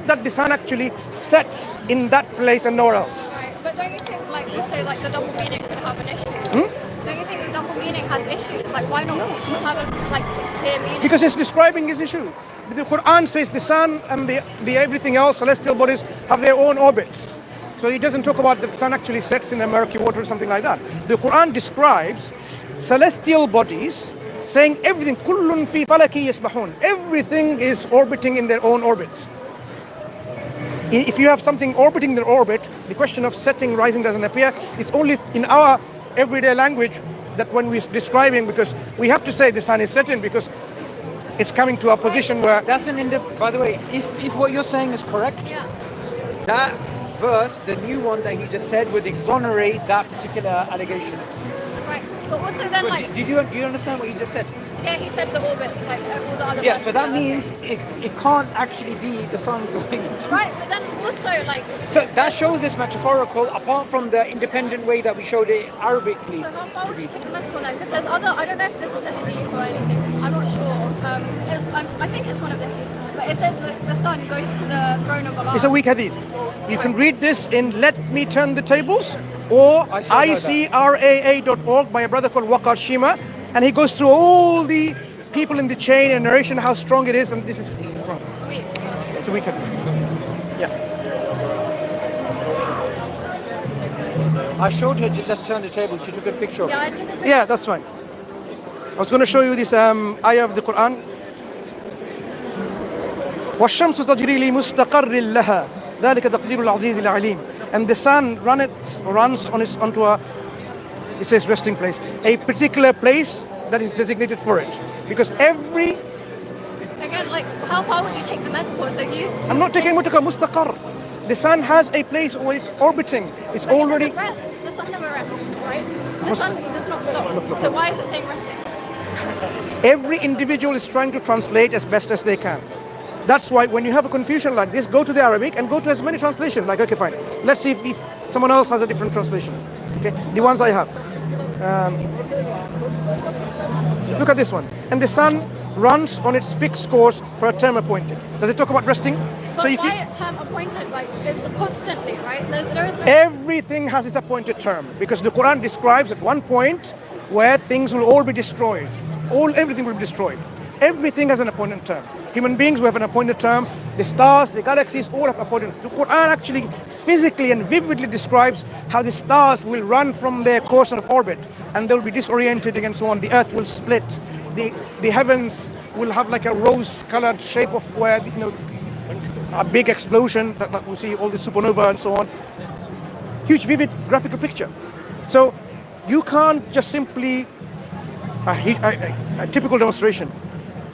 not that the sun actually sets in that place and nowhere else. Right. But don't you think, like, also, like, the double meaning could have an issue? Don't you think the double meaning has issues? Like, why not have a, like, clear meaning? Because it's describing his issue. The Quran says the sun and the everything else, celestial bodies, have their own orbits. So it doesn't talk about the sun actually sets in a murky water or something like that. The Quran describes celestial bodies saying everything, kullun fi falaki yasbahun. Everything is orbiting in their own orbit. If you have something orbiting in their orbit, the question of setting, rising doesn't appear. It's only in our everyday language that when we're describing, because we have to say the sun is setting because it's coming to a position where... That's by the way, if what you're saying is correct, that verse, the new one that he just said, would exonerate that particular allegation. Right. But also then, but do you understand what he just said? Yeah, he said the orbits, like all the other. Yeah, so that means it can't actually be the sun going. Right, but then also like. So that shows it's metaphorical, apart from the independent way that we showed it Arabically. So how far would you take the metaphor then? Because there's other. I don't know if this is a hadith or anything. I'm not sure. I think it's one of the hadiths, but it says that the sun goes to the throne of Allah. It's a weak hadith. You can read this in Let Me Turn the Tables or icraa.org by a brother called Waqar Shima. And he goes through all the people in the chain and narration, how strong it is, and this is wrong. It's a weak hadith. Yeah. I showed her, let's turn the table, she took a picture of it. Yeah, I took a picture. Yeah, that's fine. I was going to show you this ayah of the Quran. وَالشَّمْسُ تَجْرِي لِمُسْتَقَرٍّ لَهَا ذَلِكَ تَقْدِيرُ الْعَزِيزِ الْعَلِيمِ. And the sun runs onto a, it says resting place, a particular place that is designated for it. Because every... Again, like, how far would you take the metaphor? So I'm not taking mustaqar. The sun has a place where it's orbiting. It's but already... It doesn't rest. The sun never rests, right? The sun does not stop. So why is it saying resting? Every individual is trying to translate as best as they can. That's why when you have a confusion like this, go to the Arabic and go to as many translations. Like, okay, fine. Let's see if someone else has a different translation. Okay, the ones I have. Look at this one. And the sun runs on its fixed course for a term appointed. Does it talk about resting? But so if why a term appointed? Like, it's constantly, right? There is no... Everything has its appointed term. Because the Quran describes at one point where things will all be destroyed. Everything will be destroyed. Everything has an appointed term. Human beings will have an appointed term. The stars, the galaxies, all have appointed. The Quran actually physically and vividly describes how the stars will run from their course of orbit and they'll be disoriented and so on. The earth will split. The heavens will have like a rose-colored shape of where, a big explosion that we see all the supernova and so on. Huge, vivid graphical picture. So you can't just simply a typical demonstration.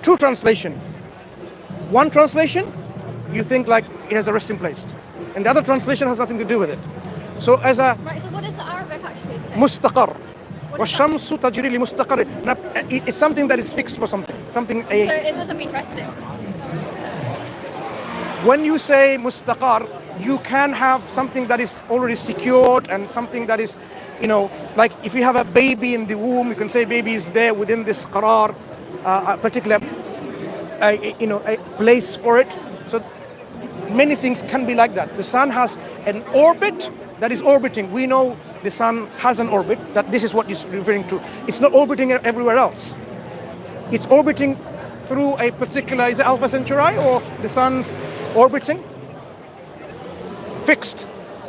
True translation. One translation, you think like it has a resting place, and the other translation has nothing to do with it. So as a right, so what does the Arabic actually say? Mustaqar. وَالشَّمْسُ تَجْرِي لِمُسْتَقَرٍ. It's something that is fixed for something. So it doesn't mean resting. When you say mustaqar, you can have something that is already secured and something that is, like if you have a baby in the womb, you can say baby is there within this qarar, a particular a place for it. So many things can be like that. The sun has an orbit that is orbiting. We know the sun has an orbit, that this is what it's referring to. It's not orbiting everywhere else. It's orbiting through a particular, is it Alpha Centauri or the sun's orbiting? Fixed,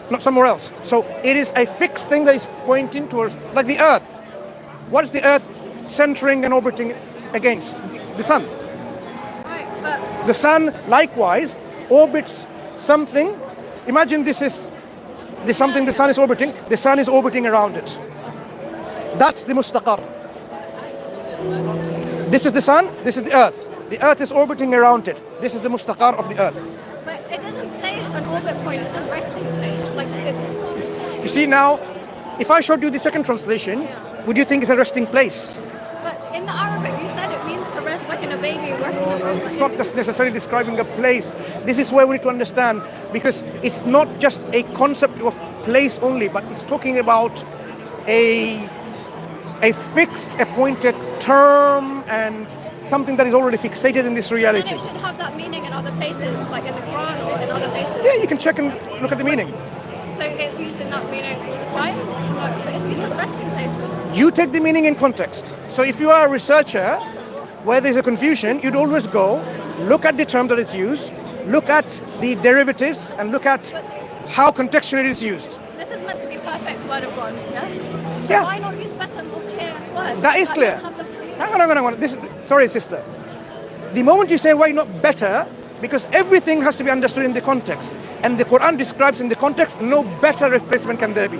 not somewhere else. So it is a fixed thing that is pointing towards, like the earth. What is the earth centering and orbiting against? The sun. The sun likewise orbits something. Imagine this is something the sun is orbiting. The sun is orbiting around it. That's the mustaqar. This is the sun, this is the earth. The earth is orbiting around it. This is the mustaqar of the earth. But it doesn't say an orbit point, it says resting place. Like you see now, if I showed you the second translation, would you think it's a resting place? But in the Arabic, you said it means to rest like in a baby resting on a It's not just necessarily describing a place. This is where we need to understand, because it's not just a concept of place only, but it's talking about a fixed, appointed term and something that is already fixated in this And reality. it should have that meaning in other places, like in the Quran or in other places. Yeah, you can check and look at the meaning. So it's used in that meaning all the time? No, but it's used as a resting place. You take the meaning in context. So if you are a researcher where there's a confusion, you'd always go, look at the term that is used, look at the derivatives, and look at how contextually it is used. This is meant to be perfect word of God, yes? So Yeah. why not use better, more clear words? That is clear. Don't have the- Hang on. Sorry, sister. The moment you say why not better, because everything has to be understood in the context. And the Quran describes in the context, no better replacement can there be.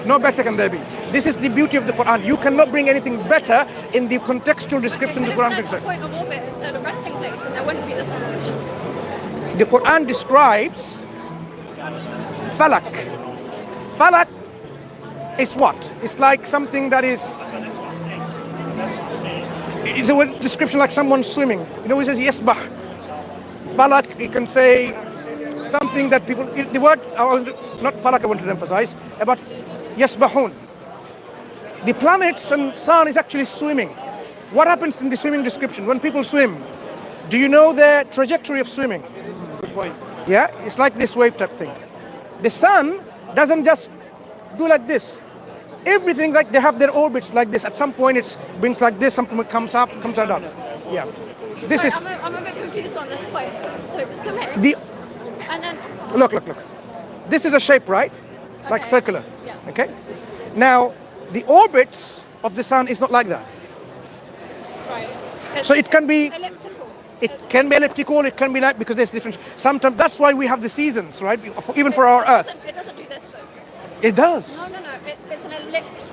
No better can there be. This is the beauty of the Quran. You cannot bring anything better in the contextual description the Quran But brings. if there's a point of orbit instead of resting place, and there wouldn't be this confusion. The Quran describes falak. Falak is what? It's like something that is. It's a word description like someone swimming. You know, it says yasbah. Falak, you can say something that people. The word, not falak, I want to emphasize, but yasbahun. The planets and sun is actually swimming. What happens in the swimming description? When people swim, do you know the trajectory of swimming? Good point. Yeah, it's like this wave type thing. The sun doesn't just do like this. Everything like they have their orbits like this. At some point it brings like this, something comes up, comes down. Yeah. This is I'm a bit confused on this point. So swimming, the and then look. This is a shape, right? Like Okay. circular. Yeah. Okay. Now the orbits of the sun is not like that. right. So it can be elliptical. it can be elliptical, it can be like because there's different sometimes that's why we have the seasons, right? Even for our earth. It doesn't do this though. It does. No. It's an ellipse,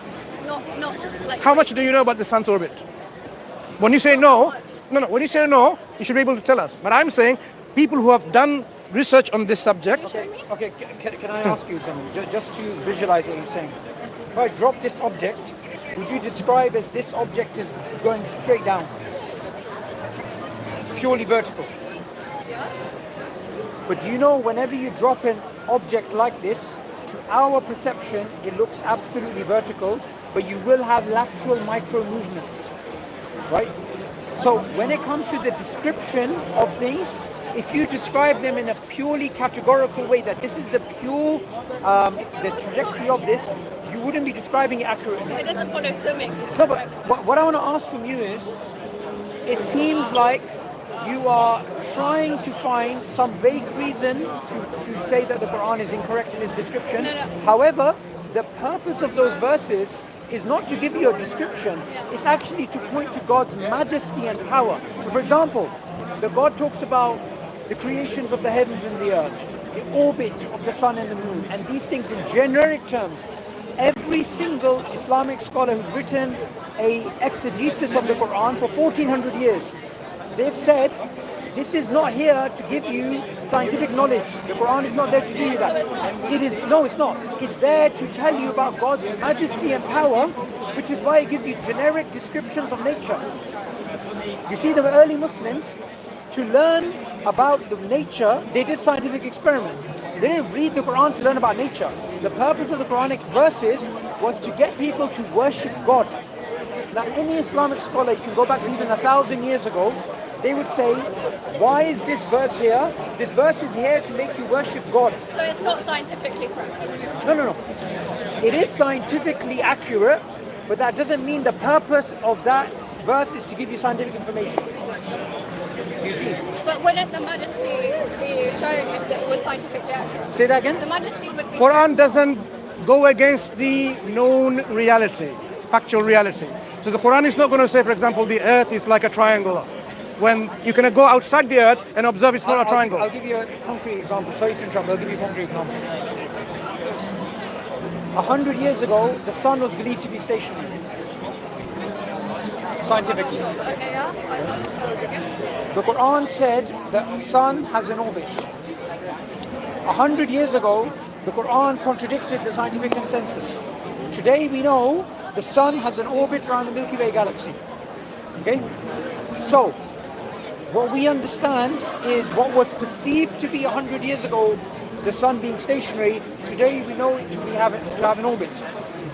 not like. How much do you know about the sun's orbit? When you say no, when you say no, you should be able to tell us. But I'm saying people who have done research on this subject. Okay, can I ask you something? Just to visualize what you're saying. If I drop this object, would you describe as this object is going straight down? Purely vertical. But do you know whenever you drop an object like this, to our perception, it looks absolutely vertical, but you will have lateral micro movements, right? So when it comes to the description of things, if you describe them in a purely categorical way, that this is the pure, the trajectory of this, you wouldn't be describing it accurately. It doesn't follow swimming. No, but what I want to ask from you is, it seems like you are trying to find some vague reason to say that the Quran is incorrect in its description. No. However, the purpose of those verses is not to give you a description, it's actually to point to God's majesty and power. So for example, the God talks about the creations of the heavens and the earth, the orbit of the sun and the moon, and these things in generic terms. Every single Islamic scholar who's written a exegesis of the Quran for 1400 years, they've said, this is not here to give you scientific knowledge. The Quran is not there to do that. It's not. It's there to tell you about God's majesty and power, which is why it gives you generic descriptions of nature. You see, the early Muslims, to learn about the nature, they did scientific experiments. They didn't read the Quran to learn about nature. The purpose of the Quranic verses was to get people to worship God. Now, any Islamic scholar, you can go back even 1,000 years ago, they would say, why is this verse here? This verse is here to make you worship God. So it's not scientifically correct. No. It is scientifically accurate, but that doesn't mean the purpose of that verse is to give you scientific information. You see? But wouldn't the majesty be showing if it was scientifically accurate? Say that again? The majesty would be. Quran doesn't go against the known reality, factual reality. So the Quran is not going to say, for example, the earth is like a triangle. When you can go outside the earth and observe it's not a triangle. I'll give you a concrete example. Sorry to interrupt, I'll give you a concrete example. 100 years ago, the sun was believed to be stationary. Scientifically. Okay, yeah. The Quran said the sun has an orbit. 100 years ago, the Quran contradicted the scientific consensus. Today we know the sun has an orbit around the Milky Way galaxy. Okay? So, what we understand is what was perceived to be 100 years ago, the sun being stationary, today we know it to have an orbit.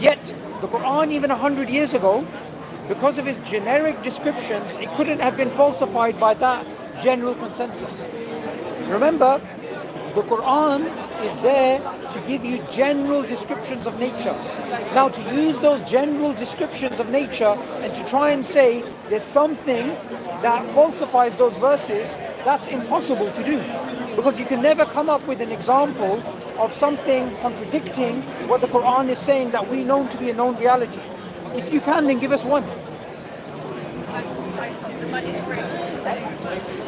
Yet, The Quran, even 100 years ago, because of its generic descriptions, it couldn't have been falsified by that general consensus. Remember, the Quran is there to give you general descriptions of nature. Now, to use those general descriptions of nature and to try and say there's something that falsifies those verses, that's impossible to do. Because you can never come up with an example of something contradicting what the Quran is saying that we know to be a known reality. If you can, then give us one.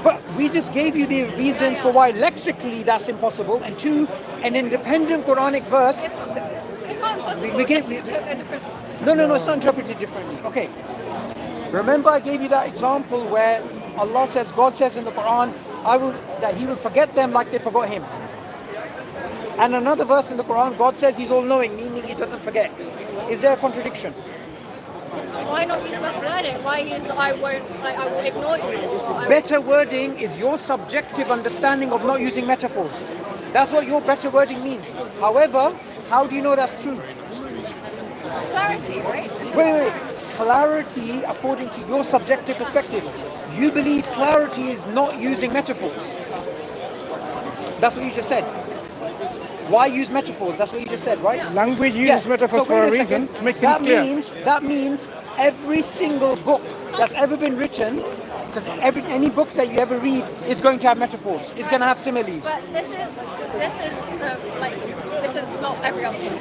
But we just gave you the reasons for why lexically that's impossible, and two, an independent Quranic verse. It's not impossible. We gave you took a different. No, it's not interpreted differently. Okay. Remember, I gave you that example where Allah says, God says in the Quran, that He will forget them like they forgot Him. And another verse in the Quran, God says He's all-knowing, meaning He doesn't forget. Is there a contradiction? Why not use better wording? Why use I will ignore you? Or Better wording is your subjective understanding of not using metaphors. That's what your better wording means. However, how do you know that's true? clarity, right? Wait. Clarity according to your subjective perspective. You believe clarity is not using metaphors. That's what you just said. Why use metaphors? That's what you just said, right? Language uses metaphors So for wait a reason, second. to make things clear. That means every single book that's ever been written, because any book that you ever read is going to have metaphors. It's going to have similes. But this is not every other book.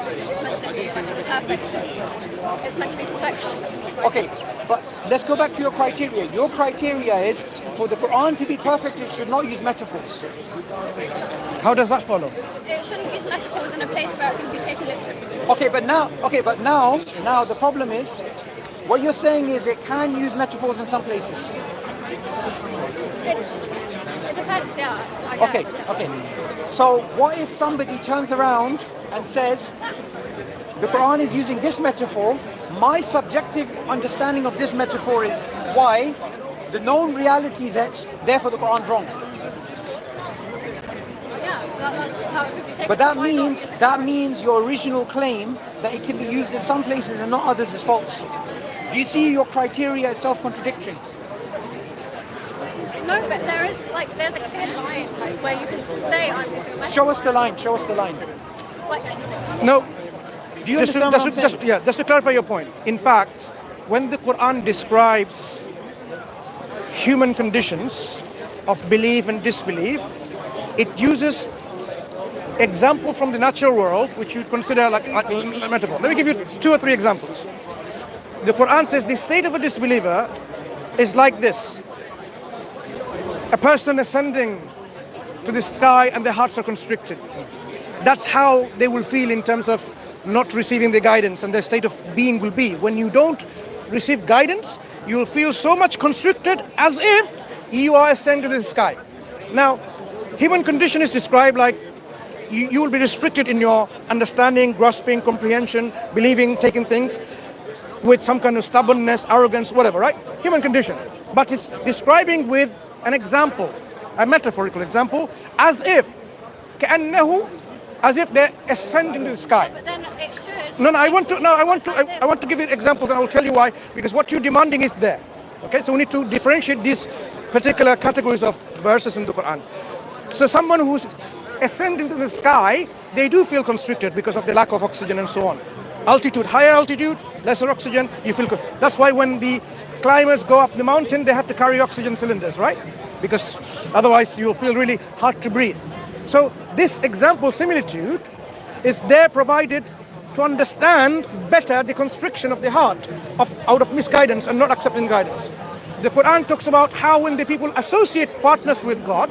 It's meant to be perfect. It's meant to be perfection. Okay, but let's go back to your criteria. Your criteria is for the Quran to be perfect, it should not use metaphors. How does that follow? It shouldn't use metaphors in a place where it can be taken literally. Okay, but now the problem is, what you're saying is it can use metaphors in some places. It depends, yeah. I guess. Okay. So what if somebody turns around and says, the Quran is using this metaphor, my subjective understanding of this metaphor is Y, the known reality is X, therefore the Quran's wrong. Yeah, that could be taken. But Why not use it? that means your original claim that it can be used in some places and not others is false. Do you see your criteria is self-contradictory? No, but there's a clear line where you can say I'm using metaphors. Show us the line. Like, No. Do you understand what I'm saying? Just to clarify your point. In fact, when the Quran describes human conditions of belief and disbelief, it uses example from the natural world, which you consider like a metaphor. Let me give you 2 or 3 examples. The Quran says the state of a disbeliever is like this. A person ascending to the sky and their hearts are constricted. That's how they will feel in terms of not receiving the guidance, and their state of being will be. When you don't receive guidance, you will feel so much constricted as if you are ascending to the sky. Now, human condition is described like you will be restricted in your understanding, grasping, comprehension, believing, taking things with some kind of stubbornness, arrogance, whatever, right? Human condition. But it's describing with an example, a metaphorical example, as if they're ascending to the sky. but then it should. No, I want to give you examples, and I will tell you why. Because what you're demanding is there. Okay, so we need to differentiate these particular categories of verses in the Quran. So someone who's ascending to the sky, they do feel constricted because of the lack of oxygen and so on. Altitude, higher altitude, lesser oxygen, you feel. That's why when the climbers go up the mountain, they have to carry oxygen cylinders, right? Because otherwise you'll feel really hard to breathe. So this example similitude is there provided to understand better the constriction of the heart out of misguidance and not accepting guidance. The Quran talks about how when the people associate partners with God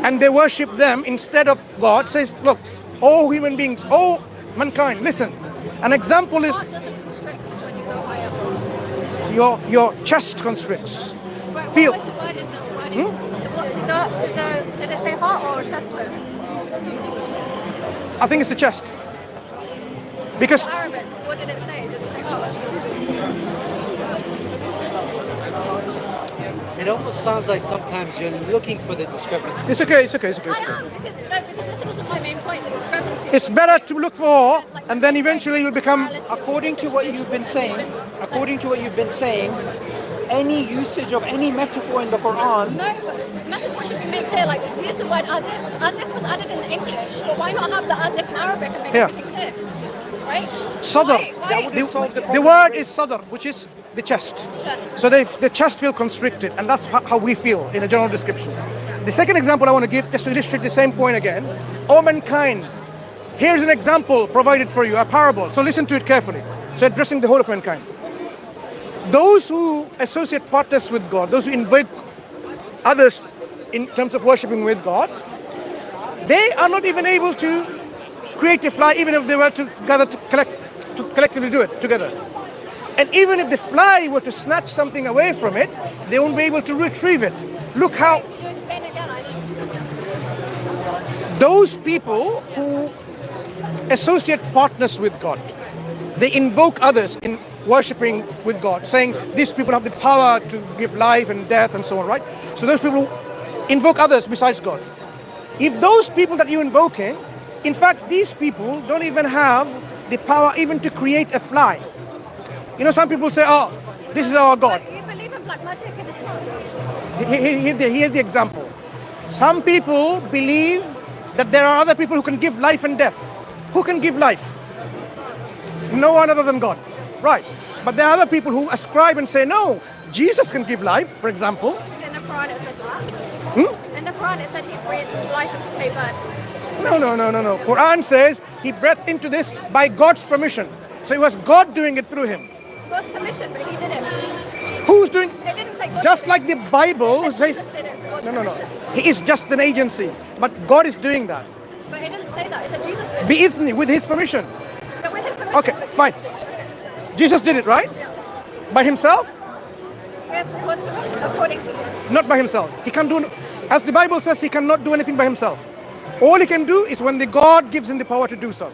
and they worship them instead of God, says, look, all human beings, all mankind, listen. An example is Heart doesn't constrict when you go higher. your chest constricts. Right, Feel. what was the word in the wording? Did it say heart or chest though? I think it's the chest. Because Arabic, what did it say? Did it say heart or chest? It almost sounds like sometimes you're looking for the discrepancy. It's okay, it's okay, it's okay. I It's okay. am, because this wasn't my main point, the discrepancy. It's better to look for, and then eventually you'll become. According to what you've been saying, any usage of any metaphor in the Quran, No, metaphor should be made clear, like use the word as if. As if was added in English, but why not have the as if in Arabic and make Yeah. everything clear? Right? Sadr. Why? would solve the The problem. word is sadr, which is the chest. Chest. So the chest feel constricted, and that's how we feel in a general description. The second example I want to give, just to illustrate the same point again, O mankind, here's an example provided for you, a parable. So listen to it carefully. So addressing the whole of mankind. Those who associate partners with God, those who invoke others in terms of worshipping with God, they are not even able to create a fly, even if they were to gather to collectively do it together. And even if the fly were to snatch something away from it, they won't be able to retrieve it. Look how Can you explain again? I didn't. those people who associate partners with God, they invoke others in worshipping with God, saying these people have the power to give life and death and so on, right? So those people who invoke others besides God. If those people that you're invoking, in fact, these people don't even have the power even to create a fly. You know, some people say, oh, this is our God. You believe in black magic and Islam? Here's the example. Some people believe that there are other people who can give life and death. Who can give life? No one other than God. Right. But there are other people who ascribe and say, no, Jesus can give life, for example. In the Quran it says that. Hmm? In the Quran it said he breathed life into clay birds. No. Quran says he breathed into this by God's permission. So it was God doing it through him. God's permission, but he did it. Who's doing? They didn't say God Just did like it. the Bible It said says, Jesus did it. God's no. permission. He is just an agency, but God is doing that. But it didn't say that. It said Jesus did it. Bi'ithni, with his permission. But with his permission. Okay, but Jesus fine. did it. Jesus did it, right? By himself? With God's permission, according to you. Not by himself. He can do, as the Bible says, he cannot do anything by himself. All he can do is when the God gives him the power to do so.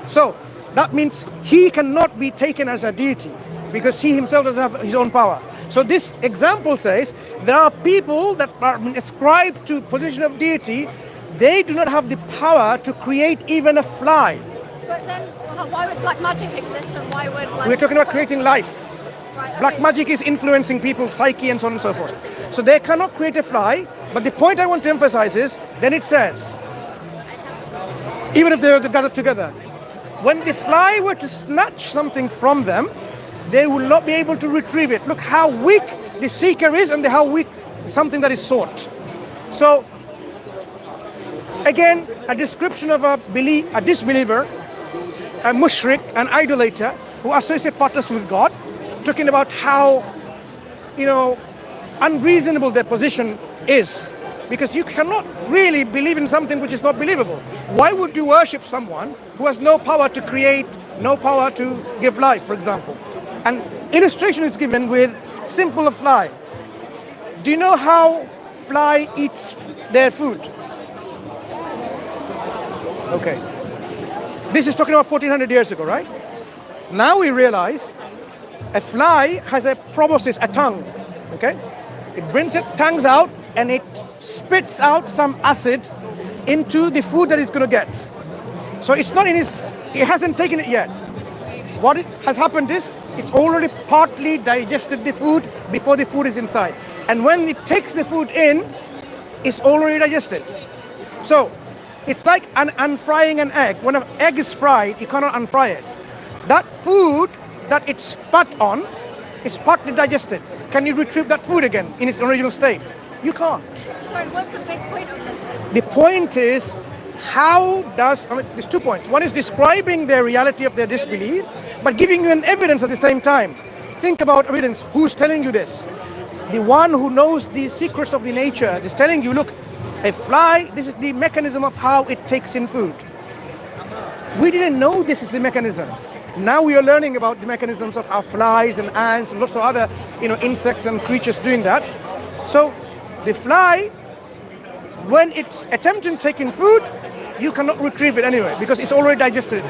So that means he cannot be taken as a deity because he himself doesn't have his own power. So this example says there are people that are ascribed to position of deity. They do not have the power to create even a fly. But then, why would black magic exist and why would like... We're talking about creating life. Right, Black okay. magic is influencing people's psyche and so on and so forth. So they cannot create a fly, but the point I want to emphasize is, then it says, even if they were gathered together, when the fly were to snatch something from them, they will not be able to retrieve it. Look how weak the seeker is and how weak something that is sought. So, again, a description of a disbeliever, a mushrik, an idolater, who associate partners with God, talking about how, unreasonable their position is. Because you cannot really believe in something which is not believable. Why would you worship someone who has no power to create, no power to give life, for example? And illustration is given with simple fly. Do you know how fly eats their food? Okay. This is talking about 1400 years ago, right? Now we realize a fly has a proboscis, a tongue, okay? It brings its tongues out and it spits out some acid into the food that it's going to get. So it's not it hasn't taken it yet. What has happened is it's already partly digested the food before the food is inside. And when it takes the food in, it's already digested. So it's like unfrying an egg. When an egg is fried, you cannot unfry it. That food that it's spat on is partly digested. Can you retrieve that food again in its original state? You can't. Sorry, what's the big point of this? The point is, there's 2 points. One is describing the reality of their disbelief, but giving you an evidence at the same time. Think about evidence. Who's telling you this? The one who knows the secrets of the nature is telling you, look, a fly, this is the mechanism of how it takes in food. We didn't know this is the mechanism. Now we are learning about the mechanisms of how flies and ants and lots of other, insects and creatures doing that. So the fly, when it's attempting to take in food, you cannot retrieve it anyway because it's already digested.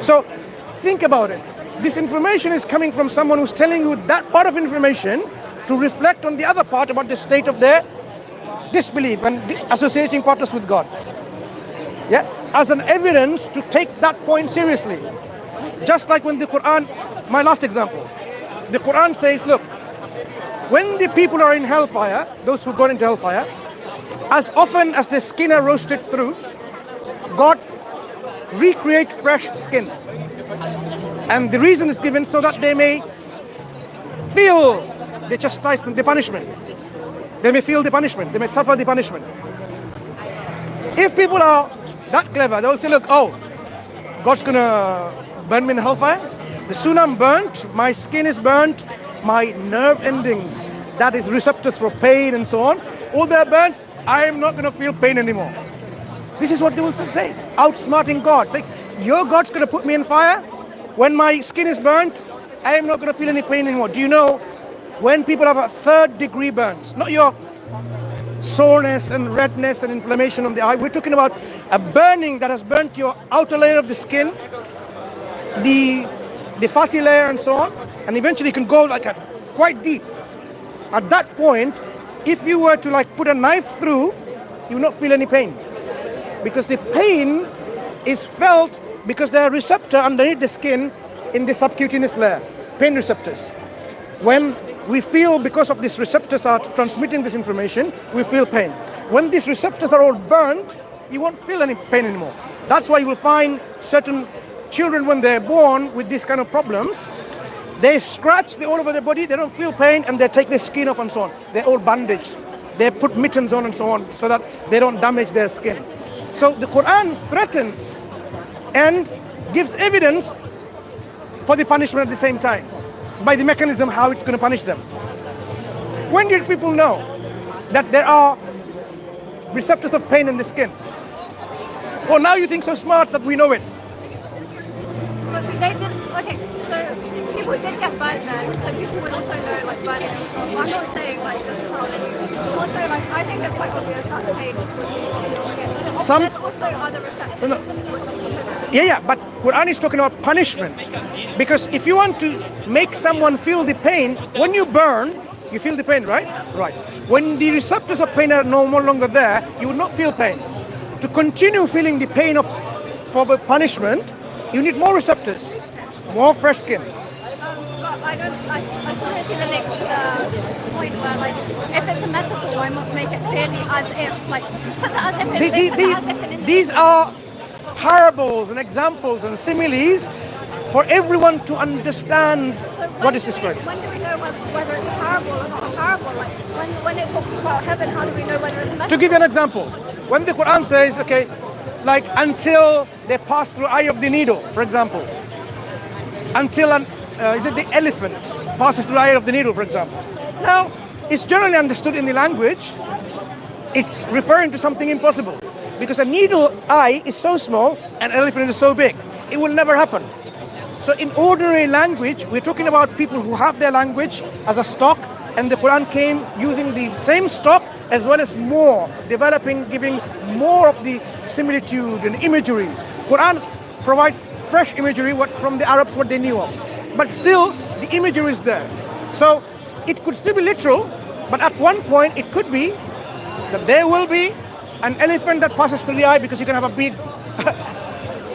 So think about it. This information is coming from someone who's telling you that part of information to to reflect on the other part about the state of their disbelief and associating partners with God. Yeah, as an evidence to take that point seriously. Just like when the Quran, my last example, the Quran says, look, when the people are in hellfire, those who got into hellfire, as often as the skin are roasted through, God recreate fresh skin. And the reason is given so that they may feel the chastisement, the punishment. They may feel the punishment. They may suffer the punishment. If people are that clever, they'll say, look, oh, God's going to burn me in hellfire. The sooner I'm burnt, my skin is burnt, my nerve endings, that is receptors for pain and so on, all they're burnt, I am not going to feel pain anymore. This is what they will say, outsmarting God. Like, your God's going to put me in fire? When my skin is burnt, I am not going to feel any pain anymore. Do you know, when people have a third-degree burns, not your soreness and redness and inflammation on the eye, we're talking about a burning that has burnt your outer layer of the skin, the fatty layer and so on, and eventually it can go like quite deep. At that point, if you were to like put a knife through, you will not feel any pain, because the pain is felt because there are receptors underneath the skin in the subcutaneous layer, pain receptors. When we feel, because of these receptors are transmitting this information, we feel pain. When these receptors are all burnt, you won't feel any pain anymore. That's why you will find certain children, when they're born with these kind of problems, they scratch all over their body, they don't feel pain, and they take their skin off and so on. They're all bandaged. They put mittens on and so on, so that they don't damage their skin. So the Quran threatens and gives evidence for the punishment at the same time, by the mechanism how it's going to punish them. When did people know that there are receptors of pain in the skin? Well, now you think so smart that we know it. But they did, okay, so people did get burnt then, so people would also know like burning and stuff. I'm not saying like this is how they do it. Also, like, I think it's quite obvious that the pain would be in your skin. There's also other receptors. Yeah, but Quran is talking about punishment. Because if you want to make someone feel the pain, when you burn, you feel the pain, right? Right. When the receptors of pain are no longer there, you will not feel pain. To continue feeling the pain for the punishment, you need more receptors, more fresh skin. But I still don't see the link to the point where, like, if it's a metaphor, why not make it clearly as if, like, put that as if in These are parables and examples and similes for everyone to understand what is described. When do we know whether it's a parable or not a parable? Like, when it talks about heaven, how do we know whether it's a metaphor? To give you an example, when the Quran says, okay, like until they pass through eye of the needle, for example, until is it the elephant passes through eye of the needle, for example. Now, it's generally understood in the language, it's referring to something impossible, because a needle eye is so small and an elephant is so big. It will never happen. So in ordinary language, we're talking about people who have their language as a stock, and the Quran came using the same stock as well as more, developing, giving more of the similitude and imagery. Quran provides fresh imagery from the Arabs, what they knew of. But still, the imagery is there. So it could still be literal, but at one point it could be that there will be an elephant that passes through the eye, because you can have a big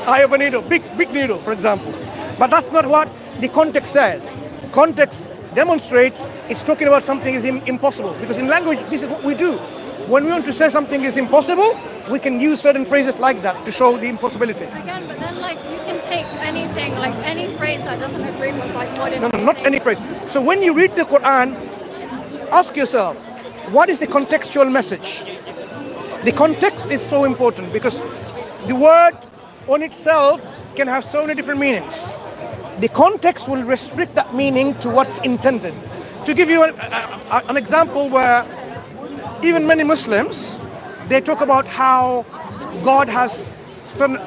eye of a needle, big needle, for example. But that's not what the context says. Context demonstrates it's talking about something is impossible, because in language, this is what we do. When we want to say something is impossible, we can use certain phrases like that to show the impossibility. Again, but then like you can take anything, like any phrase that doesn't agree with like modern. No, not any phrase. So when you read the Quran, ask yourself, what is the contextual message? The context is so important, because the word on itself can have so many different meanings. The context will restrict that meaning to what's intended. To give you an example where even many Muslims, they talk about how God has certain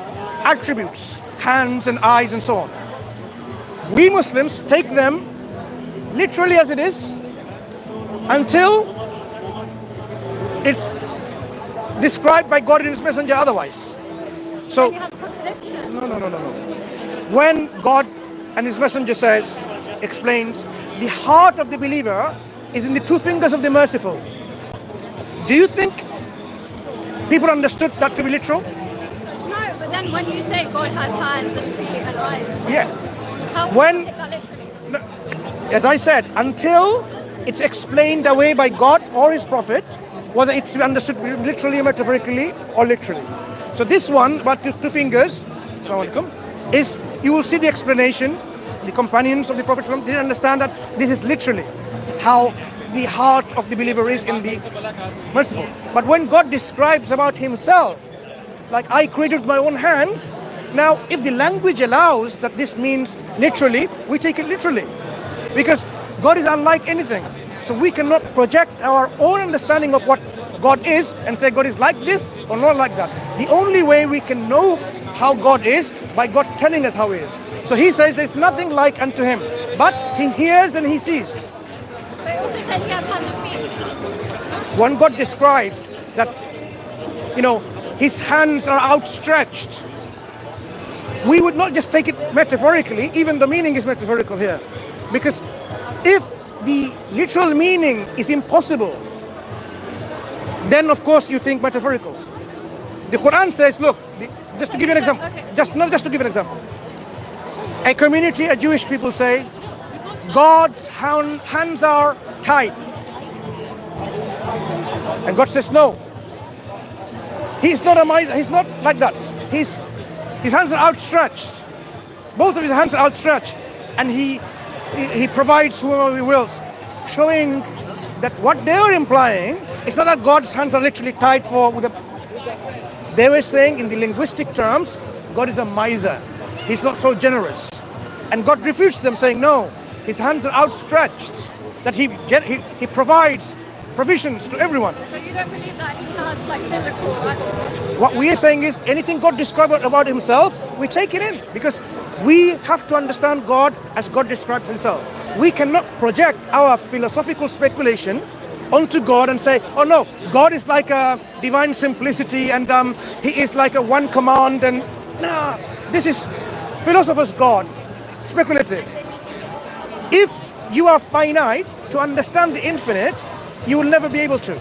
attributes, hands and eyes and so on. We Muslims take them literally as it is until it's described by God and His Messenger otherwise. So, You have a contradiction. no. When God and His Messenger explains, the heart of the believer is in the two fingers of the merciful. Do you think people understood that to be literal? No, but then when you say God has hands and feet and eyes, Yeah. how When- do you take that literally? As I said, until it's explained away by God or His Prophet, whether it's to be understood literally, metaphorically, or literally. So this one, about two fingers, Assalamu alaikum, is, you will see the explanation. The companions of the Prophet didn't understand that this is literally how the heart of the believer is in the merciful. But when God describes about Himself, like I created with my own hands, now if the language allows that this means literally, we take it literally. Because God is unlike anything. So we cannot project our own understanding of what God is and say God is like this or not like that. The only way we can know how God is by God telling us how He is. So He says there's nothing like unto Him, but He hears and He sees. But it also said He has hands and feet. When God describes that, His hands are outstretched, we would not just take it metaphorically, even the meaning is metaphorical here. Because if the literal meaning is impossible, then of course you think metaphorical. The Quran says, look, just to give you an example, just to give you an example. A community, a Jewish people say, God's hands are tied. And God says, no. He's not a miser, He's not like that. His hands are outstretched. Both of His hands are outstretched. And He provides whoever He wills. Showing that what they were implying is not that God's hands are literally tied they were saying in the linguistic terms, God is a miser. He's not so generous. And God refutes them saying, no, His hands are outstretched. That He provides provisions to everyone. So you don't believe that He has like physical attributes? What we are saying is anything God describes about Himself, we take it in. Because we have to understand God as God describes Himself. We cannot project our philosophical speculation onto God and say, oh no, God is like a divine simplicity and He is like a one command and nah, this is philosopher's God, speculative. If you are finite, to understand the infinite, you will never be able to.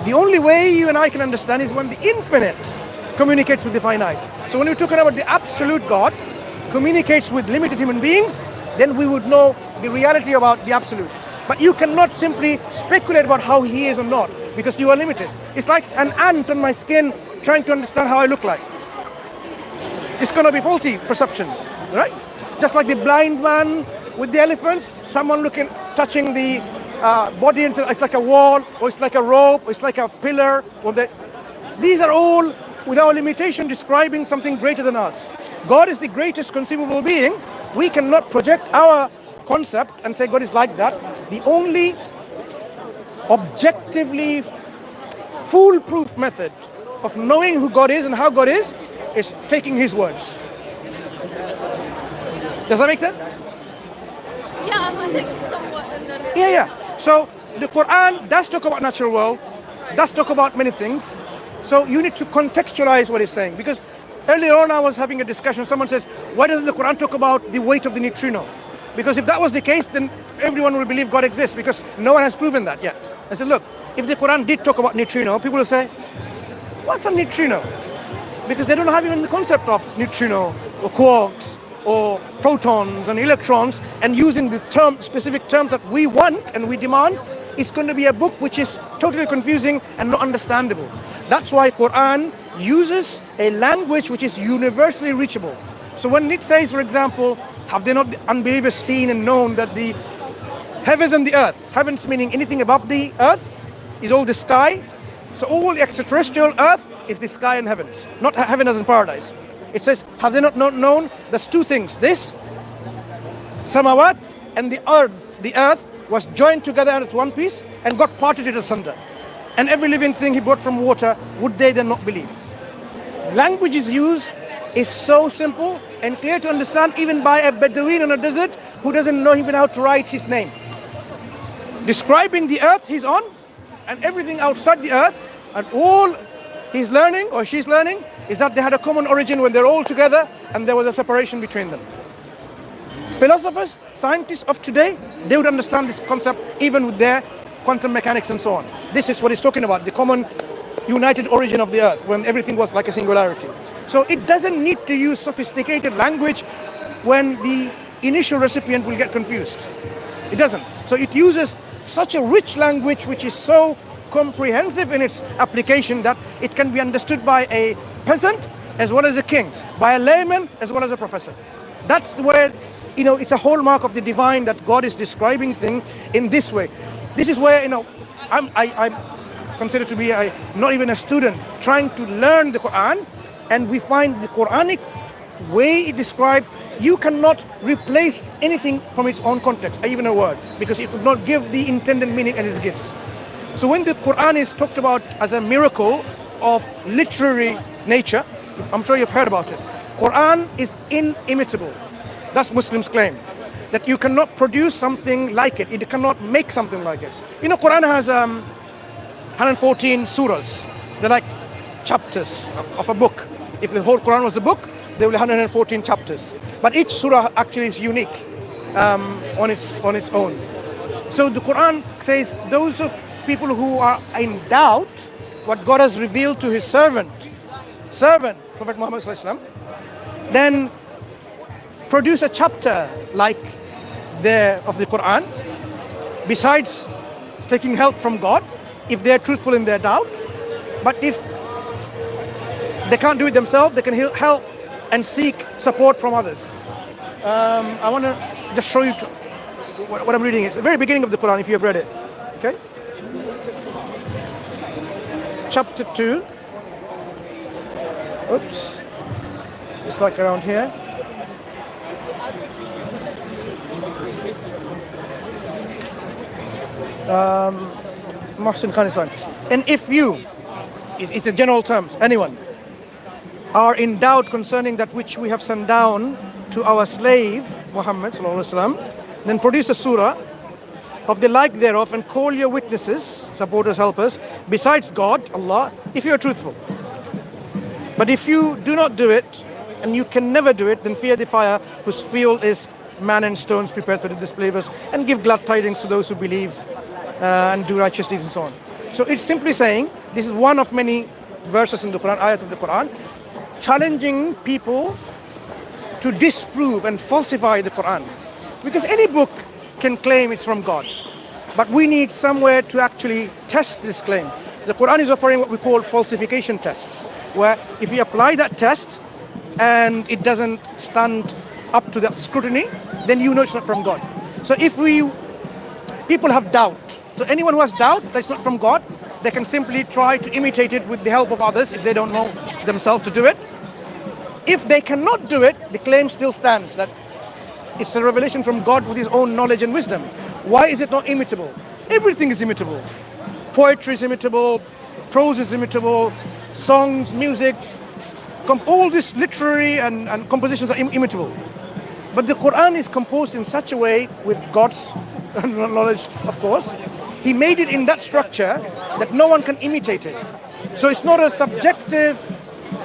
The only way you and I can understand is when the infinite communicates with the finite. So when we're talking about the absolute God communicates with limited human beings, then we would know the reality about the absolute. But you cannot simply speculate about how He is or not, because you are limited. It's like an ant on my skin trying to understand how I look like. It's going to be faulty perception, right? Just like the blind man with the elephant, someone touching the body and say it's like a wall, or it's like a rope, or it's like a pillar. These are all, with our limitation, describing something greater than us. God is the greatest conceivable being. We cannot project our concept and say God is like that. The only objectively foolproof method of knowing who God is and how God is taking His words. Does that make sense? Yeah, I think somewhat. Yeah. So the Quran does talk about natural world, does talk about many things. So you need to contextualize what it's saying. Because earlier on I was having a discussion, someone says, why doesn't the Quran talk about the weight of the neutrino? Because if that was the case, then everyone will believe God exists, because no one has proven that yet. I said, look, if the Quran did talk about neutrino, people will say, what's a neutrino? Because they don't have even the concept of neutrino or quarks or protons and electrons, and using the specific terms that we want and we demand, it's going to be a book which is totally confusing and not understandable. That's why Quran uses a language which is universally reachable. So when it says, for example, have they not the unbelievers seen and known that the heavens and the earth, heavens meaning anything above the earth, is all the sky. So all the extraterrestrial earth is the sky and heavens, not heaven as in paradise. It says, have they not known? There's two things. This, samawat, and the earth was joined together as one piece and God parted it asunder. And every living thing He brought from water, would they then not believe? Language is used is so simple and clear to understand even by a Bedouin in a desert who doesn't know even how to write his name. Describing the earth he's on and everything outside the earth, and all he's learning or she's learning is that they had a common origin when they're all together and there was a separation between them. Philosophers, scientists of today, they would understand this concept even with their quantum mechanics and so on. This is what he's talking about, the common united origin of the earth, when everything was like a singularity. So it doesn't need to use sophisticated language when the initial recipient will get confused. It doesn't. So it uses such a rich language which is so comprehensive in its application that it can be understood by a peasant as well as a king, by a layman as well as a professor. That's where, it's a hallmark of the divine, that God is describing things in this way. This is where, I'm considered to be not even a student trying to learn the Quran, and we find the Quranic way it described, you cannot replace anything from its own context, even a word, because it would not give the intended meaning and it gives. So when the Quran is talked about as a miracle of literary nature, I'm sure you've heard about it. Quran is inimitable. That's Muslims claim, that you cannot produce something like it. It cannot make something like it. Quran has 114 surahs. They're like chapters of a book. If the whole Quran was a book, there will be 114 chapters. But each surah actually is unique on its own. So the Quran says those of people who are in doubt what God has revealed to his servant, Prophet Muhammad sallallahu alaihi wasallam, then produce a chapter like of the Quran, besides taking help from God, if they're truthful in their doubt. But if they can't do it themselves, they can help and seek support from others. I want to just show you what I'm reading. It's the very beginning of the Quran, if you have read it. Okay? Chapter 2. Oops. It's like around here. Mohsin Khan is fine. And if you, it's a general terms, anyone, are in doubt concerning that which we have sent down to our slave, Muhammad sallallahu alaihi wasallam, then produce a surah of the like thereof and call your witnesses, supporters, helpers, besides God, Allah, if you are truthful. But if you do not do it, and you can never do it, then fear the fire whose fuel is man and stones prepared for the disbelievers, and give glad tidings to those who believe and do righteous deeds and so on. So it's simply saying, this is one of many verses in the Quran, ayat of the Quran, challenging people to disprove and falsify the Quran. Because any book can claim it's from God, but we need somewhere to actually test this claim. The Quran is offering what we call falsification tests, where if we apply that test and it doesn't stand up to the scrutiny, then you know it's not from God. So if people have doubt, so anyone who has doubt that it's not from God, they can simply try to imitate it with the help of others if they don't know themselves to do it. If they cannot do it, the claim still stands that it's a revelation from God with his own knowledge and wisdom. Why is it not imitable? Everything is imitable. Poetry is imitable, prose is imitable, songs, musics, all these literary and compositions are imitable. But the Quran is composed in such a way, with God's knowledge, of course, he made it in that structure that no one can imitate it. So it's not a subjective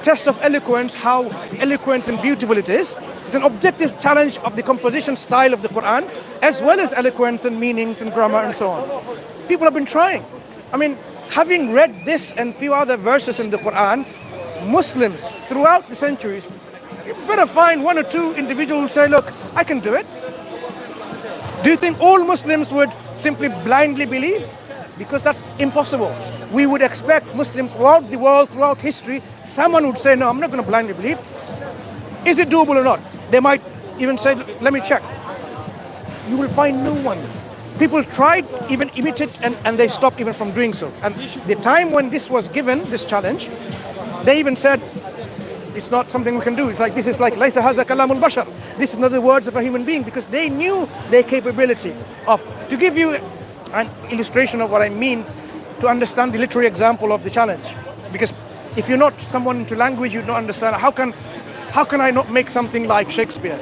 test of eloquence, how eloquent and beautiful it is. It's an objective challenge of the composition style of the Quran, as well as eloquence and meanings and grammar and so on. People have been trying. I mean, having read this and few other verses in the Quran, Muslims throughout the centuries, you better find one or two individuals who say, look, I can do it. Do you think all Muslims would simply blindly believe? Because that's impossible. We would expect Muslims throughout the world, throughout history, someone would say, no, I'm not going to blindly believe. Is it doable or not? They might even say, let me check. You will find no one. People tried, even imitate, and they stopped even from doing so. And the time when this was given, this challenge, they even said, it's not something we can do. It's like, this is like, Laysa hadha kalamul bashar. This is not the words of a human being, because they knew their capability of, to give you an illustration of what I mean, to understand the literary example of the challenge. Because if you're not someone into language, you don't understand, how can I not make something like Shakespeare?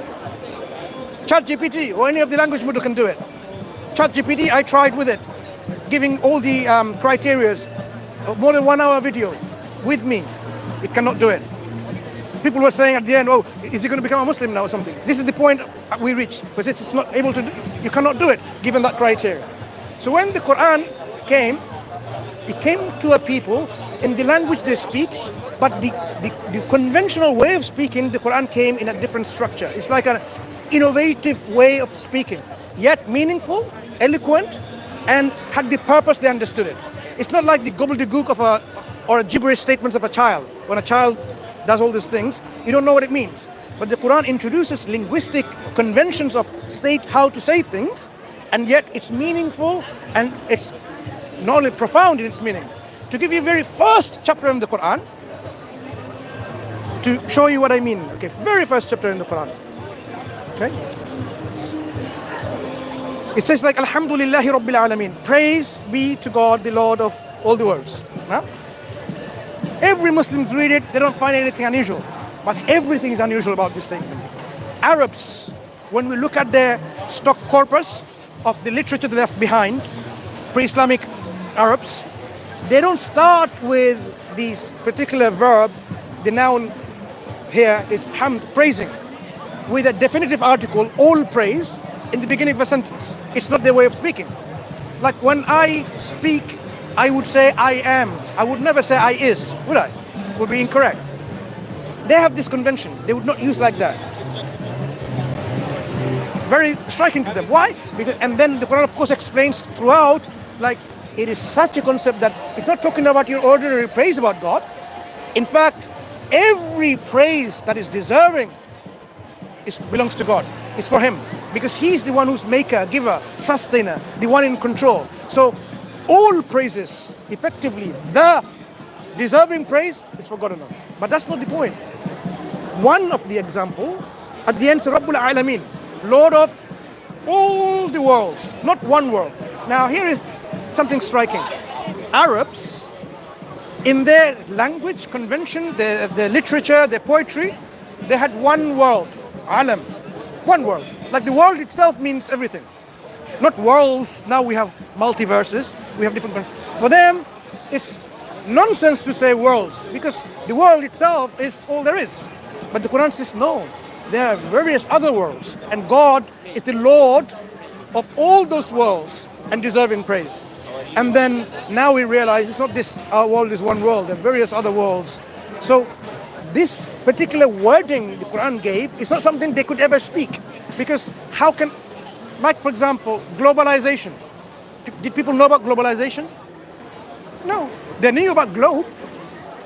ChatGPT or any of the language model can do it. ChatGPT, I tried with it, giving all the criterias, more than 1 hour video with me. It cannot do it. people were saying at the end, oh, is he going to become a Muslim now or something? This is the point we reached, because it's not able to, you cannot do it given that criteria. So when the Quran came, it came to a people in the language they speak, but the conventional way of speaking, the Quran came in a different structure. It's like an innovative way of speaking, yet meaningful, eloquent, and had the purpose they understood it. It's not like the gobbledygook of or gibberish statements of a child. When a child does all these things, you don't know what it means. But the Quran introduces linguistic conventions of state how to say things, and yet it's meaningful and it's not only profound in its meaning. To give you very first chapter in the Quran, to show you what I mean. Okay, very first chapter in the Quran. Okay. It says like, Alhamdulillahi Rabbil Alameen. Praise be to God, the Lord of all the worlds. Huh? Every Muslim read it, they don't find anything unusual. But everything is unusual about this statement. Arabs, when we look at their stock corpus of the literature they left behind, pre-Islamic Arabs, they don't start with this particular verb, the noun here is hamd, praising, with a definitive article, all praise, in the beginning of a sentence. It's not their way of speaking. Like when I speak, I would say I am. I would never say I is, would I? Would be incorrect. They have this convention. They would not use like that. Very striking to them. Why? Because, and then the Quran of course explains throughout, like it is such a concept that it's not talking about your ordinary praise about God. In fact, every praise that is deserving belongs to God. It's for Him. Because He's the one who's maker, giver, sustainer, the one in control. So all praises, effectively, the deserving praise is for God alone. But that's not the point. One of the example, at the end, is Rabbul Alameen, Lord of all the worlds, not one world. Now here is something striking. Arabs, in their language, convention, their literature, their poetry, they had one world, alam, one world. Like the world itself means everything. Not worlds, now we have multiverses, we have different, for them, it's nonsense to say worlds, because the world itself is all there is. But the Quran says no, there are various other worlds, and God is the Lord of all those worlds and deserving praise. And then now we realize it's not this, our world is one world, there are various other worlds. So this particular wording the Quran gave is not something they could ever speak, because how can, like for example, globalization. Did people know about globalization? No, they knew about globe,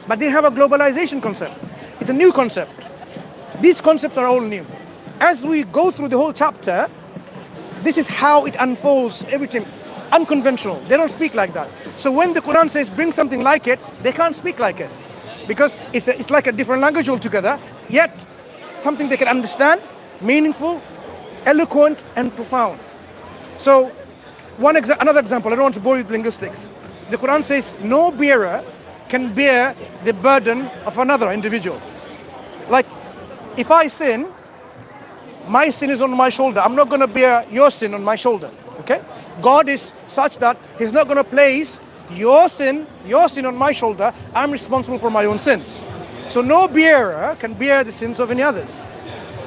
but they didn't have a globalization concept. It's a new concept. These concepts are all new. As we go through the whole chapter, this is how it unfolds, everything unconventional. They don't speak like that. So when the Quran says bring something like it, they can't speak like it, because it's like a different language altogether, yet something they can understand, meaningful, eloquent, and profound. So another example, I don't want to bore you with linguistics. The Quran says no bearer can bear the burden of another individual. Like if I sin, my sin is on my shoulder. I'm not going to bear your sin on my shoulder. Okay? God is such that He's not going to place your sin on my shoulder. I'm responsible for my own sins. So no bearer can bear the sins of any others.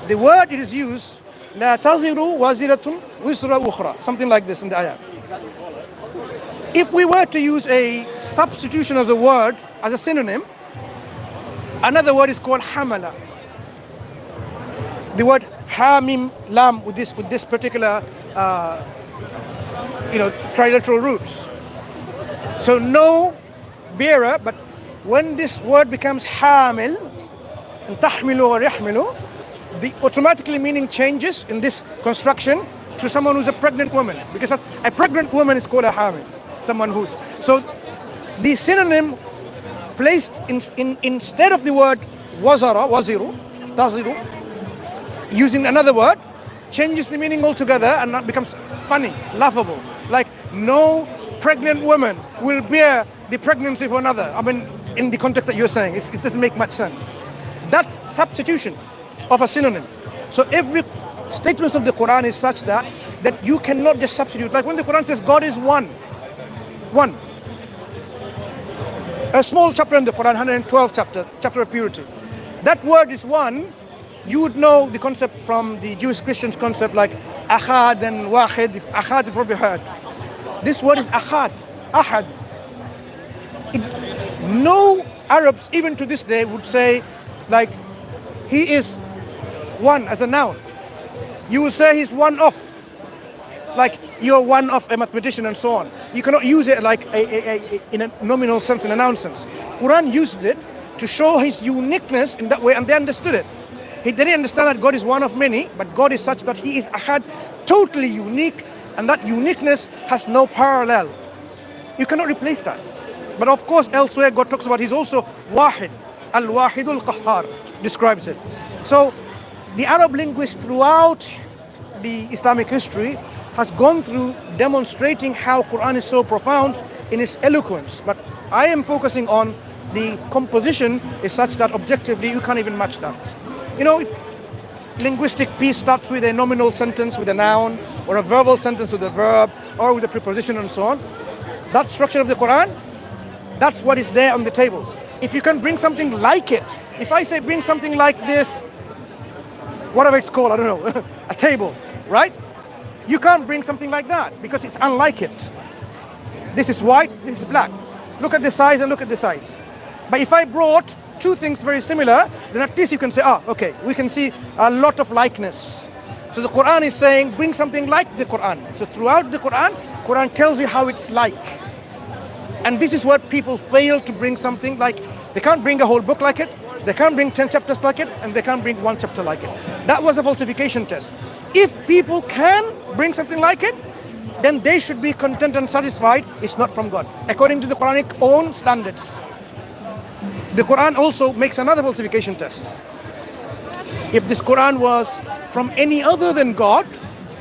The word it is used, لا تزر وازرة وزر أخرى, something like this in the ayah. If we were to use a substitution of the word as a synonym, another word is called hamala. The word hamim lam with this particular trilateral roots. So no bearer, but when this word becomes hamil and tahmilu or yahmilu, the automatically meaning changes in this construction to someone who's a pregnant woman, because a pregnant woman is called a hamil, someone who's. So the synonym placed instead of the word wazara, waziru, taziru, using another word, changes the meaning altogether and that becomes funny, laughable. Like no pregnant woman will bear the pregnancy for another. I mean, in the context that you're saying, it doesn't make much sense. That's substitution of a synonym. So every statement of the Quran is such that you cannot just substitute. Like when the Quran says God is one. A small chapter in the Quran, 112 chapter of purity. that word is one, you would know the concept from the Jewish Christians concept like ahad and wahid. If ahad, you probably heard. This word is ahad, ahad. No Arabs, even to this day, would say like he is one as a noun. You will say he's one of, like you're one of a mathematician and so on. You cannot use it like in a nominal sense, in a noun sense. Quran used it to show his uniqueness in that way, and they understood it. They didn't understand that God is one of many, but God is such that he is ahad, totally unique, and that uniqueness has no parallel. You cannot replace that. But of course, elsewhere God talks about he's also wahid, al-wahidul qahhar, describes it. So the Arab linguist throughout the Islamic history has gone through demonstrating how Quran is so profound in its eloquence. But I am focusing on the composition is such that objectively you can't even match that. You know, if linguistic piece starts with a nominal sentence with a noun, or a verbal sentence with a verb, or with a preposition and so on, that structure of the Quran, that's what is there on the table. If you can bring something like it, if I say bring something like this, whatever it's called, I don't know, a table, right? You can't bring something like that because it's unlike it. This is white, this is black. Look at the size and look at the size. But if I brought two things very similar, then at least you can say, okay, we can see a lot of likeness. So the Quran is saying, bring something like the Quran. So throughout the Quran tells you how it's like. And this is what people fail to bring something like. They can't bring a whole book like it, they can't bring 10 chapters like it, and they can't bring one chapter like it. That was a falsification test. If people can bring something like it, then they should be content and satisfied. It's not from God, according to the Quranic own standards. The Quran also makes another falsification test. If this Quran was from any other than God,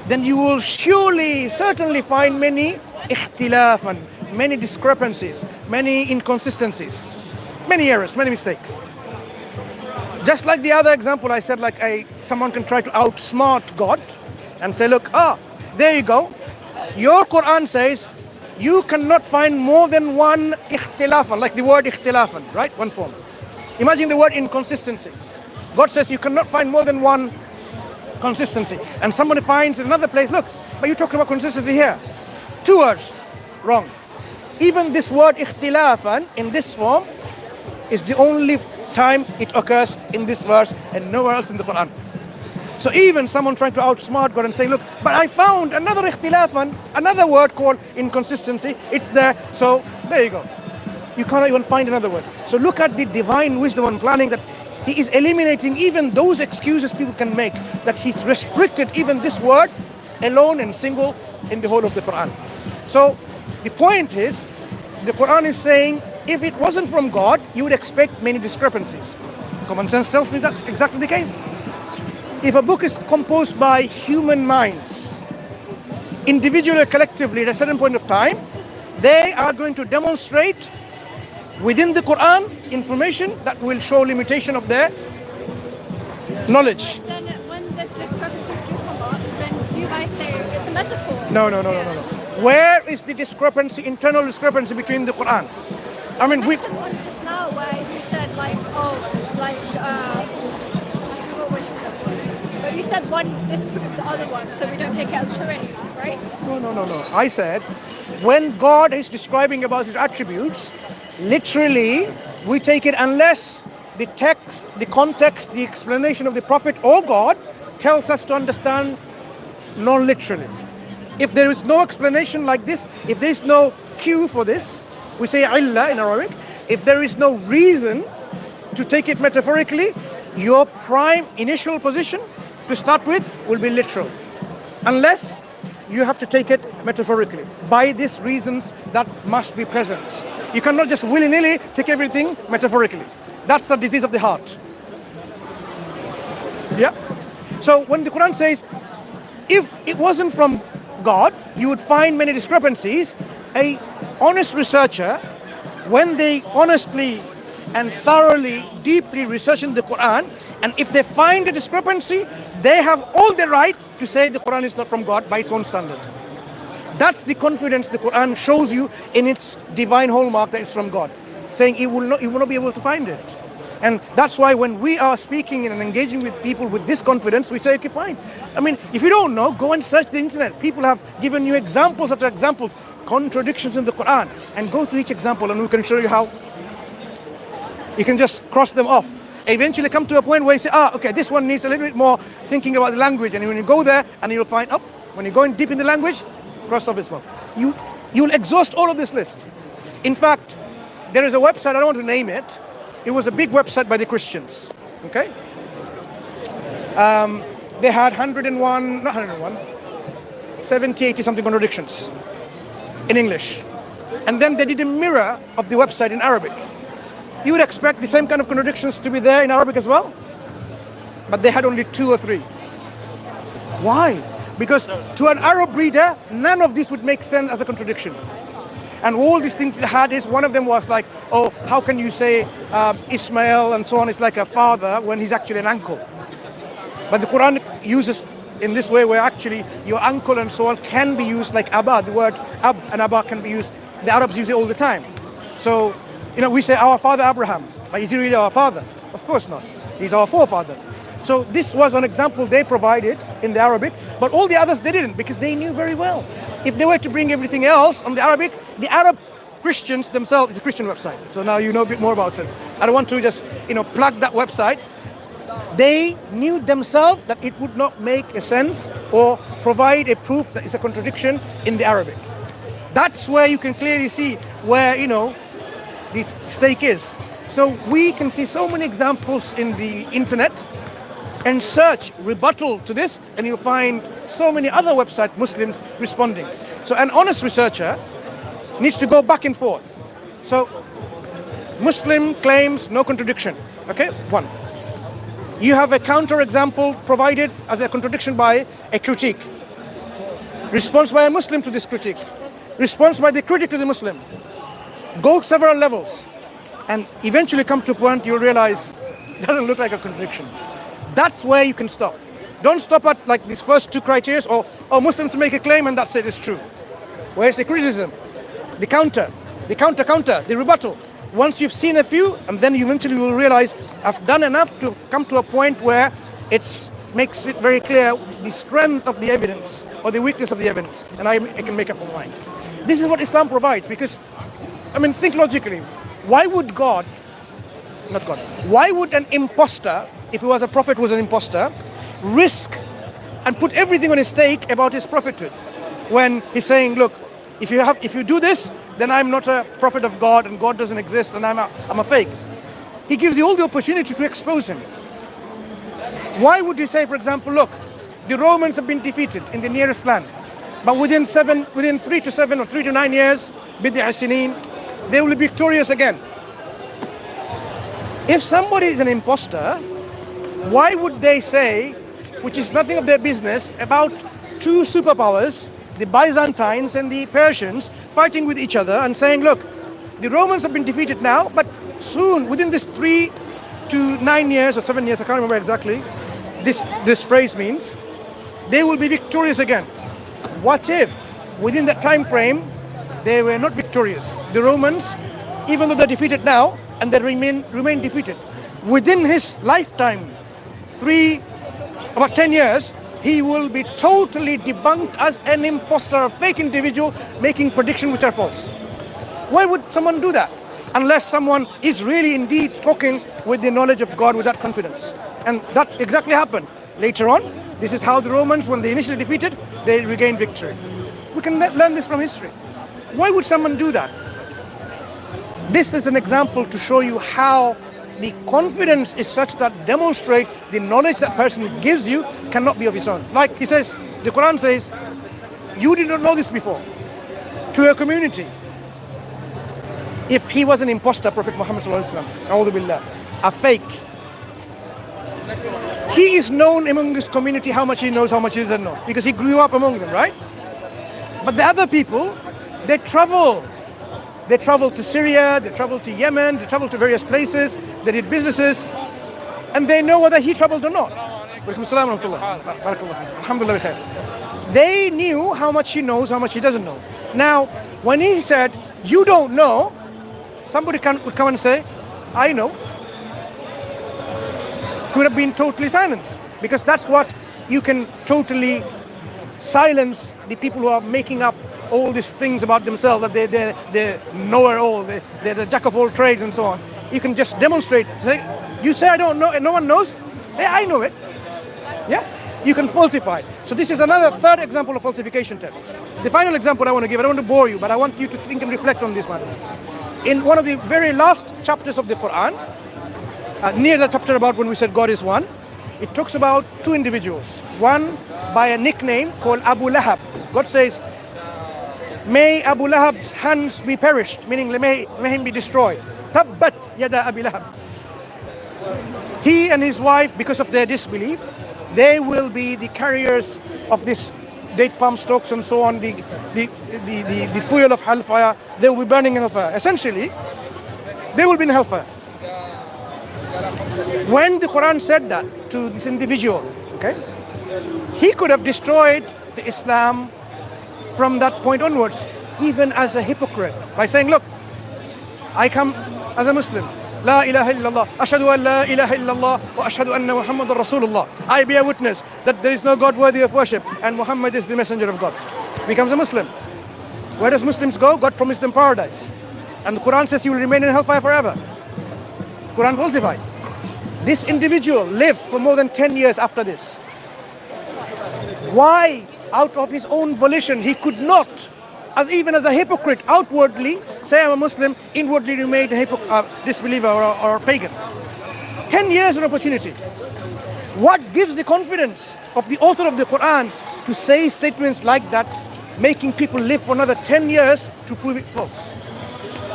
then you will certainly find many ikhtilafan, many discrepancies, many inconsistencies, many errors, many mistakes. Just like the other example I said, like someone can try to outsmart God and say, look, there you go. Your Quran says you cannot find more than one ikhtilafan, like the word ikhtilafan, right? One form. Imagine the word inconsistency. God says you cannot find more than one consistency. And somebody finds in another place, look, but you're talking about consistency here. Two words, wrong. Even this word ikhtilafan in this form is the only time it occurs in this verse and nowhere else in the Quran. So even someone trying to outsmart God and saying, look, but I found another ikhtilafan, another word called inconsistency, it's there, so there you go. You cannot even find another word. So look at the divine wisdom and planning that he is eliminating even those excuses people can make, that he's restricted even this word alone and single in the whole of the Quran. So the point is, the Quran is saying, if it wasn't from God, you would expect many discrepancies. Common sense tells me that's exactly the case. If a book is composed by human minds, individually or collectively at a certain point of time, they are going to demonstrate within the Quran information that will show limitation of their knowledge. Then when the discrepancies do come up, then you guys say it's a metaphor. No. Where is the discrepancy, internal discrepancy between the Quran? I mean, You mentioned one just now where you said I forgot which one it was. But you said one disproved the other one, so we don't take it as true anymore, right? No. I said, when God is describing about his attributes, literally, we take it unless the text, the context, the explanation of the Prophet or God tells us to understand non-literally. If there is no explanation like this, if there is no cue for this, we say illah in Arabic. If there is no reason to take it metaphorically, your prime initial position to start with will be literal. Unless you have to take it metaphorically by these reasons that must be present. You cannot just willy-nilly take everything metaphorically. That's a disease of the heart. Yeah? So when the Quran says, if it wasn't from God, you would find many discrepancies. A honest researcher, when they honestly and thoroughly, deeply research in the Quran, and if they find a discrepancy, they have all the right to say the Quran is not from God by its own standard. That's the confidence the Quran shows you in its divine hallmark that it's from God, saying you will not be able to find it. And that's why when we are speaking and engaging with people with this confidence, we say, okay, fine. I mean, if you don't know, go and search the internet. People have given you examples after examples, contradictions in the Quran, and go through each example and we can show you how you can just cross them off. Eventually come to a point where you say, okay, this one needs a little bit more thinking about the language. And when you go there and you'll find, when you're going deep in the language, cross off as well. You'll exhaust all of this list. In fact, there is a website, I don't want to name it. It was a big website by the Christians, okay? They had 70, 80 something contradictions in English. And then they did a mirror of the website in Arabic. You would expect the same kind of contradictions to be there in Arabic as well, but they had only 2 or 3. Why? Because to an Arab reader, none of this would make sense as a contradiction. And all these things they had is, one of them was like, how can you say Ismail and so on is like a father when he's actually an uncle? But the Quran uses in this way where actually your uncle and so on can be used like Abba. The word Ab and Abba can be used. The Arabs use it all the time. So, we say our father Abraham. But is he really our father? Of course not. He's our forefather. So this was an example they provided in the Arabic, but all the others they didn't, because they knew very well. If they were to bring everything else on the Arabic, the Arab Christians themselves, it's a Christian website. So now you know a bit more about it. I don't want to just, plug that website. They knew themselves that it would not make a sense or provide a proof that is a contradiction in the Arabic. That's where you can clearly see where, the stake is. So we can see so many examples in the internet and search rebuttal to this, and you'll find so many other website Muslims responding. So an honest researcher needs to go back and forth. So Muslim claims no contradiction. Okay, 1. You have a counter-example provided as a contradiction by a critique. Response by a Muslim to this critique. Response by the critic to the Muslim. Go several levels and eventually come to a point you'll realize it doesn't look like a contradiction. That's where you can stop. Don't stop at like these first 2 criteria or Muslims make a claim and that's it, it's true. Where's the criticism, the counter, the rebuttal? Once you've seen a few, and then you eventually will realize I've done enough to come to a point where it makes it very clear the strength of the evidence or the weakness of the evidence, and I can make up my mind. This is what Islam provides, because, think logically. Why would why would an imposter, if he was a prophet who was an imposter, risk and put everything on his stake about his prophethood when he's saying, look, if you do this, then I'm not a prophet of God and God doesn't exist and I'm a fake. He gives you all the opportunity to expose him. Why would you say, for example, look, the Romans have been defeated in the nearest land, but within 3 to 7 or 3 to 9 years, bid'a sinin, they will be victorious again. If somebody is an imposter, why would they say, which is nothing of their business, about 2 superpowers, the Byzantines and the Persians, fighting with each other and saying, look, the Romans have been defeated now, but soon, within this 3 to 9 years or 7 years, I can't remember exactly, this phrase means, they will be victorious again. What if, within that time frame, they were not victorious? The Romans, even though they're defeated now, and they remain defeated, within his lifetime, about 10 years, he will be totally debunked as an imposter, a fake individual making predictions which are false. Why would someone do that? Unless someone is really indeed talking with the knowledge of God with that confidence. And that exactly happened. Later on, this is how the Romans, when they initially defeated, they regained victory. We can learn this from history. Why would someone do that? This is an example to show you how the confidence is such that demonstrate the knowledge that person gives you cannot be of his own. Like he says, the Quran says, you did not know this before. To a community. If he was an imposter, Prophet Muhammad sallallahu alaihi wasallam, a fake, he is known among his community how much he knows, how much he doesn't know, because he grew up among them, right? But the other people, they travel. They traveled to Syria, they traveled to Yemen, they traveled to various places, they did businesses, and they know whether he traveled or not. They knew how much he knows, how much he doesn't know. Now, when he said, you don't know, somebody would come and say, I know. could have been totally silenced, because that's what you can totally silence the people who are making up all these things about themselves, that they're know-it-all, they're the jack of all trades and so on. You can just demonstrate. You say I don't know, and no one knows. Hey, I know it. Yeah? You can falsify. So this is another third example of falsification test. The final example I want to give, I don't want to bore you, but I want you to think and reflect on these matters. In one of the very last chapters of the Quran, near the chapter about when we said God is one, it talks about two individuals. One by a nickname called Abu Lahab. God says, may Abu Lahab's hands be perished, meaning may him be destroyed. Tabbat yada Abi Lahab. He and his wife, because of their disbelief, they will be the carriers of this date palm stalks and so on, the fuel of hellfire. They will be burning in hellfire. Essentially, they will be in hellfire. When the Quran said that to this individual, okay, he could have destroyed the Islam from that point onwards, even as a hypocrite, by saying, look, I come as a Muslim. La ilaha illallah. Ashhadu an la ilaha illallah wa ashhadu anna Muhammadan Rasulullah. I bear witness that there is no God worthy of worship and Muhammad is the messenger of God. Becomes a Muslim. Where does Muslims go? God promised them paradise. And the Quran says you will remain in hellfire forever. Quran falsified. This individual lived for more than 10 years after this. Why, out of his own volition, he could not, even as a hypocrite, outwardly say I'm a Muslim, inwardly remain a disbeliever or a pagan? 10 years an opportunity. What gives the confidence of the author of the Quran to say statements like that, making people live for another 10 years to prove it false?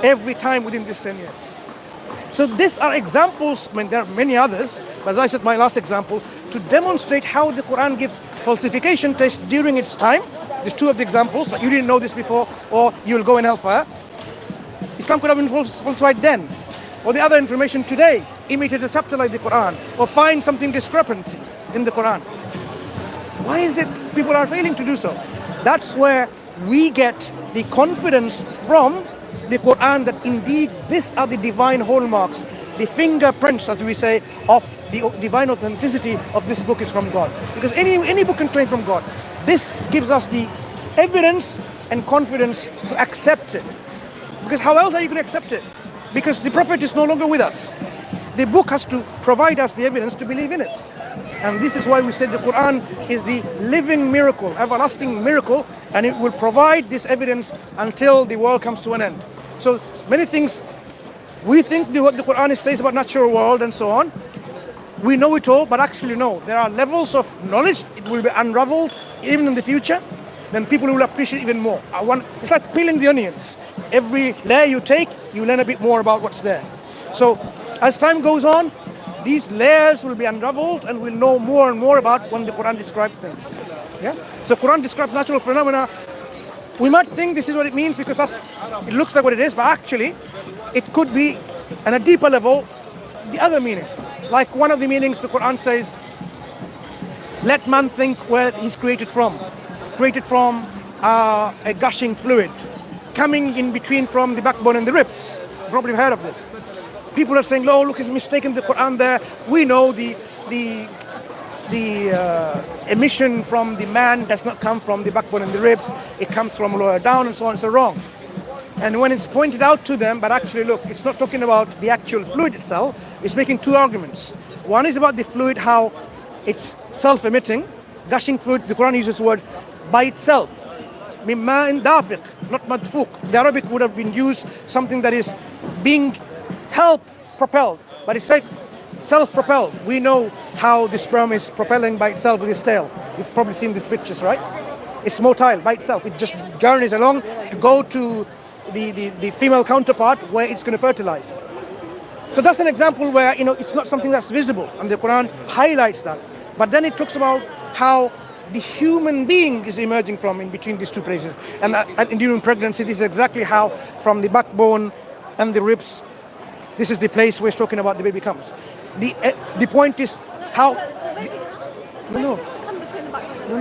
Every time within this 10 years. So these are examples, I mean there are many others, but as I said, my last example, to demonstrate how the Quran gives falsification tests during its time. There's two of the examples, but you didn't know this before, or you'll go in hellfire. Islam could have been falsified then, or the other information today, imitate a chapter like the Quran, or find something discrepancy in the Quran. Why is it people are failing to do so? That's where we get the confidence from the Quran that indeed these are the divine hallmarks, the fingerprints, as we say, of the divine authenticity of this book is from God. Because any book can claim from God. This gives us the evidence and confidence to accept it. Because how else are you going to accept it? Because the Prophet is no longer with us. The book has to provide us the evidence to believe in it. And this is why we said the Quran is the living miracle, everlasting miracle, and it will provide this evidence until the world comes to an end. So many things we think what the Quran says about natural world and so on, we know it all, but actually no. There are levels of knowledge, it will be unraveled even in the future, then people will appreciate even more. It's like peeling the onions. Every layer you take, you learn a bit more about what's there. So as time goes on, these layers will be unraveled and we'll know more and more about when the Quran describes things. Yeah? So Quran describes natural phenomena. We might think this is what it means because it looks like what it is, but actually it could be, on a deeper level, the other meaning. Like one of the meanings the Quran says, let man think where he's created from. Created from a gushing fluid, coming in between from the backbone and the ribs. You've probably heard of this. People are saying, oh, look, he's mistaken the Quran there. We know the emission from the man does not come from the backbone and the ribs. It comes from lower down and so on. So wrong. And when it's pointed out to them, but actually, look, it's not talking about the actual fluid itself. It's making two arguments. One is about the fluid, how it's self-emitting. Gushing fluid, the Quran uses the word by itself. Mimma dafiq, not madfuq. The Arabic would have been used something that is being propelled, but it's like self-propelled. We know how the sperm is propelling by itself with its tail. You've probably seen these pictures, right? It's motile by itself. It just journeys along to go to the female counterpart where it's going to fertilize. So that's an example where, it's not something that's visible, and the Quran highlights that. But then it talks about how the human being is emerging from in between these two places. And during pregnancy, this is exactly how from the backbone and the ribs, this is the place where it's talking about the baby comes. The point is how... No,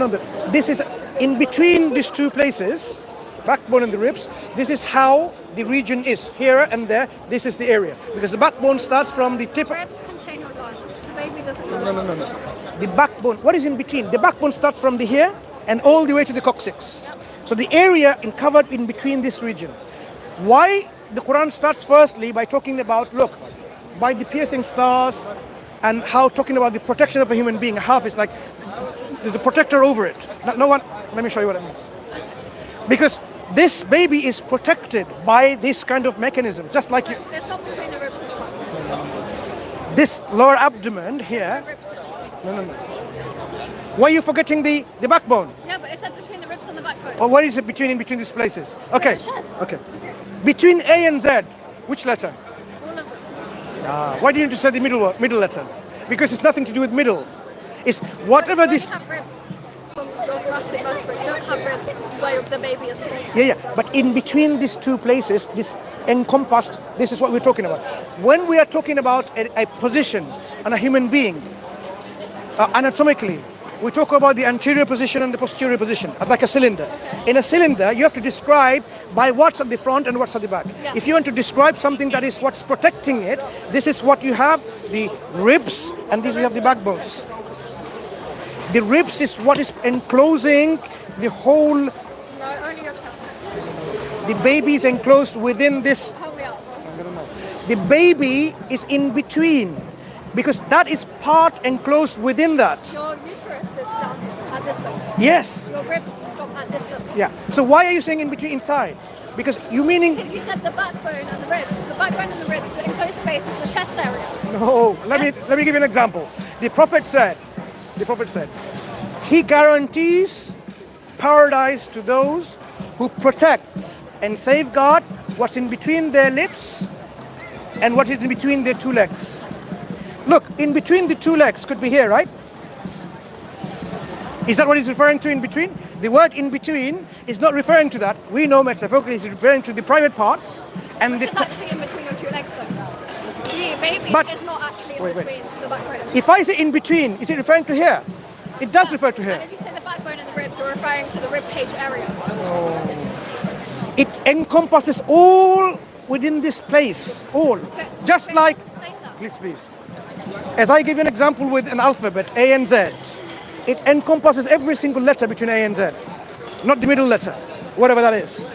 but this is in between these two places, backbone and the ribs, this is how the region is. Here and there, this is the area. Because the backbone starts from the tip... Ribs contain organs. The baby does doesn't go. No. The backbone, what is in between? The backbone starts from the here and all the way to the coccyx. Yep. So the area covered in between this region. Why the Quran starts firstly by talking about, look, by the piercing stars and how talking about the protection of a human being. Half is like, there's a protector over it. No one, let me show you what it means. Because this baby is protected by this kind of mechanism, just like you. It's not between the ribs and the backbone. This lower abdomen here. The ribs. No. Why are you forgetting the backbone? Yeah, but it said between the ribs and the backbone. Or what is it in between these places? Okay. The chest. Okay. Between A and Z, which letter? All of them. Why didn't you say the middle letter? Because it's nothing to do with middle. It's whatever You this. only have ribs from your thoracic vertebrae. You don't have ribs where the baby is born. Yeah. But in between these two places, this encompassed, this is what we're talking about. When we are talking about a position on a human being, anatomically, we talk about the anterior position and the posterior position, like a cylinder. Okay. In a cylinder, you have to describe by what's at the front and what's at the back. Yeah. If you want to describe something that is what's protecting it, this is what you have, the ribs, and these we have the backbones. The ribs is what is enclosing the whole, No, only your chest. the baby is enclosed within this. Hurry up. The baby is in between, because that is part enclosed within that. Your uterus is down at this level. Yes. Your ribs stop at this level. Yeah. So why are you saying in between inside? Because you meaning Because you said the backbone and the ribs. The backbone and the ribs, the enclosed space is the chest area. no. Let me give you an example. The Prophet said, he guarantees paradise to those who protect and safeguard what's in between their lips and what is in between their two legs. Look, in between the two legs could be here, right? Is that what he's referring to in between? The word in between is not referring to that. We know metaphorically it's referring to the private parts and Which the. is actually in between your two legs though. The baby But- is not actually in wait. between the backbone and the If I say in between, is it referring to here? It does refer to And here. if you say the backbone and the ribs, you're referring to the rib cage area. It encompasses all within this place, all. Just But like, it doesn't say that. please. As I give you an example with an alphabet, A and Z, it encompasses every single letter between A and Z, not the middle letter, whatever that is.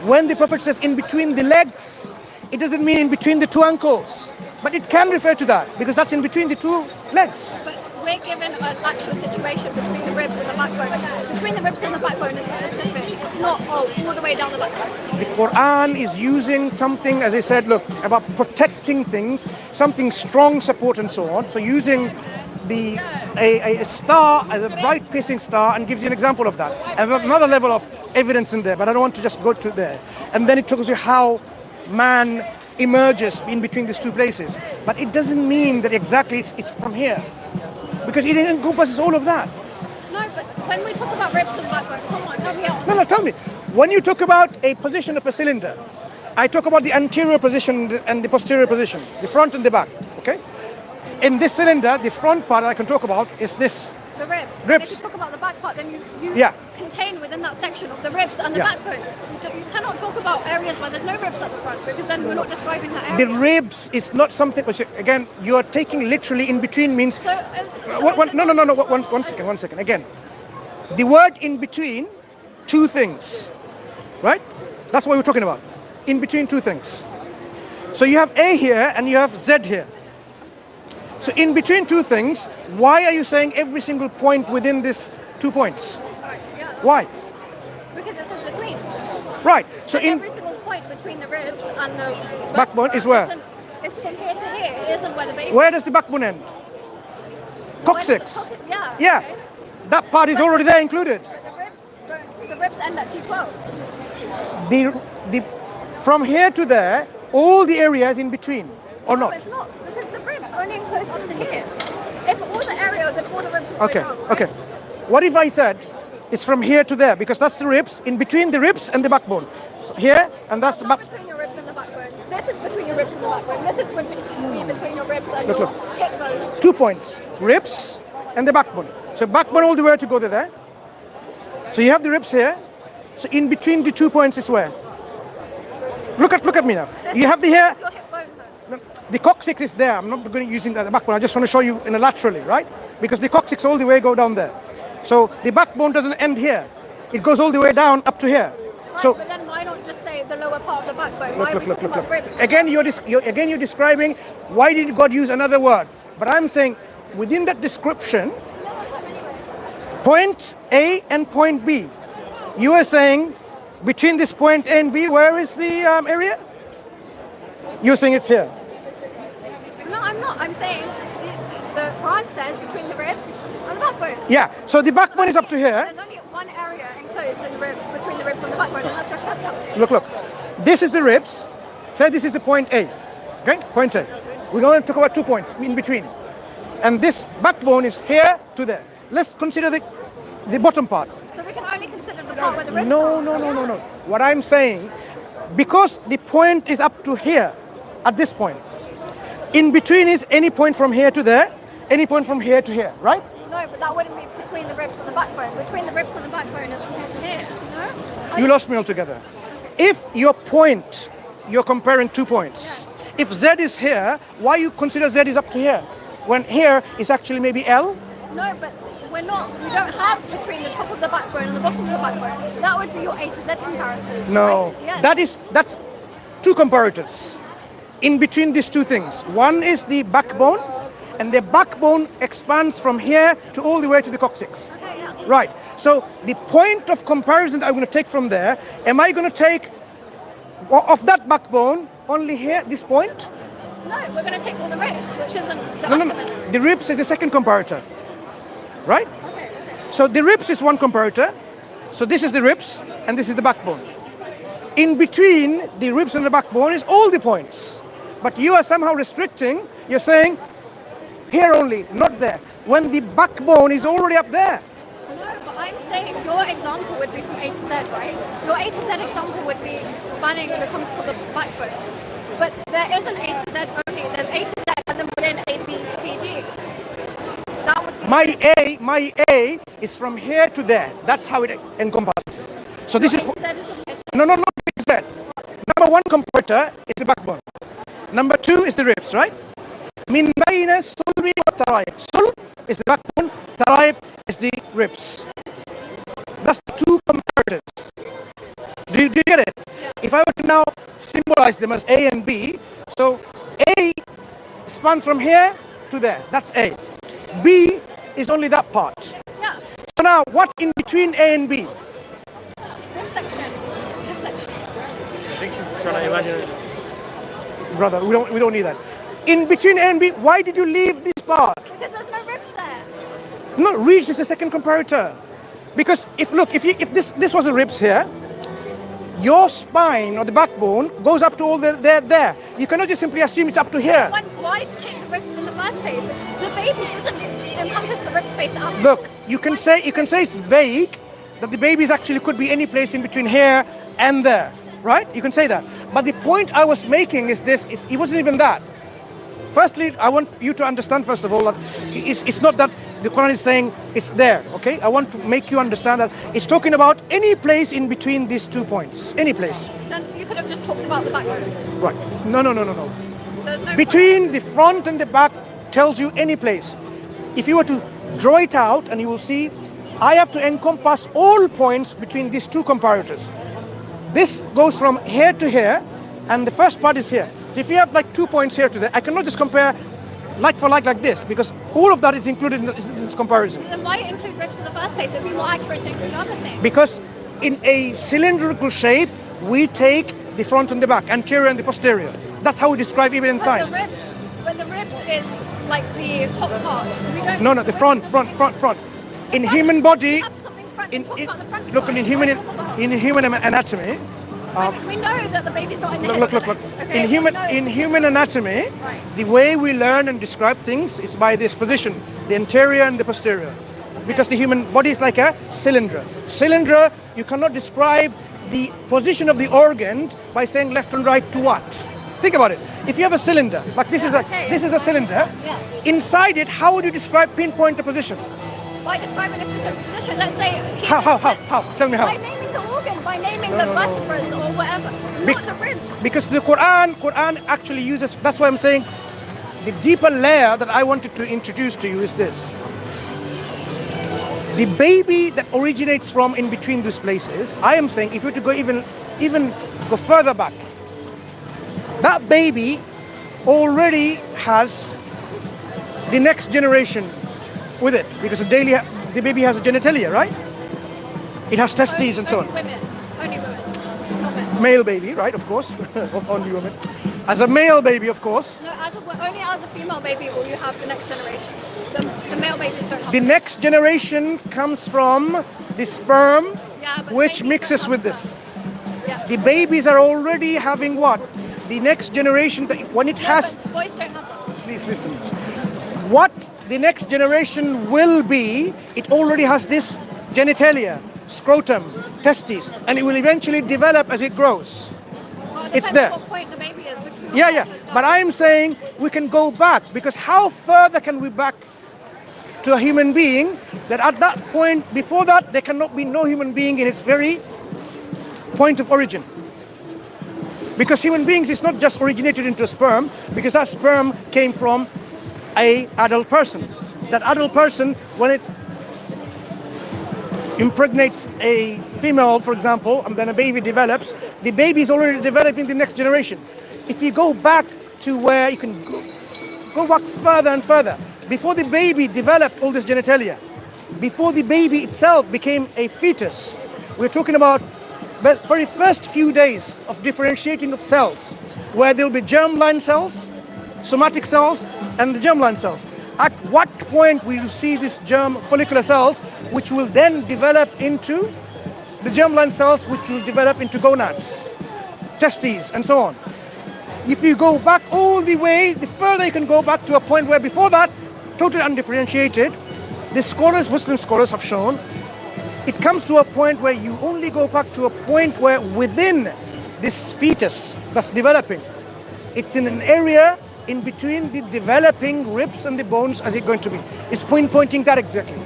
When the Prophet says in between the legs, it doesn't mean in between the two ankles, but it can refer to that because that's in between the two legs. But we're given an actual situation between the ribs and the backbone. Between the ribs and the backbone is specific. It's not all the way down the backbone. The Quran is using something, as I said, look, about protecting things, something strong support and so on. So using a star as a bright piercing star and gives you an example of that. And another level of evidence in there, but I don't want to just go to there. And then it tells you how man emerges in between these two places. But it doesn't mean that exactly it's from here. Because it encompasses all of that. No, but when we talk about ribs and backbone, come on, help me out. No, tell me. When you talk about a position of a cylinder, I talk about the anterior position and the posterior position, the front and the back, okay? In this cylinder, the front part I can talk about is this. The ribs. And Ribs. if you talk about the back part, then you Yeah. contain within that section of the ribs and the Yeah. backbones. You cannot talk about areas where there's no ribs at the front because then we're not describing that area. The ribs is not something, which again, you are taking literally in between means. So, One second. Again, the word in between two things, right? That's what we're talking about. In between two things. So you have A here and you have Z here. So in between two things, why are you saying every single point within this 2 points? Right, yeah, Why? because it says between. Right. So But in every single point between the ribs and the Backbone is where? It's from here to here. It isn't where the baby. where does the backbone end? Coccyx. Yeah. Yeah. Okay. That part is already there included. But the ribs end at T12. The from here to there, all the areas in between, or No, not? it's not because the ribs only enclose up to here. If all the area, then all the ribs will Okay, go down. Right? okay. What if I said it's from here to there? Because that's the ribs, in between the ribs and the backbone. So here, and that's the Not back. between your ribs and the backbone. This is between your ribs and the backbone. This is between your ribs and Look, your look. hip bone. 2 points, ribs and the backbone. So backbone all the way to go to there. So you have the ribs here. So in between the 2 points is where? Look at me now. You have the here. Your hip bone though. The coccyx is there. I'm not going to using the backbone. I just want to show you in a laterally, right? Because the coccyx all the way go down there. So the backbone doesn't end here. It goes all the way down up to here. Right, So but then why not just say the lower part of the backbone? look, Why are we talking about ribs? Again, you're describing why did God use another word? But I'm saying within that description, point A and point B, you are saying between this point A and B, where is the area? You're saying it's here. No, I'm not. I'm saying the Quran says between the ribs and the backbone. Yeah. So the backbone is up to here. There's only one area enclosed in the between the ribs and the backbone, and that's your chest cavity. Look. This is the ribs. Say this is the point A. Okay, point A. We're going to talk about 2 points in between. And this backbone is here to there. Let's consider the bottom part. So we can only consider the part where the ribs No. are. What I'm saying, because the point is up to here, at this point. In between is any point from here to there, any point from here to here, right? No, but that wouldn't be between the ribs and the backbone. Between the ribs and the backbone is from here to here. No? You lost me altogether. If your point, you're comparing 2 points. If Z is here, why you consider Z is up to here? When here is actually maybe L? No, but we don't have between the top of the backbone and the bottom of the backbone. That would be your A to Z comparison. No, right? Yes. that's 2 comparators. In between these 2 things. One is the backbone, and the backbone expands from here to all the way to the coccyx. Okay, yeah. Right. So the point of comparison that I'm going to take from there, am I going to take of that backbone only here, this point? No, we're going to take all the ribs, which isn't the No. abdomen. The ribs is the second comparator. Right? Okay. So the ribs is one comparator. So this is the ribs, and this is the backbone. In between the ribs and the backbone is all the points. But you are somehow restricting, you're saying here only, not there. When the backbone is already up there. No, but I'm saying your example would be from A to Z, right? Your A to Z example would be spanning the compass of the backbone. But there isn't A to Z only. There's A to Z and then within A, B, C, D. That would be My A is from here to there. That's how it encompasses. So this is A to Z is from here to no, not A to Z. Number 1 comparator is the backbone. Number 2 is the ribs, right? Min bayna sulbi wa tarayib. Sulb is the backbone, tarayib is the ribs. That's 2 comparators. Do you get it? If I were to now symbolize them as A and B, so A spans from here to there. That's A. B is only that part. Yeah, So now, what's in between A and B? this section. This section. I think she's trying to imagine it. Brother, we don't need that. In between A and B, why did you leave this part? Because there's no ribs there. No, reach is the second comparator. Because if this was the ribs here, your spine or the backbone goes up to all there. You cannot just simply assume it's up to here. Why take the ribs in the first place? The baby doesn't encompass the rib space at all. Look, you can say it's vague that the babies actually could be any place in between here and there, right? You can say that. But the point I was making is this: it wasn't even that. Firstly, I want you to understand, first of all, that it's not that the Quran is saying it's there, okay? I want to make you understand that it's talking about any place in between these 2 points. Any place. Then you could have just talked about the backbone. Right. No. There's no Between the front and the back tells you any place. If you were to draw it out, and you will see, I have to encompass all points between these 2 comparators. This goes from here to here, and the first part is here. So if you have like 2 points here to there, I cannot just compare like for like this, because all of that is included in this comparison. Then why include ribs in the first place? It'd be more accurate to include other things. Because in a cylindrical shape, we take the front and the back, anterior and the posterior. That's how we describe even in science. But the ribs is like the top part. We don't No, the front. In human body, have something front. in, Talk about the front look, side. in Why human talk about- anatomy, we know that the baby's not in the look. hip. Okay, In human anatomy, the way we learn and describe things is by this position, the anterior and the posterior. Because the human body is like a cylinder. Cylinder, you cannot describe the position of the organ by saying left and right to what? Think about it. If you have a cylinder, like this is a cylinder, Yeah. inside it, how would you pinpoint the position? By describing a specific position, let's say here. How? Tell me how. By naming the organ, by by naming the vertebrates or whatever, not the ribs. Because the Quran actually uses, that's why I'm saying the deeper layer that I wanted to introduce to you is this. The baby that originates from in between those places, I am saying if you were to go even go further back, that baby already has the next generation with it, because the baby has a genitalia, right? It has testes and so on. Only women, not men. Male baby, right? Of course, only women. As a male baby, of course. No, only as a female baby will you have the next generation. The male babies don't have The next generation comes from the sperm, Yeah, but which babies mixes don't with have this. Yeah. The babies are already having what? The next generation, when it has, But boys don't have that. please listen. What the next generation will be, it already has this genitalia, scrotum, testes, and it will eventually develop as it grows. Well, it It's depends there. what point the baby is. Which is Yeah. But I am saying we can go back, because how further can we back to a human being that at that point, before that, there cannot be no human being in its very point of origin. Because human beings is not just originated into a sperm, because that sperm came from a adult person. That adult person, when it impregnates a female, for example, and then a baby develops, the baby is already developing the next generation. If you go back to where you can go back further and further, before the baby developed all this genitalia, before the baby itself became a fetus, we're talking about the very first few days of differentiating of cells, where there will be germline cells, somatic cells, and the germline cells. At what point will you see these germ follicular cells, which will then develop into the germline cells, which will develop into gonads, testes, and so on. If you go back all the way, the further you can go back to a point where before that, totally undifferentiated, the scholars, Muslim scholars have shown, it comes to a point where you only go back to a point where within this fetus that's developing, it's in an area in between the developing ribs and the bones as it's going to be. It's pinpointing that exactly.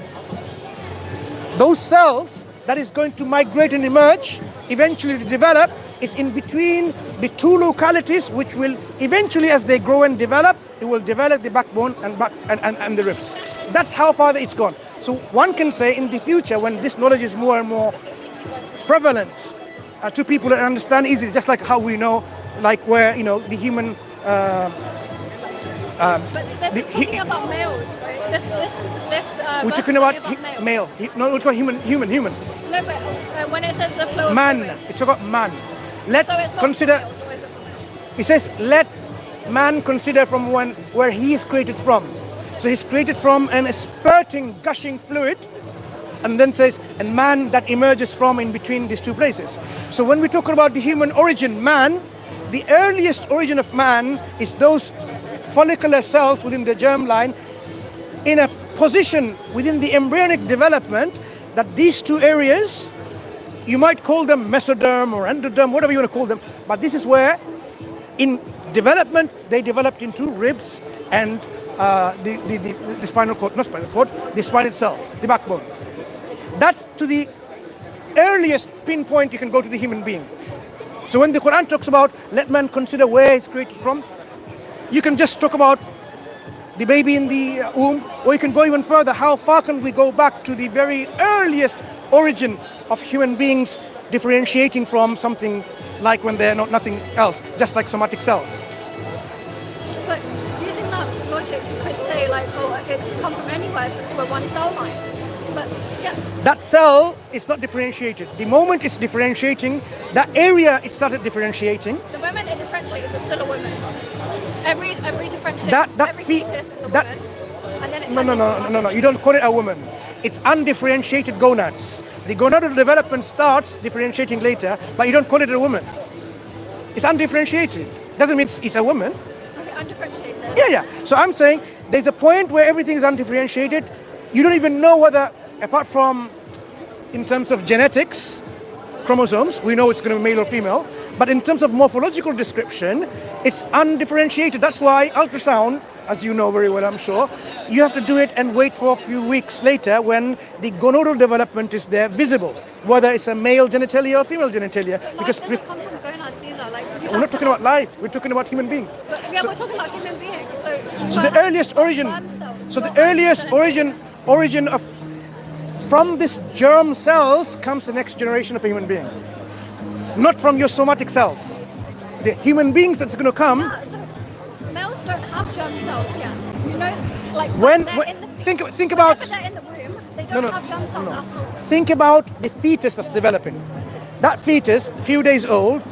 Those cells that is going to migrate and emerge, eventually to develop, is in between the two localities, which will eventually, as they grow and develop, it will develop the backbone and the ribs. That's how far it's gone. So one can say in the future, when this knowledge is more and more prevalent to people that understand easily, just like how we know, like where, the human But this is talking about males, right? we're verse talking is about males. male. No, we're talking human. No, but when it says the flow of Man. fluid, It's about man. so Let's it's not consider. males, or is it for males? It says, let man consider from where he is created from. So he's created from an spurting, gushing fluid, and then says, and man that emerges from in between these two places. So when we talk about the human origin, man, the earliest origin of man is those follicular cells within the germline in a position within the embryonic development that these two areas, you might call them mesoderm or endoderm, whatever you want to call them, but this is where in development they developed into ribs and the spinal cord, not spinal cord, the spine itself, the backbone. That's to the earliest pinpoint you can go to the human being. So when the Quran talks about let man consider where it's created from, you can just talk about the baby in the womb, or you can go even further. How far can we go back to the very earliest origin of human beings differentiating from something like when they're not nothing else, just like somatic cells? But using that logic, you could say like, oh, it can come from anywhere since we're one cell line. But yeah, That cell is not differentiated. The moment it's differentiating, that area it started differentiating. the moment it differentiates, it's still a woman. Every differentiation, That every fe- fetus is a that- woman. And then it No, turns into a man. no. You don't call it a woman. It's undifferentiated gonads. The gonadal development starts differentiating later, but you don't call it a woman. It's undifferentiated. Doesn't mean it's a woman. Okay, undifferentiated. Yeah. So I'm saying there's a point where everything is undifferentiated. You don't even know whether, apart from in terms of genetics, chromosomes, we know it's going to be male or female, but in terms of morphological description, it's undifferentiated. That's why ultrasound as you know very well, I'm sure, you have to do it and wait for a few weeks later when the gonadal development is there, visible, whether it's a male genitalia or female genitalia. Because Life doesn't come from gonads either. Like, we're not talking about life, we're talking about human beings. But, yeah, we're talking about human beings. So the earliest origin, origin of from this germ cells comes the next generation of human being, not from your somatic cells. The human beings that's going to come. So males don't have germ cells yet. You know, like think about. Whenever they're in the womb, they don't have germ cells at all. Think about the fetus that's developing. That fetus, few days old,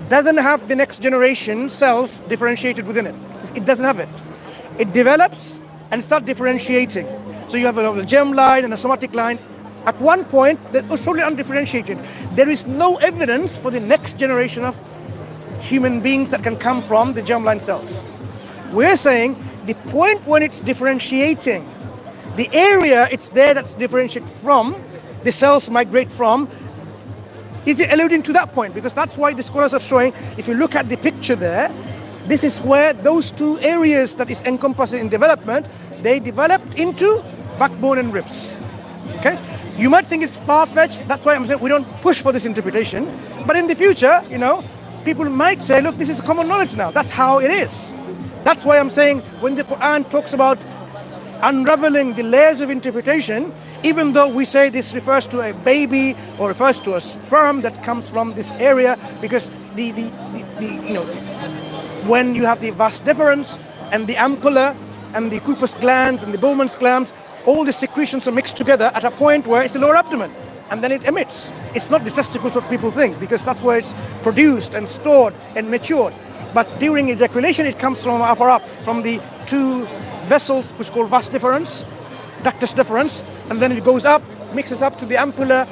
doesn't have the next generation cells differentiated within it. It doesn't have it. It develops and starts differentiating. So you have a germ line and a somatic line. At one point, they're totally undifferentiated. There is no evidence for the next generation of human beings that can come from the germline cells. We're saying the point when it's differentiating, the area it's there that's differentiated from, the cells migrate from, is it alluding to that point? Because that's why the scholars are showing, if you look at the picture there, this is where those two areas that is encompassed in development, they developed into backbone and ribs. Okay? You might think it's far-fetched, that's why I'm saying we don't push for this interpretation, but in the future, you know, people might say, look, this is common knowledge now. That's how it is. That's why I'm saying when the Quran talks about unraveling the layers of interpretation, even though we say this refers to a baby or refers to a sperm that comes from this area, because the when you have the vas deferens and the ampulla and the Cooper's glands and the Bowman's glands, all the secretions are mixed together at a point where it's the lower abdomen, and then it emits. It's not the testicles what people think, because that's where it's produced and stored and matured. But during ejaculation, it comes from upper up, from the two vessels, which are called vas deferens, ductus deferens, and then it goes up, mixes up to the ampulla,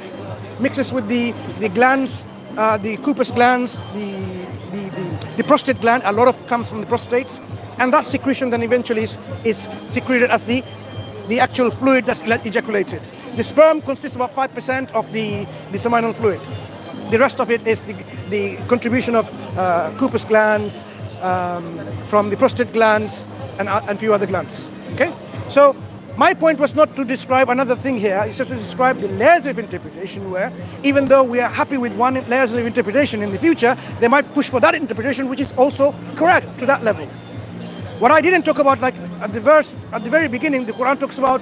mixes with the glands, the Cooper's glands, the prostate gland. A lot of comes from the prostates, and that secretion then eventually is secreted as the actual fluid that's ejaculated. The sperm consists about 5% of the seminal fluid. The rest of it is the contribution of Cooper's glands, from the prostate glands, and a few other glands. Okay? So my point was not to describe another thing here, it's just to describe the layers of interpretation where, even though we are happy with one layers of interpretation, in the future, they might push for that interpretation, which is also correct to that level. What I didn't talk about, like at the very beginning, the Quran talks about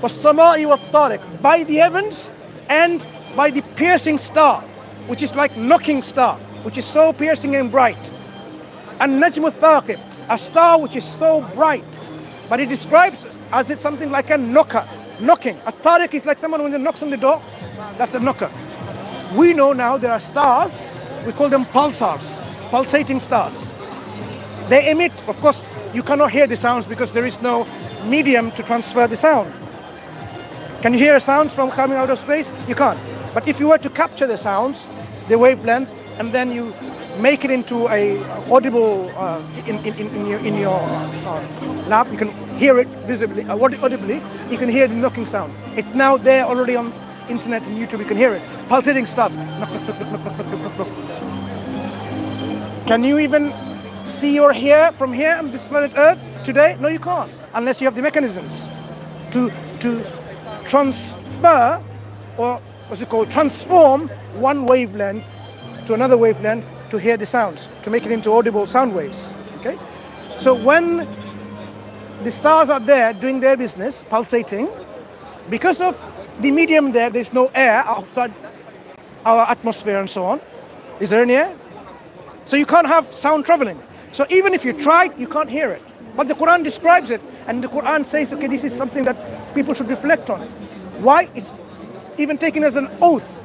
وَالسَّمَاءِ وَالطَّارِقِ, by the heavens and by the piercing star, which is like knocking star, which is so piercing and bright. And Najm al-Thaqib, a star which is so bright, but it describes as it's something like a knocker, knocking. A tariq is like someone when he knocks on the door, that's a knocker. We know now there are stars, we call them pulsars, pulsating stars. They emit, of course, you cannot hear the sounds because there is no medium to transfer the sound. Can you hear sounds from coming out of space? You can't. But if you were to capture the sounds, the wavelength, and then you make it into a audible in your lab, you can hear it visibly, audibly. You can hear the knocking sound. It's now there already on internet and YouTube. You can hear it. Pulsating stars. Can you even see or hear from here on this planet Earth today? No, you can't, unless you have the mechanisms to transfer, or what's it called, transform one wavelength to another wavelength to hear the sounds, to make it into audible sound waves. Okay? So when the stars are there doing their business, pulsating, because of the medium there's no air outside our atmosphere and so on. Is there any air? So you can't have sound traveling. So even if you tried, you can't hear it. But the Quran describes it, and the Quran says, okay, this is something that people should reflect on. Why? It's even taken as an oath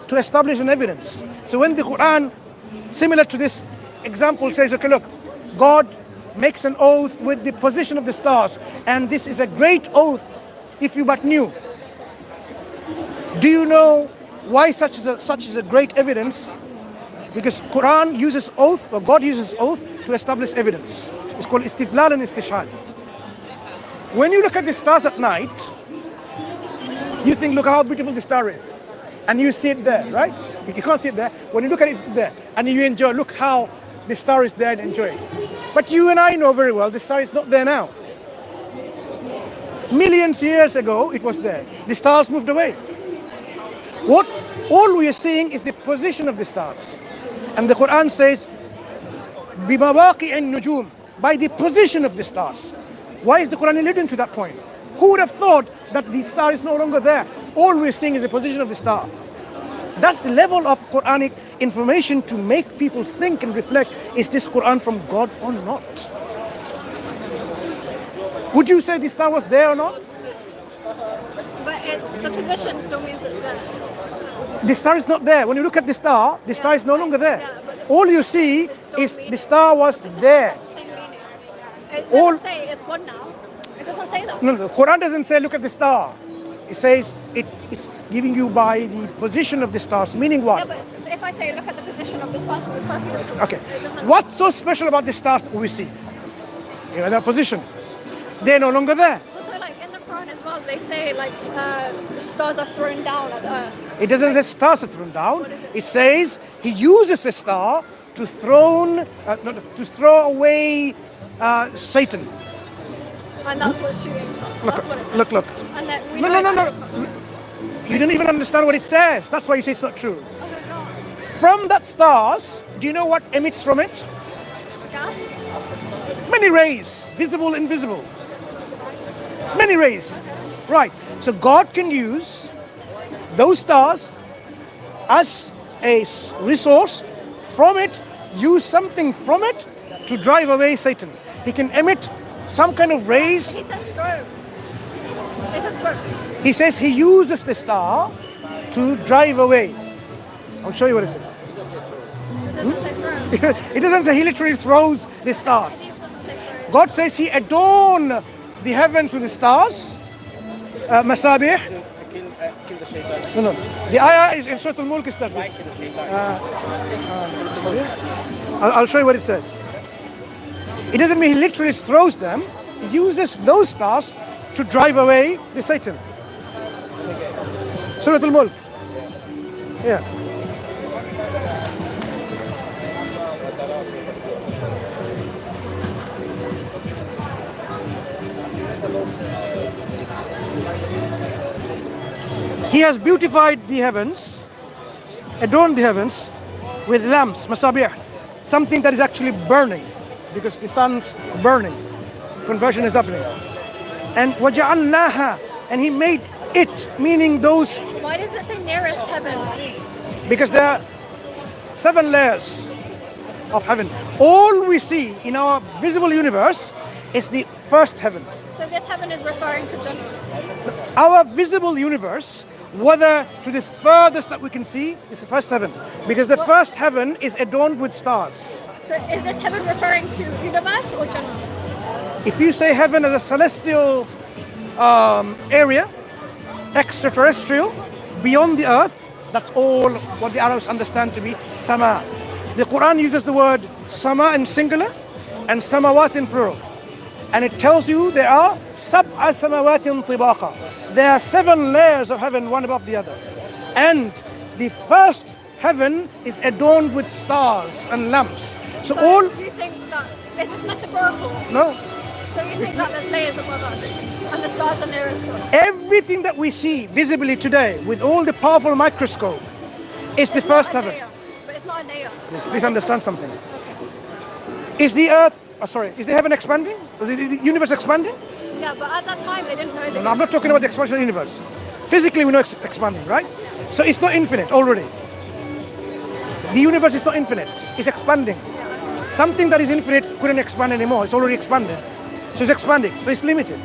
to establish an evidence. So when the Quran, similar to this example, says, okay, look, God makes an oath with the position of the stars, and this is a great oath if you but knew. Do you know why such is a great evidence? Because Quran uses oath, or God uses oath to establish evidence. It's called istidlal and istishhad. When you look at the stars at night, you think, look how beautiful the star is. And you see it there, right? You can't see it there. When you look at it there, and you enjoy, look how the star is there and enjoy it. But you and I know very well the star is not there now. Millions years ago, it was there. The stars moved away. All we are seeing is the position of the stars. And the Quran says, بِمَوَاقِعِ النُّجُومِ, by the position of the stars. Why is the Quran alluding to that point? Who would have thought that the star is no longer there? All we're seeing is the position of the star. That's the level of Quranic information to make people think and reflect, is this Quran from God or not? Would you say the star was there or not? But the position still means it's there. The star is not there. When you look at the star is no longer there. Yeah, but All you see is the star was there. It's the same meaning. It All- doesn't say it's gone now. It doesn't say that. No, the Quran doesn't say look at the star. It says it's giving you by the position of the stars, meaning Yeah, what? but if I say look at the position of this person is still Okay. it doesn't- What's so special about the stars that we see? You know, their position. They're no longer there. Also, like in the Quran as well, they say like stars are thrown down at the earth. It doesn't say stars are thrown down. It says he uses a star to throw away Satan. And that's what's shooting stuff. That's what it says. Look. And that we No. know that it's not. You don't even understand what it says. That's why you say it's not true. Okay, no. From that stars, do you know what emits from it? Gas? Many rays, visible, invisible. Many rays. Right. So God can use those stars as a resource. From it, use something from it to drive away Satan. He can emit some kind of rays. He says throw. It says throw. He says he uses the star to drive away. I'll show you what it says. It doesn't say throw. It doesn't say he literally throws the stars. It doesn't say throw. God says he adorned the heavens with the stars. Masabih. To kill the shaitan. No. The ayah is in Surah Al-Mulk. Is that Kill the shaitan. sorry? I'll show you what it says. It doesn't mean he literally throws them. He uses those stars to drive away the Satan. Surah Al-Mulk. Yeah. He has beautified the heavens, adorned the heavens with lamps, masabih, something that is actually burning, because the sun's burning. Conversion is happening. And وَجَعَلْنَاهَا, and he made it, meaning those, Why does it say nearest heaven? because there are 7 layers of heaven. All we see in our visible universe is the first heaven. So this heaven is referring to Jannah. Our visible universe, whether to the furthest that we can see, is the first heaven, because the first heaven is adorned with stars. So is this heaven referring to universe or Jannah? If you say heaven as a celestial area, extraterrestrial, beyond the earth, that's all what the Arabs understand to be sama. The Quran uses the word sama in singular and samawat in plural. And it tells you there are sab'a samawatin tibaqa. There are 7 layers of heaven, one above the other. And the first heaven is adorned with stars and lamps. So all, you think that is this metaphorical? no, So you think that there's layers above us and the stars are nearest to us? everything that we see visibly today with all the powerful microscope is the It's first not a heaven. layer, but it's not a layer. Please understand something. Is the earth, is the heaven expanding? The universe expanding? Yeah, but at that time they didn't know that. No, I'm not talking about the expansion of the universe. Physically, we know it's expanding, right? So it's not infinite already. The universe is not infinite. It's expanding. Something that is infinite couldn't expand anymore. It's already expanded. So it's expanding. So it's limited.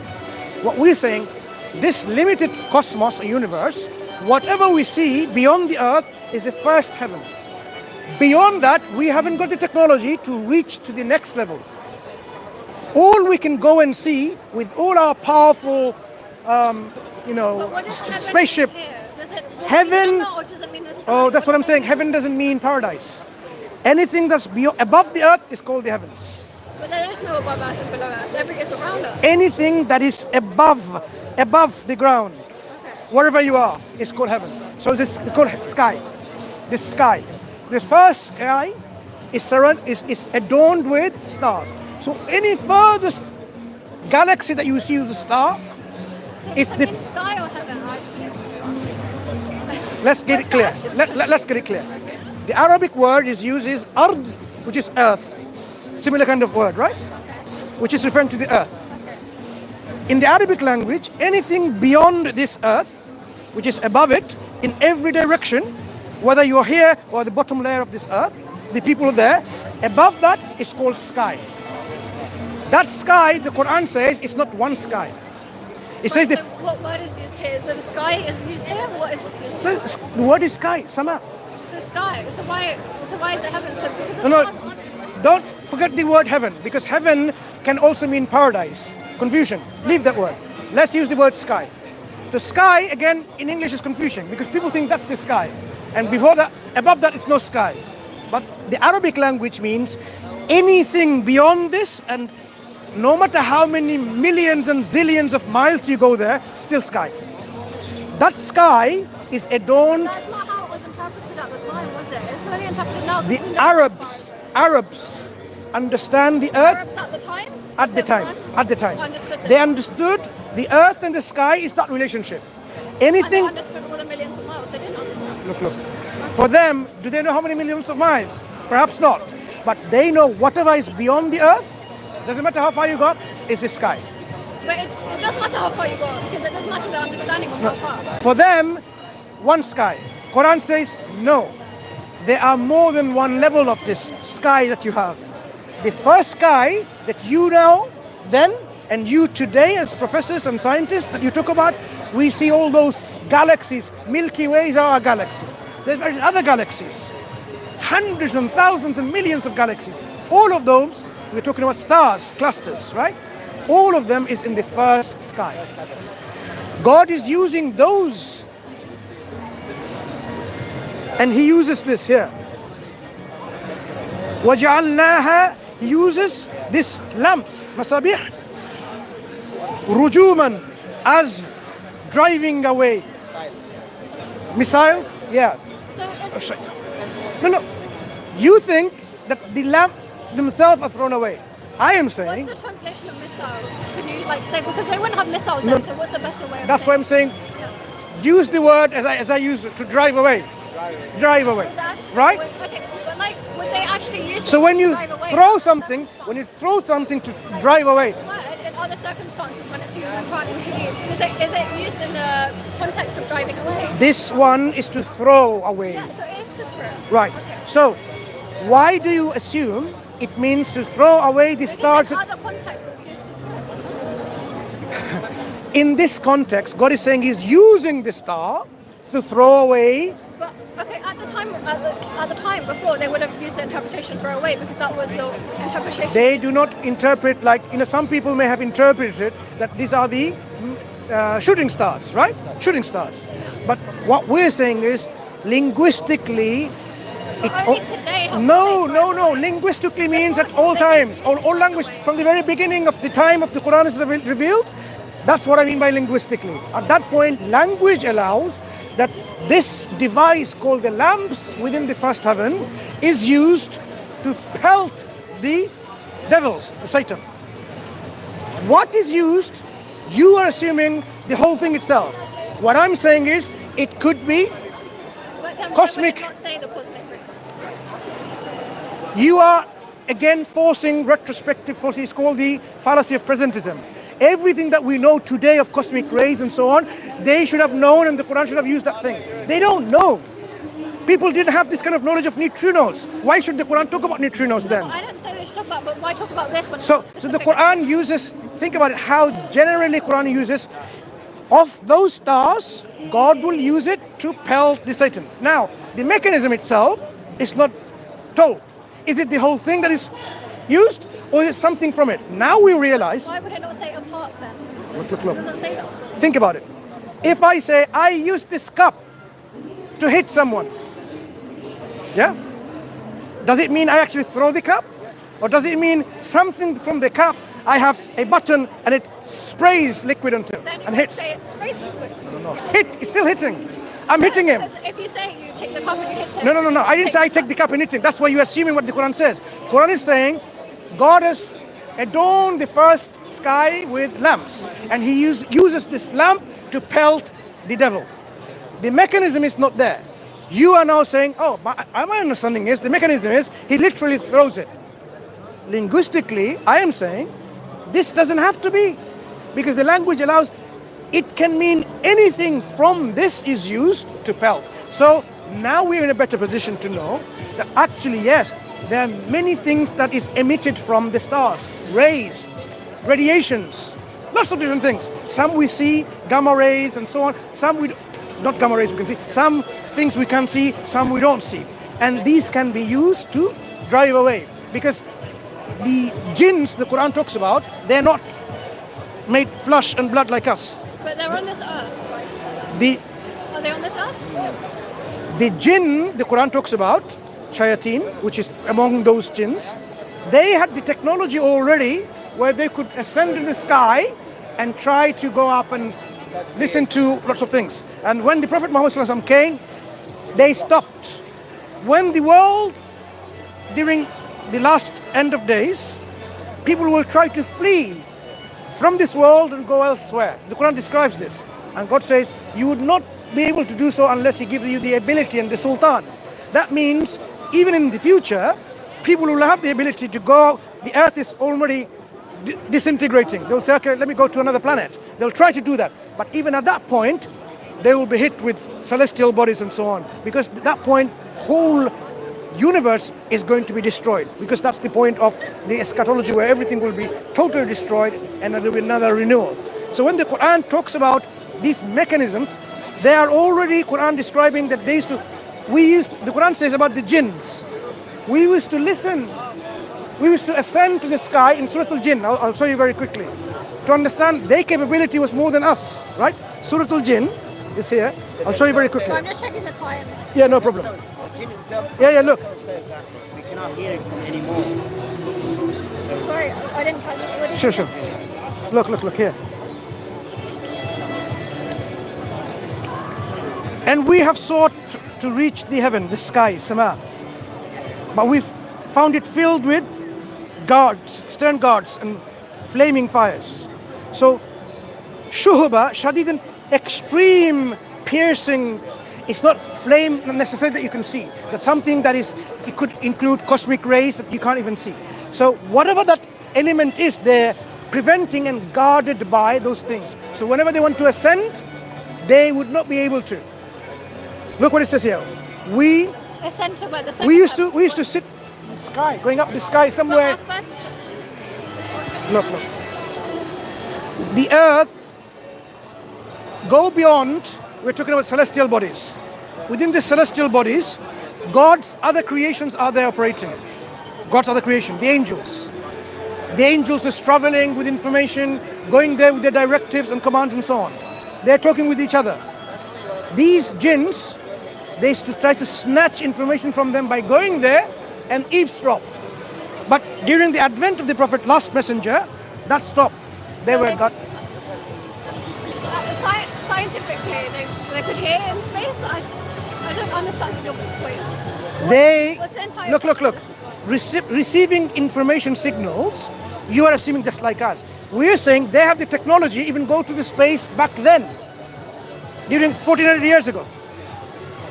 What we're saying, this limited cosmos, a universe, whatever we see beyond the earth is the first heaven. Beyond that, we haven't got the technology to reach to the next level. All we can go and see with all our powerful, But what does heaven spaceship. mean here? Does it Heaven- mean Jannah or does it mean the sky? Oh, that's what I'm saying. Heaven doesn't mean paradise. Anything that's above the earth is called the heavens. But there is no above us and below us. Everything is around us. Anything that is above the ground, wherever you are, is called heaven. So this is called sky. The sky. The first sky is adorned with stars. So any furthest galaxy that you see with a star It's in the sky or heaven? let's get it clear. Let's get it clear. The Arabic word uses ard, which is earth. Similar kind of word, right? Which is referring to the earth. In the Arabic language, anything beyond this earth, which is above it, in every direction, whether you're here or the bottom layer of this earth, the people there, above that is called sky. That sky, the Quran says, is not one sky. It says So what word is used here? So the sky is used here? What is used here? the word is sky, sama. So sky. So why is it heaven? So because the No, stars aren't- don't forget the word heaven, because heaven can also mean paradise. Confusion. Leave that word. Let's use the word sky. The sky, again, in English is confusion, because people think that's the sky. And before that, above that is no sky. But the Arabic language means anything beyond this, and no matter how many millions and zillions of miles you go there, still sky. That sky is adorned. That's not how it was interpreted at the time, was it? It's only interpreted now. The because we know Arabs understand the earth Arabs at the time. at the time. At the time, Understood this. they understood the earth and the sky is that relationship. And they Anything. understood all the millions of miles. They didn't understand. Look. For them, do they know how many millions of miles? Perhaps not. But they know whatever is beyond the earth, doesn't matter how far you got, is the sky. But it does matter how far you go, because it does matter the understanding of how far. For them, one sky. Quran says no. There are more than one level of this sky that you have. The first sky that you know then, and you today as professors and scientists that you talk about, we see all those galaxies. Milky Way is our galaxy. There's other galaxies. Hundreds and thousands and millions of galaxies. All of those, we're talking about stars, clusters, right? All of them is in the first sky. God is using those. And he uses this here. وَجَعَلْنَاهَا, he uses this lamps, masabih, rujuman, as driving away. Missiles? Yeah. So it's, No. You think that the lamps themselves are thrown away. I am saying, what's the translation of missiles? Can you say, because they wouldn't have missiles then, so what's a better way of that's why I'm saying, use the word as I use it, to drive away. Drive away. Is that actually- Right? Okay, but like, would they actually use So it when to you drive away? throw something, to drive away, Word in other circumstances when it's used in the Quran and Hadith, is it used in the context of driving away? this one is to throw away. Yeah, so it is to throw. Right. Okay. So why do you assume it means to throw away the stars? Because in other contexts it's used to throw. In this context, God is saying he's using the star to throw away. But okay, at the time before they would have used the interpretation throw away because that was the interpretation. They do not interpret like, some people may have interpreted that these are the shooting stars, right? Shooting stars. But what we're saying is, linguistically, Only today have no. they tried- Linguistically means at all times, all language, from the very beginning of the time of the Quran is revealed. That's what I mean by linguistically. At that point, language allows that this device called the lamps within the first heaven is used to pelt the devils, the Satan. What is used, you are assuming the whole thing itself. What I'm saying is, it could be But then cosmic. why would it not say the cosmic rays? You are again forcing retrospective force. It's called the fallacy of presentism. Everything that we know today of cosmic rays and so on, they should have known, and the Quran should have used that thing. They don't know. People didn't have this kind of knowledge of neutrinos. Why should the Quran talk about neutrinos then? I don't say they should talk about, but why talk about this when So it's not the specific? Quran uses, think about it, how generally Quran uses, of those stars, God will use it to pelt the Satan. Now, the mechanism itself is not told. Is it the whole thing that is used, or is it something from it? Now we realize, Why would it not say apart then? look. It doesn't say that. Think about it. If I say, I use this cup to hit someone, yeah? Does it mean I actually throw the cup? Or does it mean something from the cup, I have a button and it sprays liquid onto it Then you and would hits? say it's sprays liquid. Hit, it's still hitting. I'm hitting him. Because if you say you take the cup and you hit him. No. I didn't say I take the cup and hit him. That's why you're assuming what the Quran says. Quran is saying God has adorn the first sky with lamps, and he uses this lamp to pelt the devil. The mechanism is not there. You are now saying, oh, my understanding is, the mechanism is, he literally throws it. Linguistically, I am saying, this doesn't have to be, because the language allows, it can mean anything from this is used to pelt. So now we're in a better position to know that actually, yes, there are many things that is emitted from the stars, rays, radiations, lots of different things. Some we see, gamma rays and so on. Some we, not gamma rays we can see, some things we can see, some we don't see. And these can be used to drive away. Because the jinns the Quran talks about, they're not made flesh and blood like us. But they're on this earth, right? Are they on this earth? The jinn the Quran talks about, shayateen, which is among those jinns, they had the technology already where they could ascend to the sky and try to go up and listen to lots of things. And when the Prophet Muhammad ﷺ came, they stopped. When the world, during the last end of days, people will try to flee from this world and go elsewhere. The Quran describes this. And God says, you would not be able to do so unless He gives you the ability and the sultan. That means, even in the future, people will have the ability to go, the earth is already disintegrating. They'll say, okay, let me go to another planet. They'll try to do that. But even at that point, they will be hit with celestial bodies and so on. Because at that point, whole universe is going to be destroyed. Because that's the point of the eschatology, where everything will be totally destroyed and there will be another renewal. So when the Quran talks about these mechanisms, they are already Quran describing that they used to, the Quran says about the jinns, we used to listen, we used to ascend to the sky in Surah Al-Jinn. I'll show you very quickly. To understand their capability was more than us, right? Surah Al-Jinn is here. I'll show you very quickly. So I'm just checking the time. Yeah, no problem. The jinn himself Yeah, look. says that we cannot hear it anymore. Sorry, I didn't catch it. What did you Sure, say? sure. Look here. And we have sought to reach the heaven, the sky, sama. But we've found it filled with guards, stern guards and flaming fires. So, shuhuba, shadidan, extreme, piercing, it's not flame necessarily that you can see. There's something that is, it could include cosmic rays that you can't even see. So whatever that element is, they're preventing and guarded by those things. So whenever they want to ascend, they would not be able to. Look what it says here. We Ascend to where the used to sit in the sky, going up the sky somewhere. Look. The earth, go beyond, we're talking about celestial bodies. Within the celestial bodies, God's other creations are there operating. God's other creation, the angels. The angels is traveling with information, going there with their directives and commands and so on. They're talking with each other. These jinns, they used to try to snatch information from them by going there and eavesdrop. But during the advent of the Prophet, last messenger, that stopped. They were got. Scientifically, they could hear in space. I don't understand your point. They What's the entire look. purpose of that? Receiving information signals, you are assuming just like us. We're saying they have the technology, even go to the space back then, during 1400 years ago.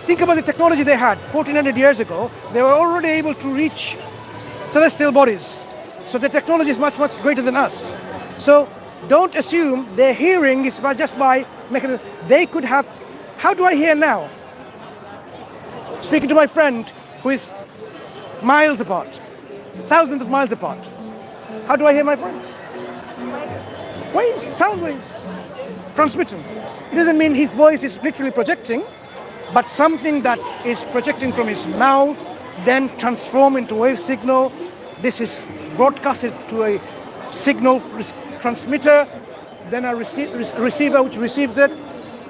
Think about the technology they had 1400 years ago. They were already able to reach celestial bodies. So the technology is much, much greater than us. So don't assume their hearing is just by mechanism. They could have, how do I hear now? Speaking to my friend who is miles apart, thousands of miles apart. How do I hear my friends? Waves, sound waves, transmitting. It doesn't mean his voice is literally projecting, but something that is projecting from his mouth, then transform into wave signal. This is broadcasted to a signal transmitter, then a receiver which receives it,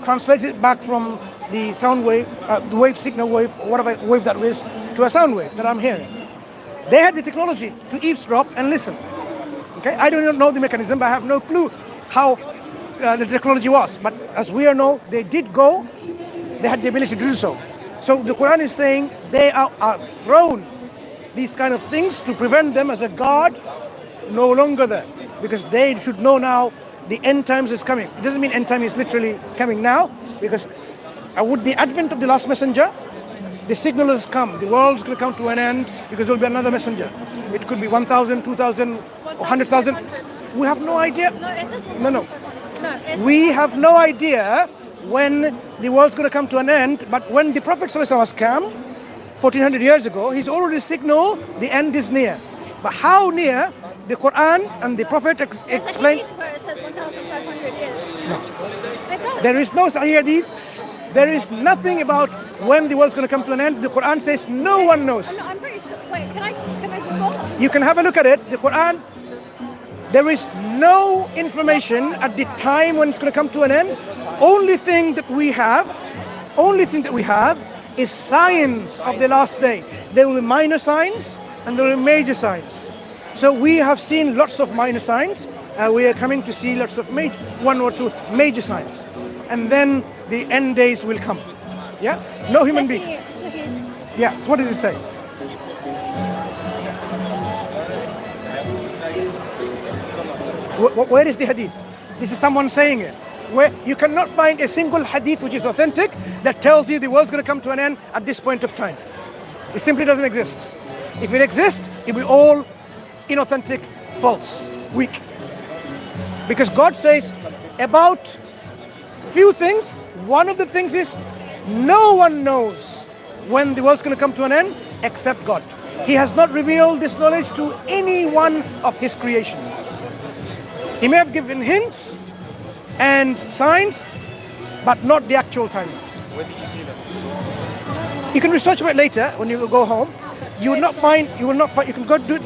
translates it back from the sound wave, the wave signal wave, whatever wave that is, to a sound wave that I'm hearing. They had the technology to eavesdrop and listen. Okay, I don't know the mechanism, but I have no clue how the technology was. But as we all know, they did go. They had the ability to do so. So the Quran is saying they are thrown these kind of things to prevent them as a guard, no longer there, because they should know now the end times is coming. It doesn't mean end time is literally coming now, because with the advent of the last messenger, the signal has come. The world's going to come to an end because there will be another messenger. It could be 1,000, 2,000, or 100,000. We have no idea. No. We have no idea when the world's going to come to an end. But when the Prophet ﷺ came 1,400 years ago, he's already signaled the end is near. But how near? The Quran and the Prophet explain. Where it says 1,500 years. No. It does. There is no Sahih Hadith. There is nothing about when the world's going to come to an end. The Quran says no one knows. I'm pretty sure. Wait, can I Google? You can have a look at it. The Quran, there is no information at the time when it's going to come to an end. Only thing that we have is signs of the last day. There will be minor signs and there will be major signs. So we have seen lots of minor signs. We are coming to see lots of one or two major signs. And then the end days will come. Yeah? No human being. Yeah, so what does it say? Where is the hadith? This is someone saying it. Where you cannot find a single hadith which is authentic that tells you the world's going to come to an end at this point of time. It simply doesn't exist. If it exists, it will be all inauthentic, false, weak. Because God says about few things, one of the things is no one knows when the world's going to come to an end except God. He has not revealed this knowledge to any one of his creation. He may have given hints and signs, but not the actual timings. Where did you see that? You can research about it later when you go home. You will not find, you can go do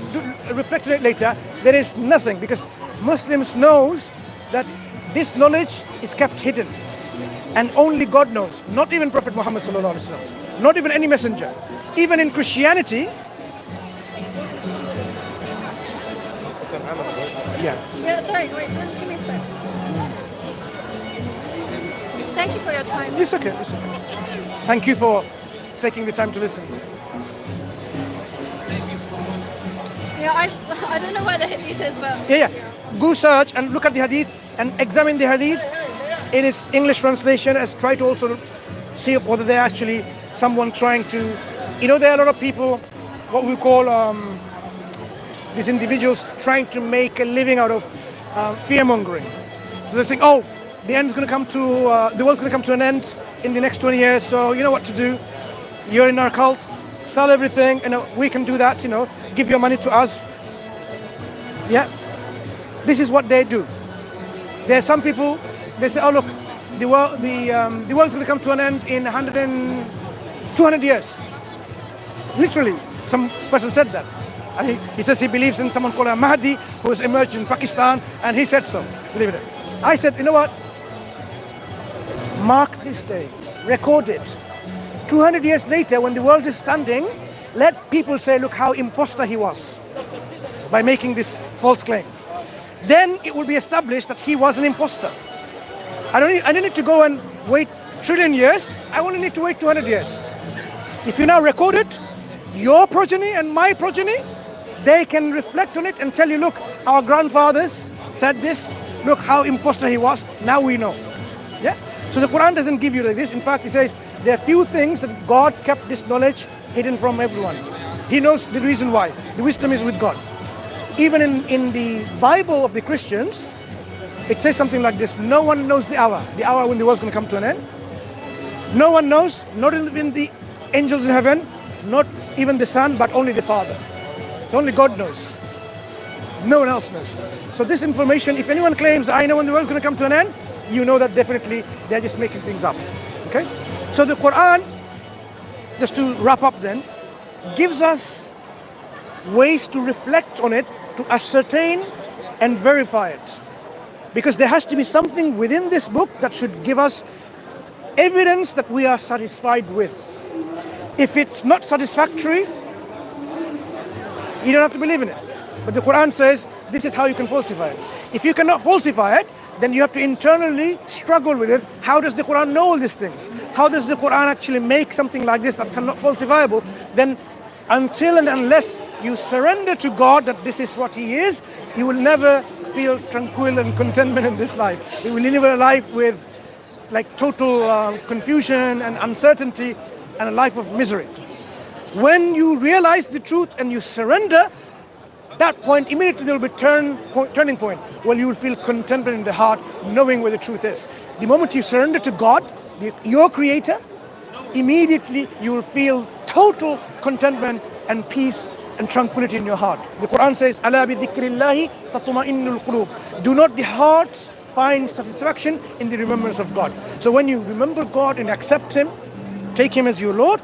reflect on it later. There is nothing, because Muslims knows that this knowledge is kept hidden. And only God knows, not even Prophet Muhammad sallallahu alaihi wasallam, not even any messenger. Even in Christianity, It's an Amazon. Yeah, sorry, wait, give me a sec. Thank you for your time. it's okay. Thank you for taking the time to listen. Yeah, I don't know where the hadith is, but Yeah. Go search and look at the hadith and examine the hadith in its English translation, as try to also see whether they're actually someone trying to, there are a lot of people, what we call these individuals trying to make a living out of fear-mongering. So they're saying, oh, the world's going to come to an end in the next 20 years, so you know what to do. You're in our cult, sell everything, we can do that, give your money to us. Yeah. This is what they do. There are some people, they say, oh look, the world's going to come to an end in 200 years. Literally, some person said that. And he says he believes in someone called a Mahdi who has emerged in Pakistan, and he said so. Believe it. I said, you know what? Mark this day, record it. 200 years later, when the world is standing, let people say, look how imposter he was by making this false claim. Then it will be established that he was an imposter. I don't need to go and wait trillion years. I only need to wait 200 years. If you now record it, your progeny and my progeny, they can reflect on it and tell you, look, our grandfathers said this. Look how imposter he was. Now we know. Yeah. So the Quran doesn't give you like this. In fact, it says there are few things that God kept this knowledge hidden from everyone. He knows the reason why. The wisdom is with God. Even in the Bible of the Christians, it says something like this: no one knows the hour when the world's going to come to an end. No one knows, not even the angels in heaven, not even the Son, but only the Father. So only God knows. No one else knows. So this information, if anyone claims, I know when the world's going to come to an end, you know that definitely they're just making things up. Okay? So the Quran, just to wrap up then, gives us ways to reflect on it, to ascertain and verify it. Because there has to be something within this book that should give us evidence that we are satisfied with. If it's not satisfactory, you don't have to believe in it. But the Quran says this is how you can falsify it. If you cannot falsify it, then you have to internally struggle with it. How does the Quran know all these things? How does the Quran actually make something like this that's not falsifiable? Then until and unless you surrender to God that this is what He is, you will never feel tranquil and contentment in this life. You will live a life with like total confusion and uncertainty and a life of misery. When you realize the truth and you surrender, that point immediately there will be turning point where you will feel contentment in the heart, knowing where the truth is. The moment you surrender to God, your creator, immediately you will feel total contentment and peace and tranquility in your heart. The Quran says, "Ala bi dhikrillahi tatma'innul qulub." Do not the hearts find satisfaction in the remembrance of God. So when you remember God and accept Him, take Him as your Lord,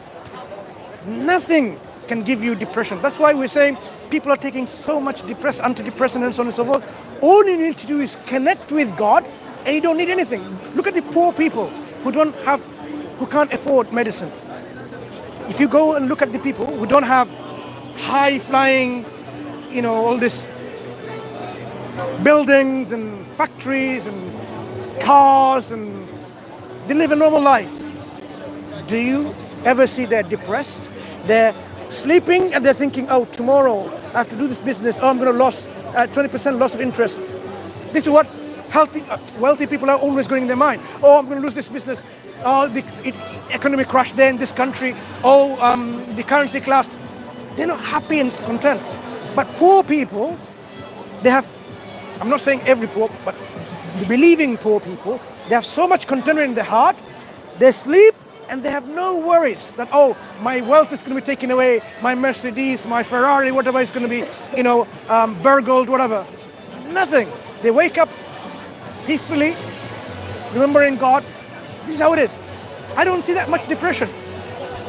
nothing can give you depression. That's why we're saying people are taking so much antidepressant and so on and so forth. All you need to do is connect with God and you don't need anything. Look at the poor people who can't afford medicine. If you go and look at the people who don't have high flying, all this buildings and factories and cars, and they live a normal life. Do you ever see they're depressed? They're sleeping and they're thinking, oh, tomorrow I have to do this business. Oh, I'm going to lose 20% loss of interest. This is what wealthy people are always going in their mind. Oh, I'm going to lose this business. Oh, the economic crash there in this country. Oh, the currency collapsed. They're not happy and content. But poor people, they have, I'm not saying every poor, but the believing poor people, they have so much contentment in their heart. They sleep and they have no worries that, oh, my wealth is going to be taken away, my Mercedes, my Ferrari, whatever is going to be, burgled, whatever. Nothing. They wake up peacefully, remembering God. This is how it is. I don't see that much depression.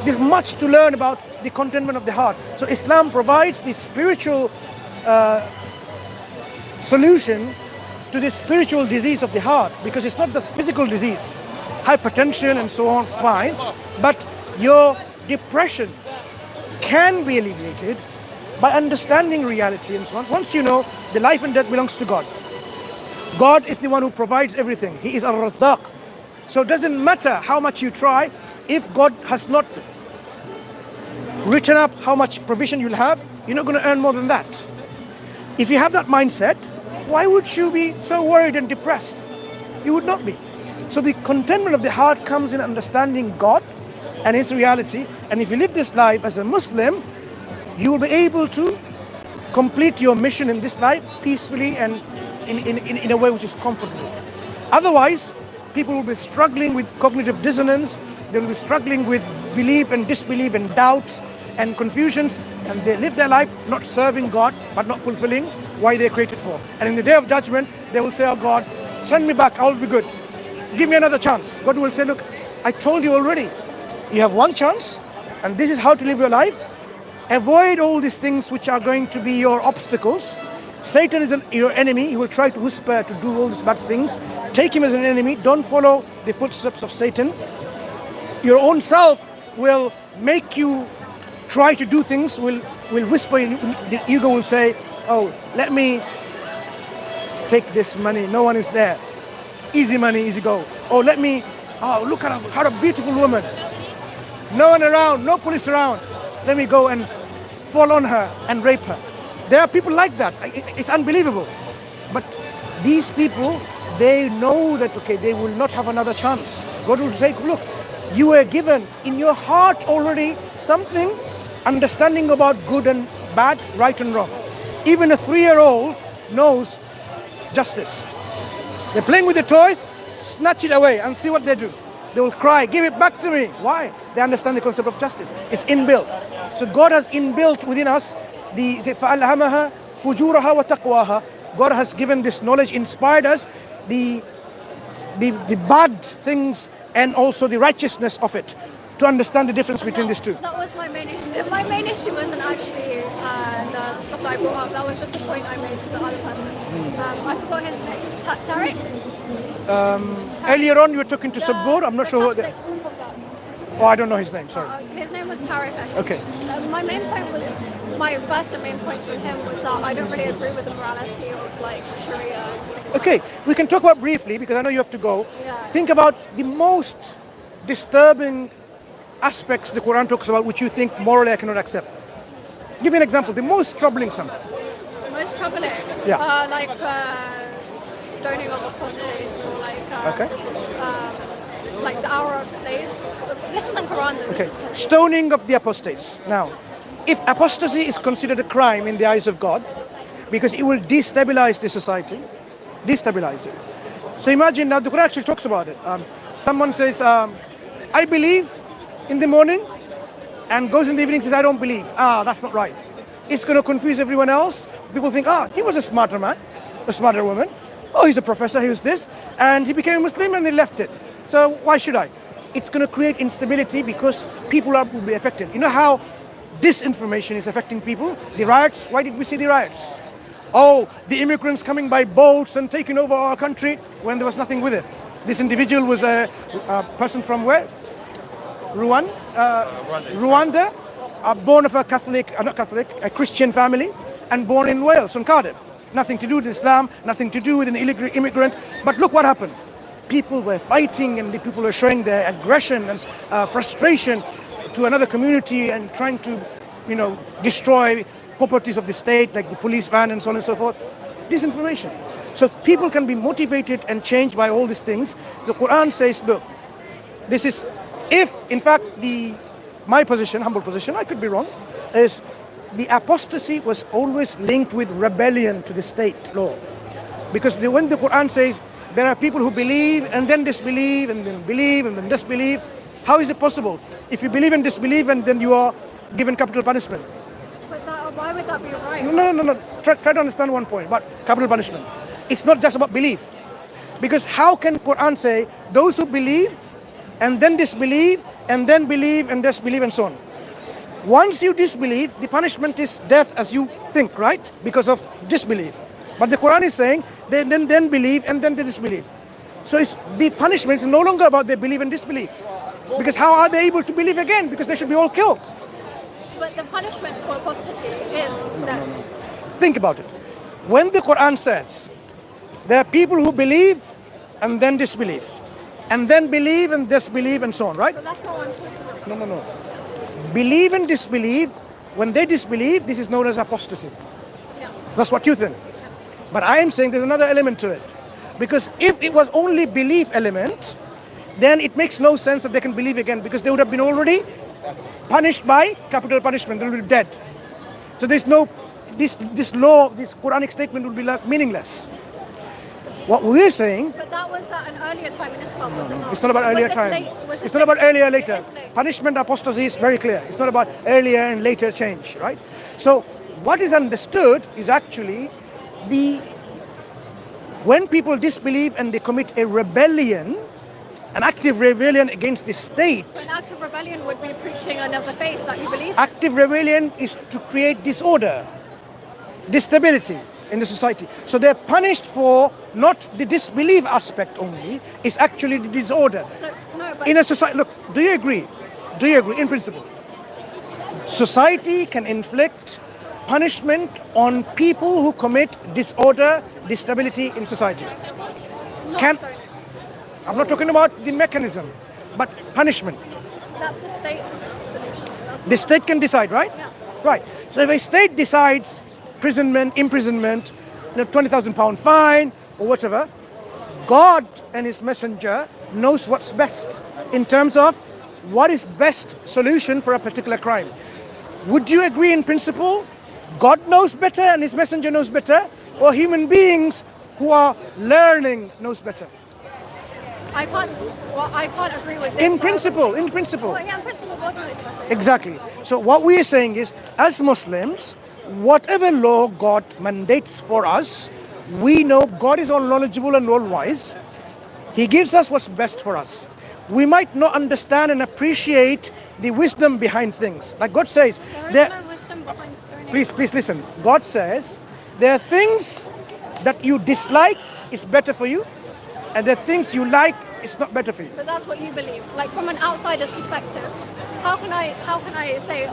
There's much to learn about the contentment of the heart. So Islam provides the spiritual solution to the spiritual disease of the heart, because it's not the physical disease. Hypertension and so on, fine, but your depression can be alleviated by understanding reality and so on. Once you know the life and death belongs to God. God is the one who provides everything. He is Ar-Razzaq. So it doesn't matter how much you try, if God has not written up how much provision you'll have, you're not going to earn more than that. If you have that mindset, why would you be so worried and depressed? You would not be. So the contentment of the heart comes in understanding God and His reality. And if you live this life as a Muslim, you will be able to complete your mission in this life peacefully and in a way which is comfortable. Otherwise, people will be struggling with cognitive dissonance. They will be struggling with belief and disbelief and doubts and confusions. And they live their life not serving God, but not fulfilling why they're created for. And in the day of judgment, they will say, oh God, send me back, I'll be good. Give me another chance. God will say, look, I told you already. You have one chance, and this is how to live your life. Avoid all these things which are going to be your obstacles. Satan is your enemy. He will try to whisper to do all these bad things. Take him as an enemy. Don't follow the footsteps of Satan. Your own self will make you try to do things, will whisper, the ego will say, oh, let me take this money. No one is there. Easy money, easy go. Oh, look at her, a beautiful woman. No one around, no police around. Let me go and fall on her and rape her. There are people like that. It's unbelievable. But these people, they know that, okay, they will not have another chance. God will say, look, you were given in your heart already something, understanding about good and bad, right and wrong. Even a 3-year-old knows justice. They're playing with the toys, snatch it away and see what they do. They will cry, give it back to me. Why? They understand the concept of justice. It's inbuilt. So God has inbuilt within us فَأَلْهَمَهَا فُجُورَهَا وَتَقْوَاهَا. God has given this knowledge, inspired us, the bad things and also the righteousness of it, to understand the difference between these two. That was my main issue. My main issue wasn't actually the stuff that I brought up. That was just a point I made to the other person. I forgot his name. Tariq? Earlier on, you were talking to Sabur. I'm not sure what. Oh, I don't know his name. Sorry. His name was Tariq. I think. Okay. My first and main point with him was that I don't really agree with the morality of like Sharia. Okay, we can talk about briefly because I know you have to go. Yeah. Think about the most disturbing aspects the Quran talks about which you think morally I cannot accept. Give me an example. The most troubling something. Most troubling. Yeah. Like stoning of apostates, or like the hour of slaves. This isn't Quran. Okay. Stoning of the apostates. Now, if apostasy is considered a crime in the eyes of God, because it will destabilize the society, destabilize it. So imagine now, the Quran actually talks about it. Someone says, I believe in the morning, and goes in the evening and says, I don't believe. That's not right. It's going to confuse everyone else. People think, he was a smarter man, a smarter woman. Oh, he's a professor, he was this. And he became a Muslim and they left it. So why should I? It's going to create instability because people will be affected. You know how disinformation is affecting people? The riots, why did we see the riots? Oh, the immigrants coming by boats and taking over our country when there was nothing with it. This individual was a person from where? Rwanda, born of a a Christian family, and born in Wales, from Cardiff. Nothing to do with Islam, nothing to do with an illegal immigrant. But look what happened. People were fighting, and the people were showing their aggression and frustration to another community and trying to, destroy properties of the state, like the police van and so on and so forth. Disinformation. So people can be motivated and changed by all these things. The Quran says, look, this is, if in fact my position, humble position, I could be wrong, is the apostasy was always linked with rebellion to the state law. Because when the Quran says there are people who believe and then disbelieve and then believe and then disbelieve, how is it possible? If you believe and disbelieve and then you are given capital punishment. But why would that be right? No. Try to understand one point about capital punishment. It's not just about belief. Because how can Quran say those who believe and then disbelieve and then believe and disbelieve and so on? Once you disbelieve, the punishment is death as you think, right? Because of disbelief. But the Quran is saying they then believe and then they disbelieve. So the punishment is no longer about their belief and disbelief. Because how are they able to believe again? Because they should be all killed. But the punishment for apostasy is death. Think about it. When the Quran says there are people who believe and then disbelieve, and then believe and disbelieve and so on, right? But that's not what I'm talking about. No. Believe and disbelieve, when they disbelieve, this is known as apostasy. Yeah. That's what you think. But I am saying there's another element to it. Because if it was only belief element, then it makes no sense that they can believe again, because they would have been already punished by capital punishment. They will be dead. So there's no, this law, this Quranic statement would be like meaningless. What we're saying, But that was at an earlier time in Islam, was it not? it's not about earlier time. It's not about earlier or later. Punishment, apostasy is very clear. It's not about earlier and later change, right? So what is understood is actually when people disbelieve and they commit a rebellion, an active rebellion against the state. An act of rebellion would be preaching another faith that you believe. Active rebellion is to create disorder, instability in the society. So they're punished for not the disbelief aspect only, it's actually the disorder. So, no, but In a society, look, do you agree? Do you agree in principle? Society can inflict punishment on people who commit disorder, instability in society. not Can- stoning. I'm not talking about the mechanism, but punishment. That's the state's solution. The state can decide, right? Yeah. Right. So if a state decides imprisonment, £20,000 fine or whatever, God and His Messenger knows what's best in terms of what is best solution for a particular crime. Would you agree in principle? God knows better and His Messenger knows better, or human beings who are learning knows better? I can't agree with this. In principle. Well, yeah, in principle, God knows better. Exactly. So what we are saying is, as Muslims, whatever law God mandates for us, we know God is all knowledgeable and all wise. He gives us what's best for us. We might not understand and appreciate the wisdom behind things. Like God says, There is no wisdom behind stoning. please listen. God says, there are things that you dislike is better for you, and there are things you like is not better for you. But that's what you believe. Like from an outsider's perspective, how can I say,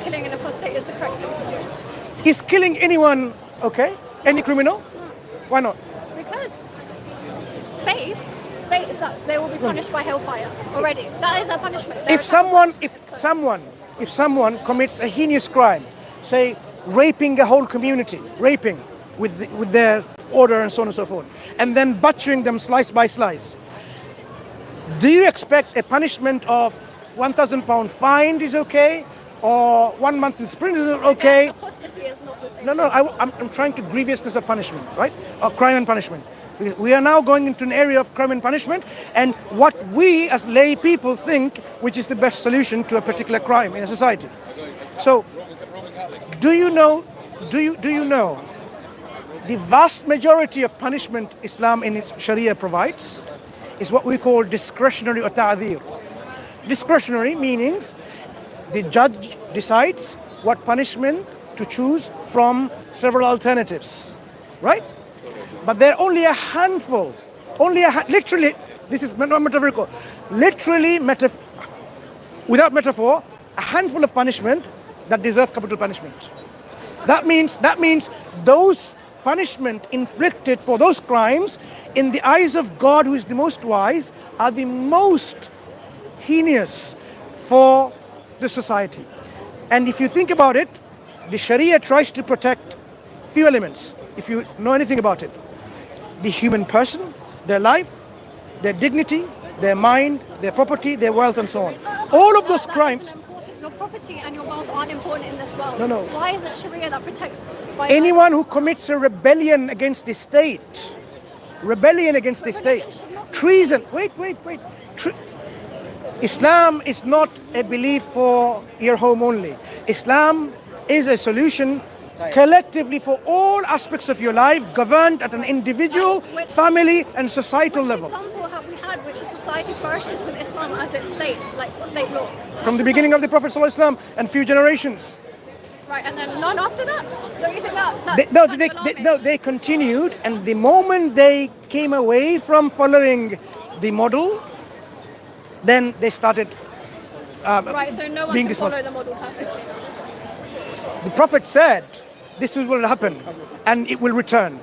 killing an apostate is the correct thing to do? Is killing anyone okay? Any criminal? Why not? Because faith states that they will be punished by hellfire already. That is their punishment. If someone commits a heinous crime, say, raping a whole community, raping with their order and so on and so forth, and then butchering them slice by slice. Do you expect a punishment of £1,000 fine is okay, or 1 month in prison is okay? Apostasy is not the same. No, I'm trying to grievousness of punishment, right? Or crime and punishment. Because we are now going into an area of crime and punishment, and what we as lay people think which is the best solution to a particular crime in a society. So, do you know the vast majority of punishment Islam in its Sharia provides is what we call discretionary or ta'dhir. Discretionary meanings the judge decides what punishment to choose from several alternatives, right? But there are only a handful, literally, this is not metaphorical, literally, without metaphor, a handful of punishment that deserve capital punishment. That means those punishment inflicted for those crimes in the eyes of God, who is the most wise, are the most heinous for the society. And if you think about it, the Sharia tries to protect few elements, if you know anything about it. The human person, their life, their dignity, their mind, their property, their wealth, and so on. All of those crimes. Your property and your wealth aren't important in this world. No. Why is it Sharia that protects? Anyone who commits a rebellion against the state, treason. Wait. Islam is not a belief for your home only. Islam is a solution collectively for all aspects of your life, governed at an individual, family, and societal level. Which example have we had which a society flourishes with Islam as its state, like state law? From the beginning of the Prophet ﷺ and few generations. Right, and then none after that? Don't you think that's they continued, and the moment they came away from following the model, then they started right, so no one being can this model. follow the model perfectly. The Prophet said, this will happen, and it will return.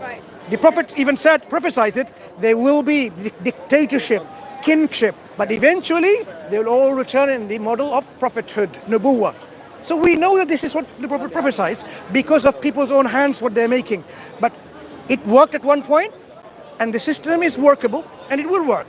Right. The Prophet even said, prophesied it, there will be dictatorship, kingship, but eventually they will all return in the model of prophethood, nubuwwah. So we know that this is what the Prophet prophesies because of people's own hands, what they're making. But it worked at one point, and the system is workable, and it will work.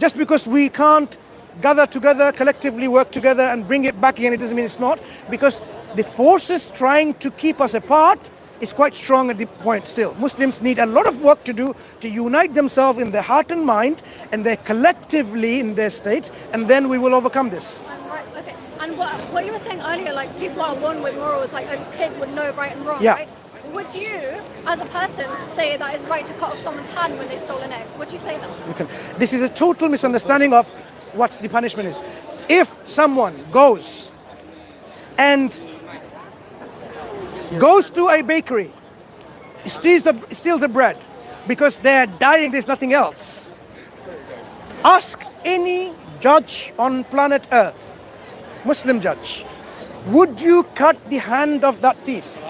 Just because we can't gather together, collectively work together and bring it back again, it doesn't mean it's not, because the forces trying to keep us apart is quite strong at the point still. Muslims need a lot of work to do to unite themselves in their heart and mind, and they're collectively in their states, and then we will overcome this. Right, okay. And what you were saying earlier, like people are born with morals, like a kid would know right and wrong, Yeah. right? Would you, as a person, say that it's right to cut off someone's hand when they stole an egg? Would you say that? Okay. This is a total misunderstanding of what the punishment is. If someone goes to a bakery, steals the bread because they're dying, there's nothing else. Ask any judge on planet Earth, Muslim judge, would you cut the hand of that thief?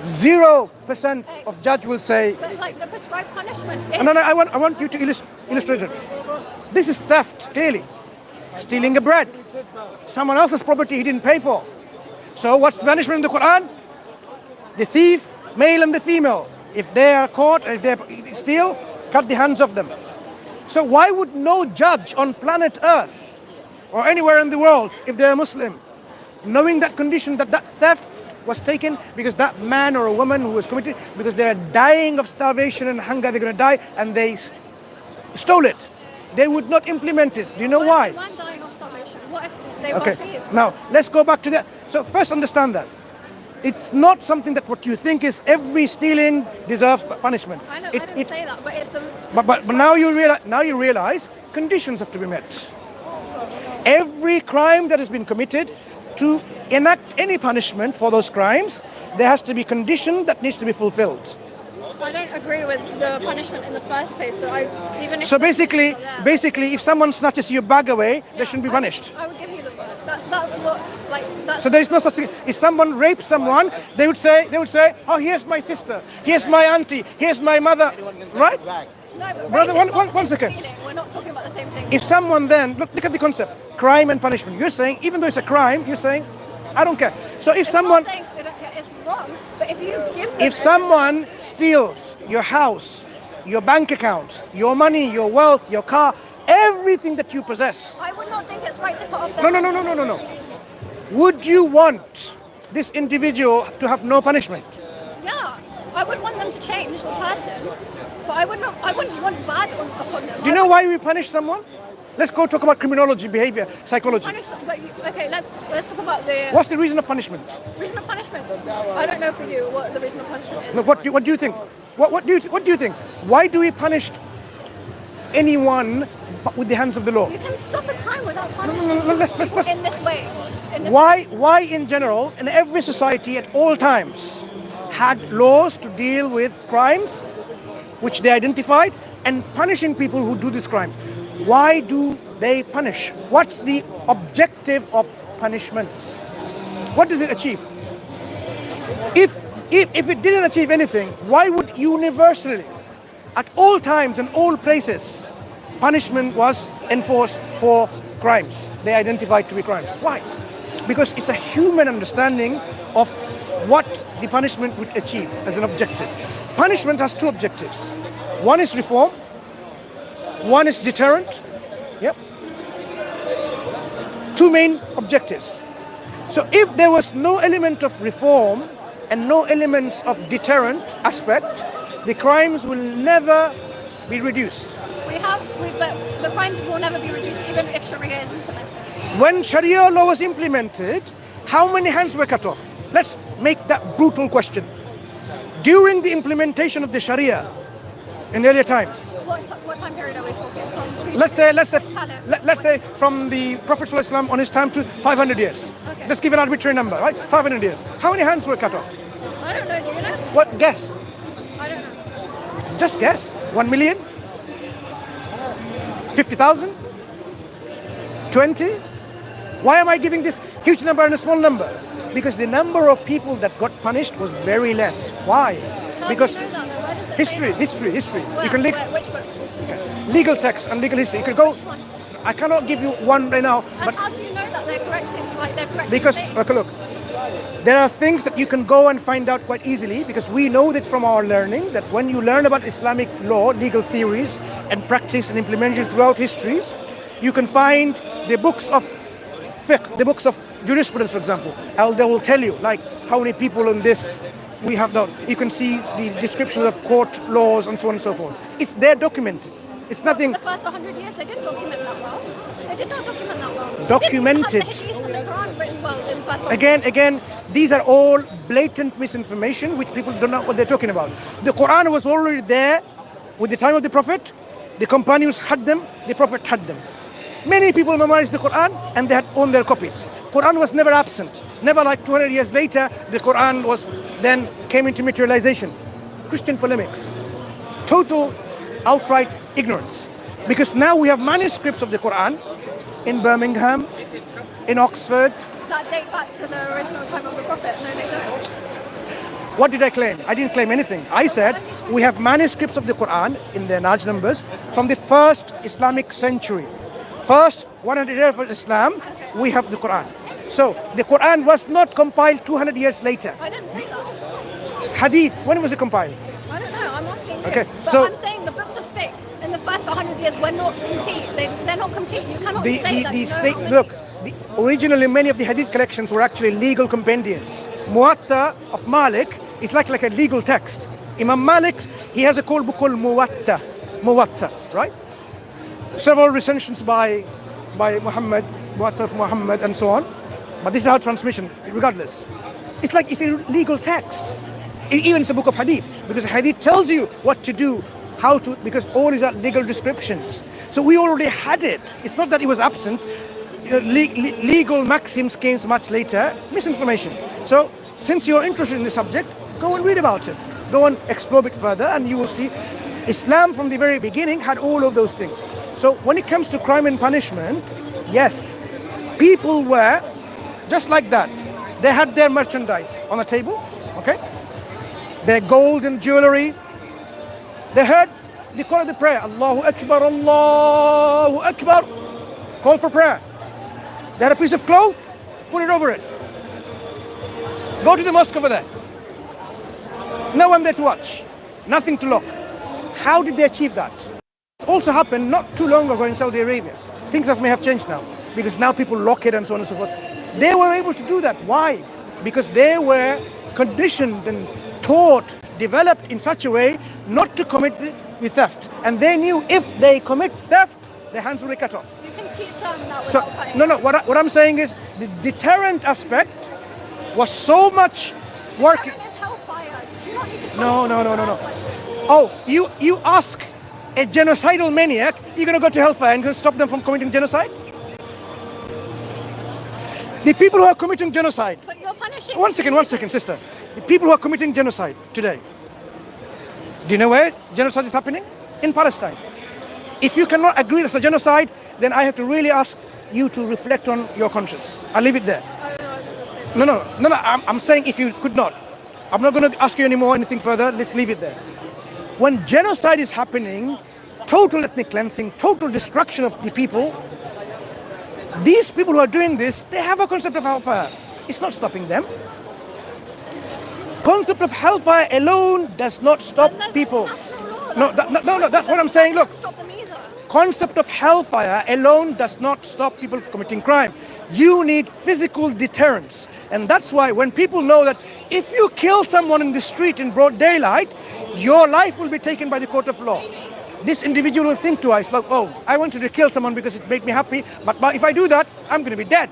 0% of judge will say, But like the prescribed punishment is... no, I want you to illustrate it. This is theft, clearly. Stealing a bread. Someone else's property he didn't pay for. So what's the punishment in the Quran? The thief, male and the female. If they are caught, if they steal, cut the hands of them. So why would no judge on planet Earth or anywhere in the world, if they're a Muslim, knowing that condition, that theft was taken because that man or a woman who was committed, because they're dying of starvation and hunger, they're going to die, and they stole it. They would not implement it. Do you know why? If they weren't dying of starvation, what if they were thieves? Now let's go back to that. So first understand that. It's not something that what you think is every stealing deserves punishment. I know, I didn't say that, but it's the... But now you realize conditions have to be met. Every crime that has been committed, to enact any punishment for those crimes, there has to be condition that needs to be fulfilled. I don't agree with the punishment in the first place. So basically, if someone snatches your bag away, they shouldn't be punished. I would give you the word. That's what, like, that's... So there is no such thing. If someone rapes someone, they would say, oh, here's my sister, here's my auntie, here's my mother, right? No, but Brother, rape is one not second. stealing. We're not talking about the same thing. If someone then, look at the concept, crime and punishment. You're saying, even though it's a crime, you're saying I don't care. So if It's someone, not saying it's wrong, but if you give them if someone steals your house, your bank account, your money, your wealth, your car, everything that you possess, I would not think it's right to cut off their no, no, no, no, no, no, no. Would you want this individual to have no punishment? Yeah, I would want them to change the person, but I wouldn't want bad upon them. Do you know why we punish someone? Let's go talk about criminology, behavior, psychology. Okay, let's talk about the What's the reason of punishment? reason of punishment. I don't know for you what the reason of punishment is. No, what do you think? What do you think? Why do we punish anyone with the hands of the law? You can stop a crime without no, punishing let's- people in this way. Why in general, in every society at all times, had laws to deal with crimes which they identified and punishing people who do these crimes? Why do they punish? What's the objective of punishments? What does it achieve? If it didn't achieve anything, why would universally, at all times and all places, punishment was enforced for crimes they identified to be crimes? Why? Because it's a human understanding of what the punishment would achieve as an objective. Punishment has two objectives. One is reform, one is deterrent. Yep. Two main objectives. So if there was no element of reform and no elements of deterrent aspect, the crimes will never be reduced. But the crimes will never be reduced even if Sharia is implemented. When Sharia law was implemented, how many hands were cut off? Let's make that brutal question. During the implementation of the Sharia in earlier times, What time period are we talking? let's say from the Prophet ﷺ on his time to 500 years. Okay. Let's give an arbitrary number, right? 500 years. How many hands were cut off? I don't know. Do you know? What guess? I don't know. Just guess. 1 million? 50,000? 20? Why am I giving this huge number and a small number? Because the number of people that got punished was very less. Why? How Because do you know that, though? Where does it say history. that? You can Which book? legal text and legal history. You can go. Which one? I cannot give you one right now, And but how do you know that they're correcting? Like they're correcting because things? okay, look, there are things that you can go and find out quite easily because we know this from our learning that when you learn about Islamic law, legal theories, and practice and implementation throughout histories, you can find the books of fiqh, the books of jurisprudence, for example, and they will tell you like how many people in this we have done. You can see the description of court laws and so on and so forth. It's there documented. It's nothing The first 100 years, they didn't document that well. They did not document that well. Documented. They didn't have the hadiths and the Quran written well in the first 100 Again, these are all blatant misinformation which people don't know what they're talking about. The Quran was already there with the time of the Prophet. The companions had them, the Prophet had them. Many people memorized the Quran and they had owned their copies. Quran was never absent. Never like 200 years later, the Quran was then came into materialization. Christian polemics. Total, outright ignorance. Because now we have manuscripts of the Quran in Birmingham, in Oxford. that date back to the original time of the Prophet. No, they don't. What did I claim? I didn't claim anything. I said we have manuscripts of the Quran in their large numbers from the first Islamic century. First 100 years of Islam, we have the Quran. So the Quran was not compiled 200 years later. I didn't say that. Hadith, when was it compiled? I don't know. I'm asking you. Okay, But so- I'm saying the books of fiqh in the first 100 years were not complete. They're not complete. You cannot say that. The you know state, how many- look, originally many of the Hadith collections were actually legal compendiums. Muwatta of Malik is like a legal text. Imam Malik, he has a book called Muwatta, right? Several recensions by Muhammad, Muwatta of Muhammad and so on. But this is our transmission, regardless. It's a legal text. Even it's a book of Hadith, because Hadith tells you what to do, how to, because all these are legal descriptions. So we already had it. It's not that it was absent. Legal maxims came much later. Misinformation. So since you're interested in the subject, go and read about it. Go and explore a bit further and you will see Islam from the very beginning had all of those things. So when it comes to crime and punishment, yes, people were just like that. They had their merchandise on a table, okay? Their gold and jewelry. They heard the call of the prayer, Allahu Akbar, Allahu Akbar. Call for prayer. They had a piece of cloth, put it over it. Go to the mosque over there. No one there to watch. Nothing to lock. How did they achieve that? It's also happened not too long ago in Saudi Arabia. Things may have changed now because now people lock it and so on and so forth. They were able to do that. Why? Because they were conditioned and taught, developed in such a way not to commit the theft. And they knew if they commit theft, their hands will be cut off. You can teach them that So, without cutting. no, what I'm saying is the deterrent aspect was so much working. It's hellfire. Do you not need to No. punish Oh, you ask a genocidal maniac, you're going to go to hellfire and stop them from committing genocide? The people who are committing genocide. But you're punishing. One second, sister. The people who are committing genocide today. Do you know where genocide is happening? In Palestine. If you cannot agree that's a genocide, then I have to really ask you to reflect on your conscience. I'll leave it there. No. I'm saying if you could not. I'm not going to ask you anymore anything further. Let's leave it there. When genocide is happening, total ethnic cleansing, total destruction of the people, these people who are doing this, they have a concept of hellfire. It's not stopping them. Concept of hellfire alone does not stop people. No, that's what I'm saying. Look, Stop them either. concept of hellfire alone does not stop people from committing crime. You need physical deterrence. And that's why when people know that if you kill someone in the street in broad daylight, your life will be taken by the court of law. This individual will think twice, like, oh, I wanted to kill someone because it made me happy, but if I do that, I'm going to be dead.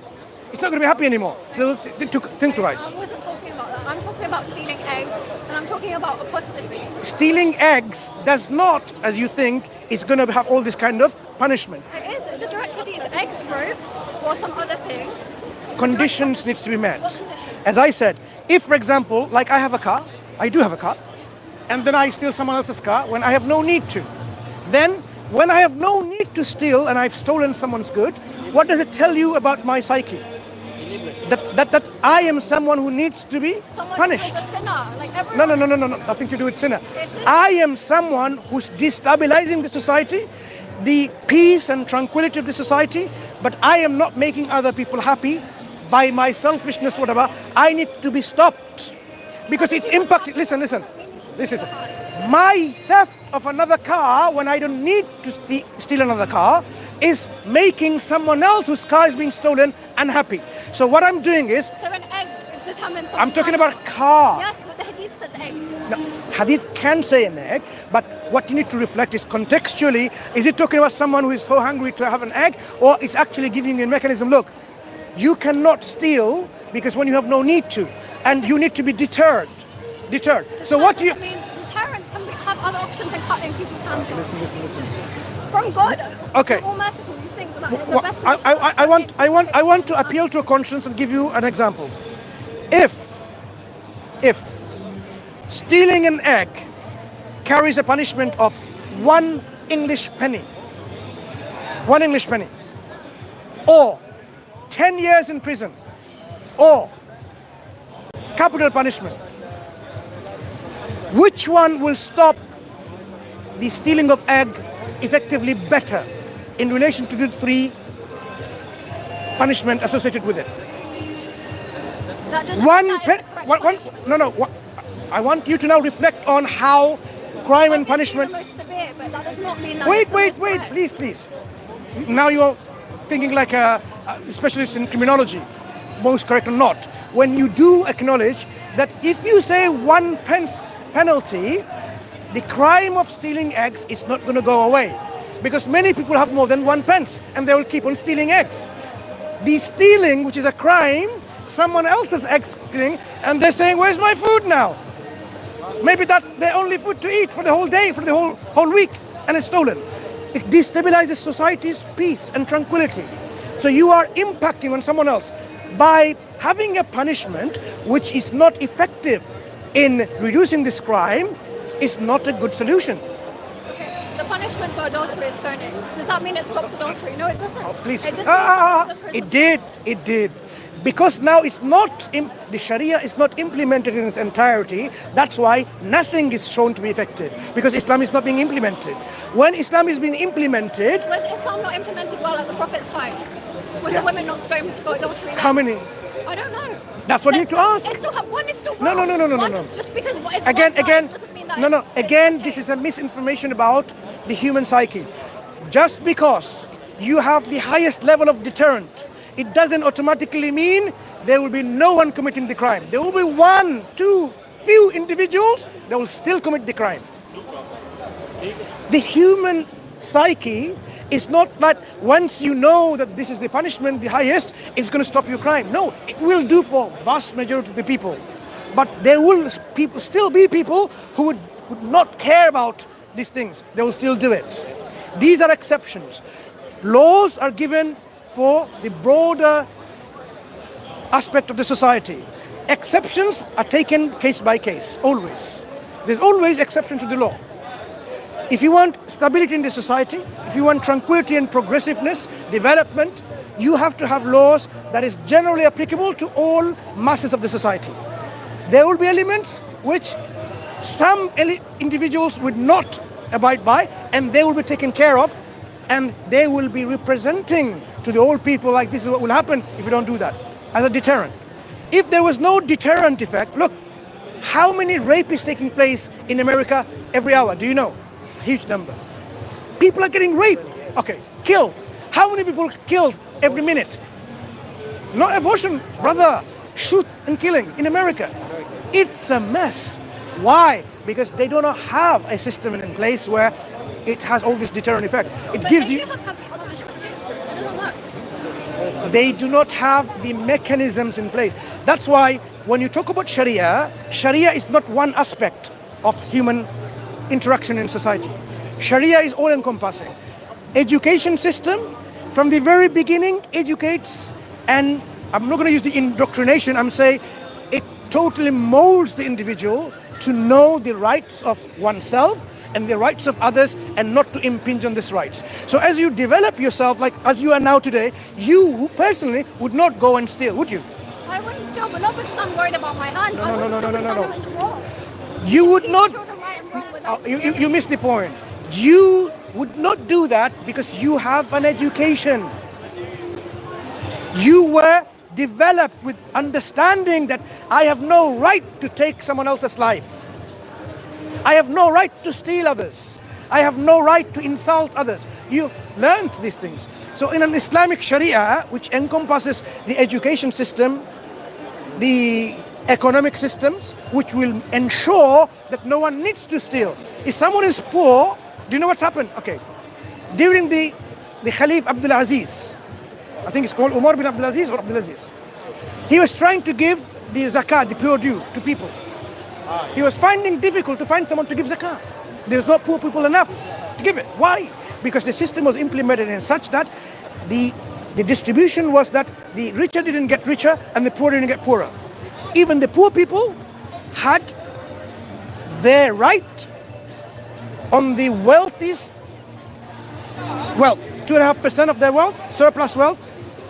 It's not going to be happy anymore. So think twice. I wasn't talking about that. I'm talking about stealing eggs, and I'm talking about apostasy. Stealing eggs does not, as you think, is going to have all this kind of punishment. It is. It's a direct to these eggs fruit or some other thing. Conditions needs to be met. What conditions? As I said, if, for example, like I have a car, I do have a car, and then I steal someone else's car when I have no need to. Then, when I have no need to steal and I've stolen someone's good, what does it tell you about my psyche? That I am someone who needs to be Someone punished. who is a sinner. Like everyone. No, nothing to do with sinner. I am someone who's destabilizing the society, the peace and tranquility of the society, but I am not making other people happy by my selfishness, whatever. I need to be stopped because it's impacting. Listen. My theft of another car when I don't need to steal another car is making someone else whose car is being stolen unhappy. So what I'm doing is, So an egg determines. I'm talking about a car. Yes, but the hadith says egg. No, hadith can say an egg, but what you need to reflect is contextually, is it talking about someone who is so hungry to have an egg, or is actually giving you a mechanism, look, you cannot steal because when you have no need to, and you need to be deterred. So what do you... I mean, deterrence can have other options than cutting people's hands off. Listen. From God. Okay. You're all merciful. You think that the Well, best I want to appeal to a conscience and give you an example. If stealing an egg carries a punishment of 1 English penny, or 10 years in prison, or capital punishment, which one will stop the stealing of egg effectively better in relation to the 3 punishment associated with it? That doesn't mean that is the correct I want you to now reflect on how crime and Obviously punishment. the most severe, but that does not mean that Wait, it's the most correct. please. Now you're thinking like a specialist in criminology, most correct or not. When you do acknowledge that if you say 1 pence penalty, the crime of stealing eggs is not going to go away because many people have more than 1 pence and they will keep on stealing eggs. The stealing, which is a crime, someone else's eggs stealing, and they're saying, where's my food now? Maybe that's their only food to eat for the whole day, for the whole week, and it's stolen. It destabilizes society's peace and tranquility. So you are impacting on someone else by having a punishment which is not effective in reducing this crime is not a good solution. The punishment for adultery is stoning. Does that mean it stops adultery? No, it doesn't. Please. It just means that It did. Because now it's not, the Sharia is not implemented in its entirety. That's why nothing is shown to be effective. Because Islam is not being implemented. When Islam is being implemented, Was Islam not implemented well at the Prophet's time? Was the women not stoned for adultery? how many? I don't know. That's what you need to ask. One is still No, wrong. no. Just because what is Again, one again, right doesn't mean that no, no. it's Again, okay. this is a misinformation about the human psyche. Just because you have the highest level of deterrent, it doesn't automatically mean there will be no one committing the crime. There will be one, two, few individuals that will still commit the crime. The human psyche is not that once you know that this is the punishment, the highest, it's going to stop your crime. No, it will do for vast majority of the people. But there will still be people who would not care about these things. They will still do it. These are exceptions. Laws are given for the broader aspect of the society. Exceptions are taken case by case, always. There's always exception to the law. If you want stability in the society, if you want tranquility and progressiveness, development, you have to have laws that is generally applicable to all masses of the society. There will be elements which some individuals would not abide by, and they will be taken care of, and they will be representing to the old people like this is what will happen if you don't do that, as a deterrent. If there was no deterrent effect, look, how many rape is taking place in America every hour? Do you know? Huge number. People are getting raped. Okay, killed. How many people killed every minute? Not abortion, brother. Shoot and killing in America. It's a mess. Why? Because they do not have a system in place where it has all this deterrent effect. It gives you. Have capital punishment too. It doesn't work. They do not have the mechanisms in place. That's why when you talk about Sharia, Sharia is not one aspect of human interaction in society. Sharia is all-encompassing. Education system, from the very beginning, educates, and I'm not going to use the indoctrination, I'm saying it totally molds the individual to know the rights of oneself and the rights of others and not to impinge on these rights. So as you develop yourself, like as you are now today, you personally would not go and steal, would you? I wouldn't steal, but not because I'm worried about my hand. I wouldn't steal because I know it's wrong. You would Teach not. children right and wrong without You stealing. missed the point. You would not do that because you have an education. You were developed with understanding that I have no right to take someone else's life. I have no right to steal others. I have no right to insult others. You learned these things. So in an Islamic Sharia, which encompasses the education system, the economic systems, which will ensure that no one needs to steal. If someone is poor, do you know what's happened? Okay. During the Khalif Abdul Aziz, I think it's called Umar bin Abdul Aziz or Abdul Aziz, he was trying to give the zakat, the pure due, to people. He was finding difficult to find someone to give zakat. There's not poor people enough to give it. Why? Because the system was implemented in such that the distribution was that the richer didn't get richer and the poor didn't get poorer. Even the poor people had their right on the wealthiest wealth. 2.5% of their wealth, surplus wealth,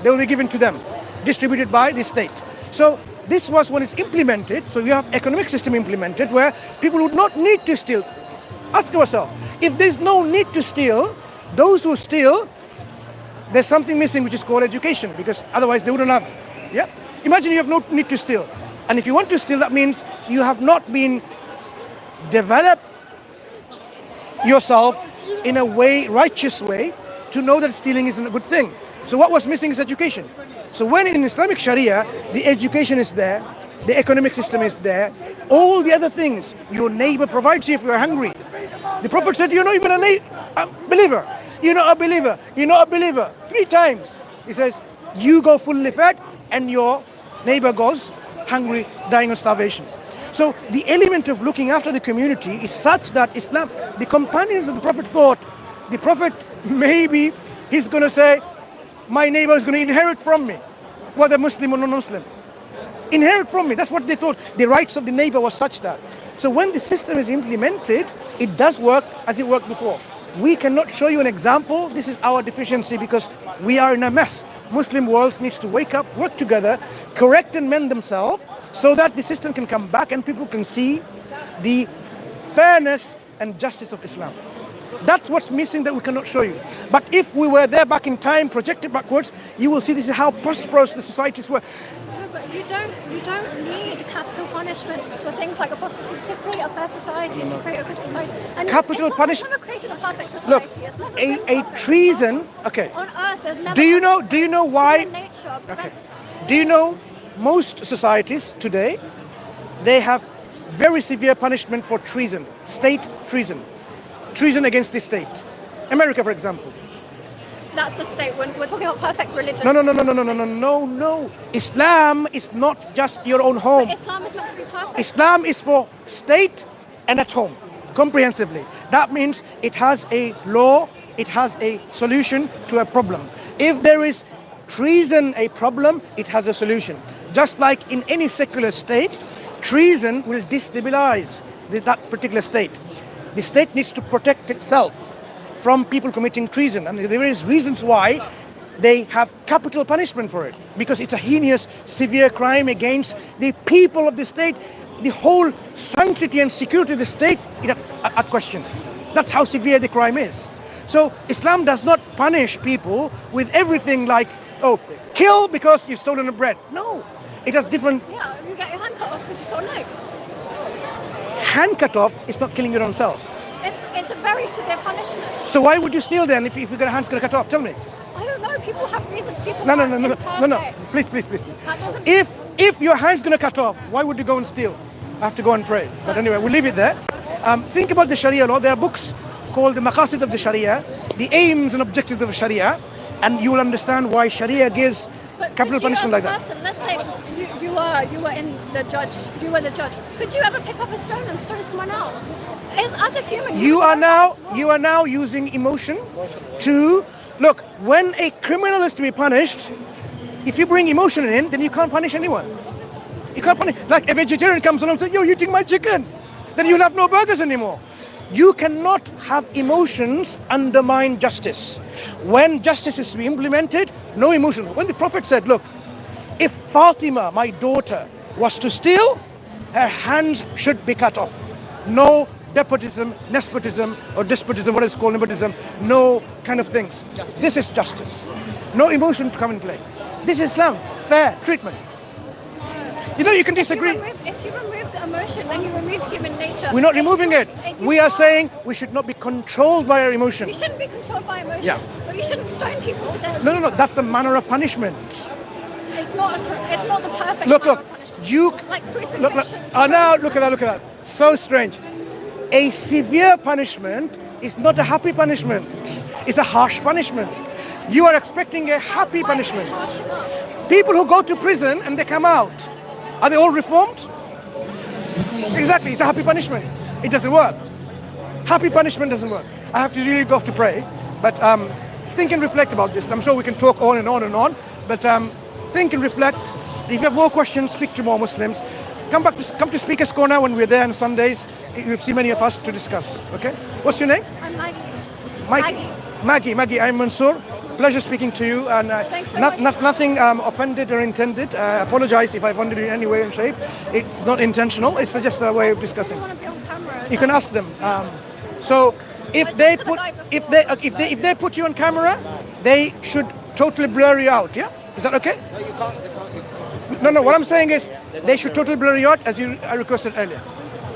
they will be given to them, distributed by the state. So this was when it's implemented. So you have economic system implemented where people would not need to steal. Ask yourself, if there's no need to steal, those who steal, there's something missing which is called education, because otherwise they wouldn't have. Yeah? Imagine you have no need to steal. And if you want to steal, that means you have not been developed yourself in a way, righteous way, to know that stealing isn't a good thing. So what was missing is education. So when in Islamic Sharia, the education is there, the economic system is there, all the other things your neighbor provides you if you are hungry. The Prophet said, you're not even a believer. You're not a believer. You're not a believer. 3 times. He says, you go fully fed and your neighbor goes hungry, dying of starvation. So the element of looking after the community is such that Islam, the companions of the Prophet thought, the Prophet maybe he's going to say, my neighbor is going to inherit from me, whether Muslim or non-Muslim. Inherit from me. That's what they thought. The rights of the neighbor was such that. So when the system is implemented, it does work as it worked before. We cannot show you an example. This is our deficiency because we are in a mess. Muslim world needs to wake up, work together, correct and mend themselves so that the system can come back and people can see the fairness and justice of Islam. That's what's missing that we cannot show you. But if we were there back in time, projected backwards, you will see this is how prosperous the societies were. you don't need capital punishment for things like apostasy to create a fair society and to create a good society. And Capital Islam has punishment. never created a perfect society. Look, It's never a been perfect. treason. Okay. On earth, there's never. Do you know? been Do you know why? human nature Okay. prevents Do you know most societies today, they have very severe punishment for treason, state treason, treason against the state. America, for example. That's the state. When we're talking about perfect religion. No. Islam is not just your own home. Islam is meant to be perfect. Islam is for state and at home, comprehensively. That means it has a law, it has a solution to a problem. If there is treason a problem, it has a solution. Just like in any secular state, treason will destabilize that particular state. The state needs to protect itself from people committing treason, and there is reasons why they have capital punishment for it, because it's a heinous, severe crime against the people of the state. The whole sanctity and security of the state is at question. That's how severe the crime is. So Islam does not punish people with everything like, oh, kill because you've stolen a bread. No, it has different. Yeah, you get your hand cut off because you stole an egg. Hand cut off is not killing your own self. It's a very severe punishment. So why would you steal then if your hand's gonna cut off? Tell me. I don't know. People have reasons. People No. are imperfect. Please. That doesn't- If your hand's gonna cut off, why would you go and steal? I have to go and pray. But anyway, we'll leave it there. Think about the Sharia law. There are books called the Maqasid of the Sharia, the aims and objectives of Sharia, and you will understand why Sharia gives But capital could you punishment as like a that. person, let's say you were in the judge. You were the judge. Could you ever pick up a stone and stone someone else? As a human, You are know that's wrong. you are now using emotion to look. When a criminal is to be punished, if you bring emotion in, then you can't punish anyone. You can't punish. Like a vegetarian comes along and says, "You're eating my chicken," then you'll have no burgers anymore. You cannot have emotions undermine justice. When justice is to be implemented, no emotion. When the Prophet said, "Look, if Fatima, my daughter, was to steal, her hands should be cut off. No nepotism, or despotism, what is called nepotism, no kind of things. This is justice. No emotion to come in play. This is Islam, fair treatment." You know, you can disagree. If you remove the emotion, then you remove human nature. We're not removing it. We are saying we should not be controlled by our You emotion. shouldn't be controlled by emotion. Yeah. But you shouldn't stone people to death. No. That's the manner of punishment. It's not the perfect Look. manner of punishment. You Like crucifixion. look. Now look at that. So strange. A severe punishment is not a happy punishment. It's a harsh punishment. You are expecting a happy punishment. Harsh enough. People who go to prison and they come out, are they all reformed? Exactly, it's a happy punishment. It doesn't work. Happy punishment doesn't work. I have to really go off to pray, but think and reflect about this. I'm sure we can talk on and on, but think and reflect. If you have more questions, speak to more Muslims. Come to Speaker's Corner when we're there on Sundays. You'll see many of us to discuss. Okay? What's your name? I'm Maggie. Maggie, I'm Mansur. Pleasure speaking to you, and Thanks so much. nothing offended or intended. Apologize if I offended you in any way and shape. It's not intentional. It's just a way of discussing. I want to be on camera. You can ask them. So if I they talked to the put guy before. if they put you on camera, they should totally blur you out. Yeah, is that okay? No, you can't. No. What I'm saying is they should totally blur you out, as I requested earlier.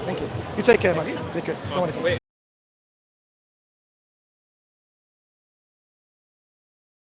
Thank you. You take care, Maggie. Take care. Assalamu alaikum.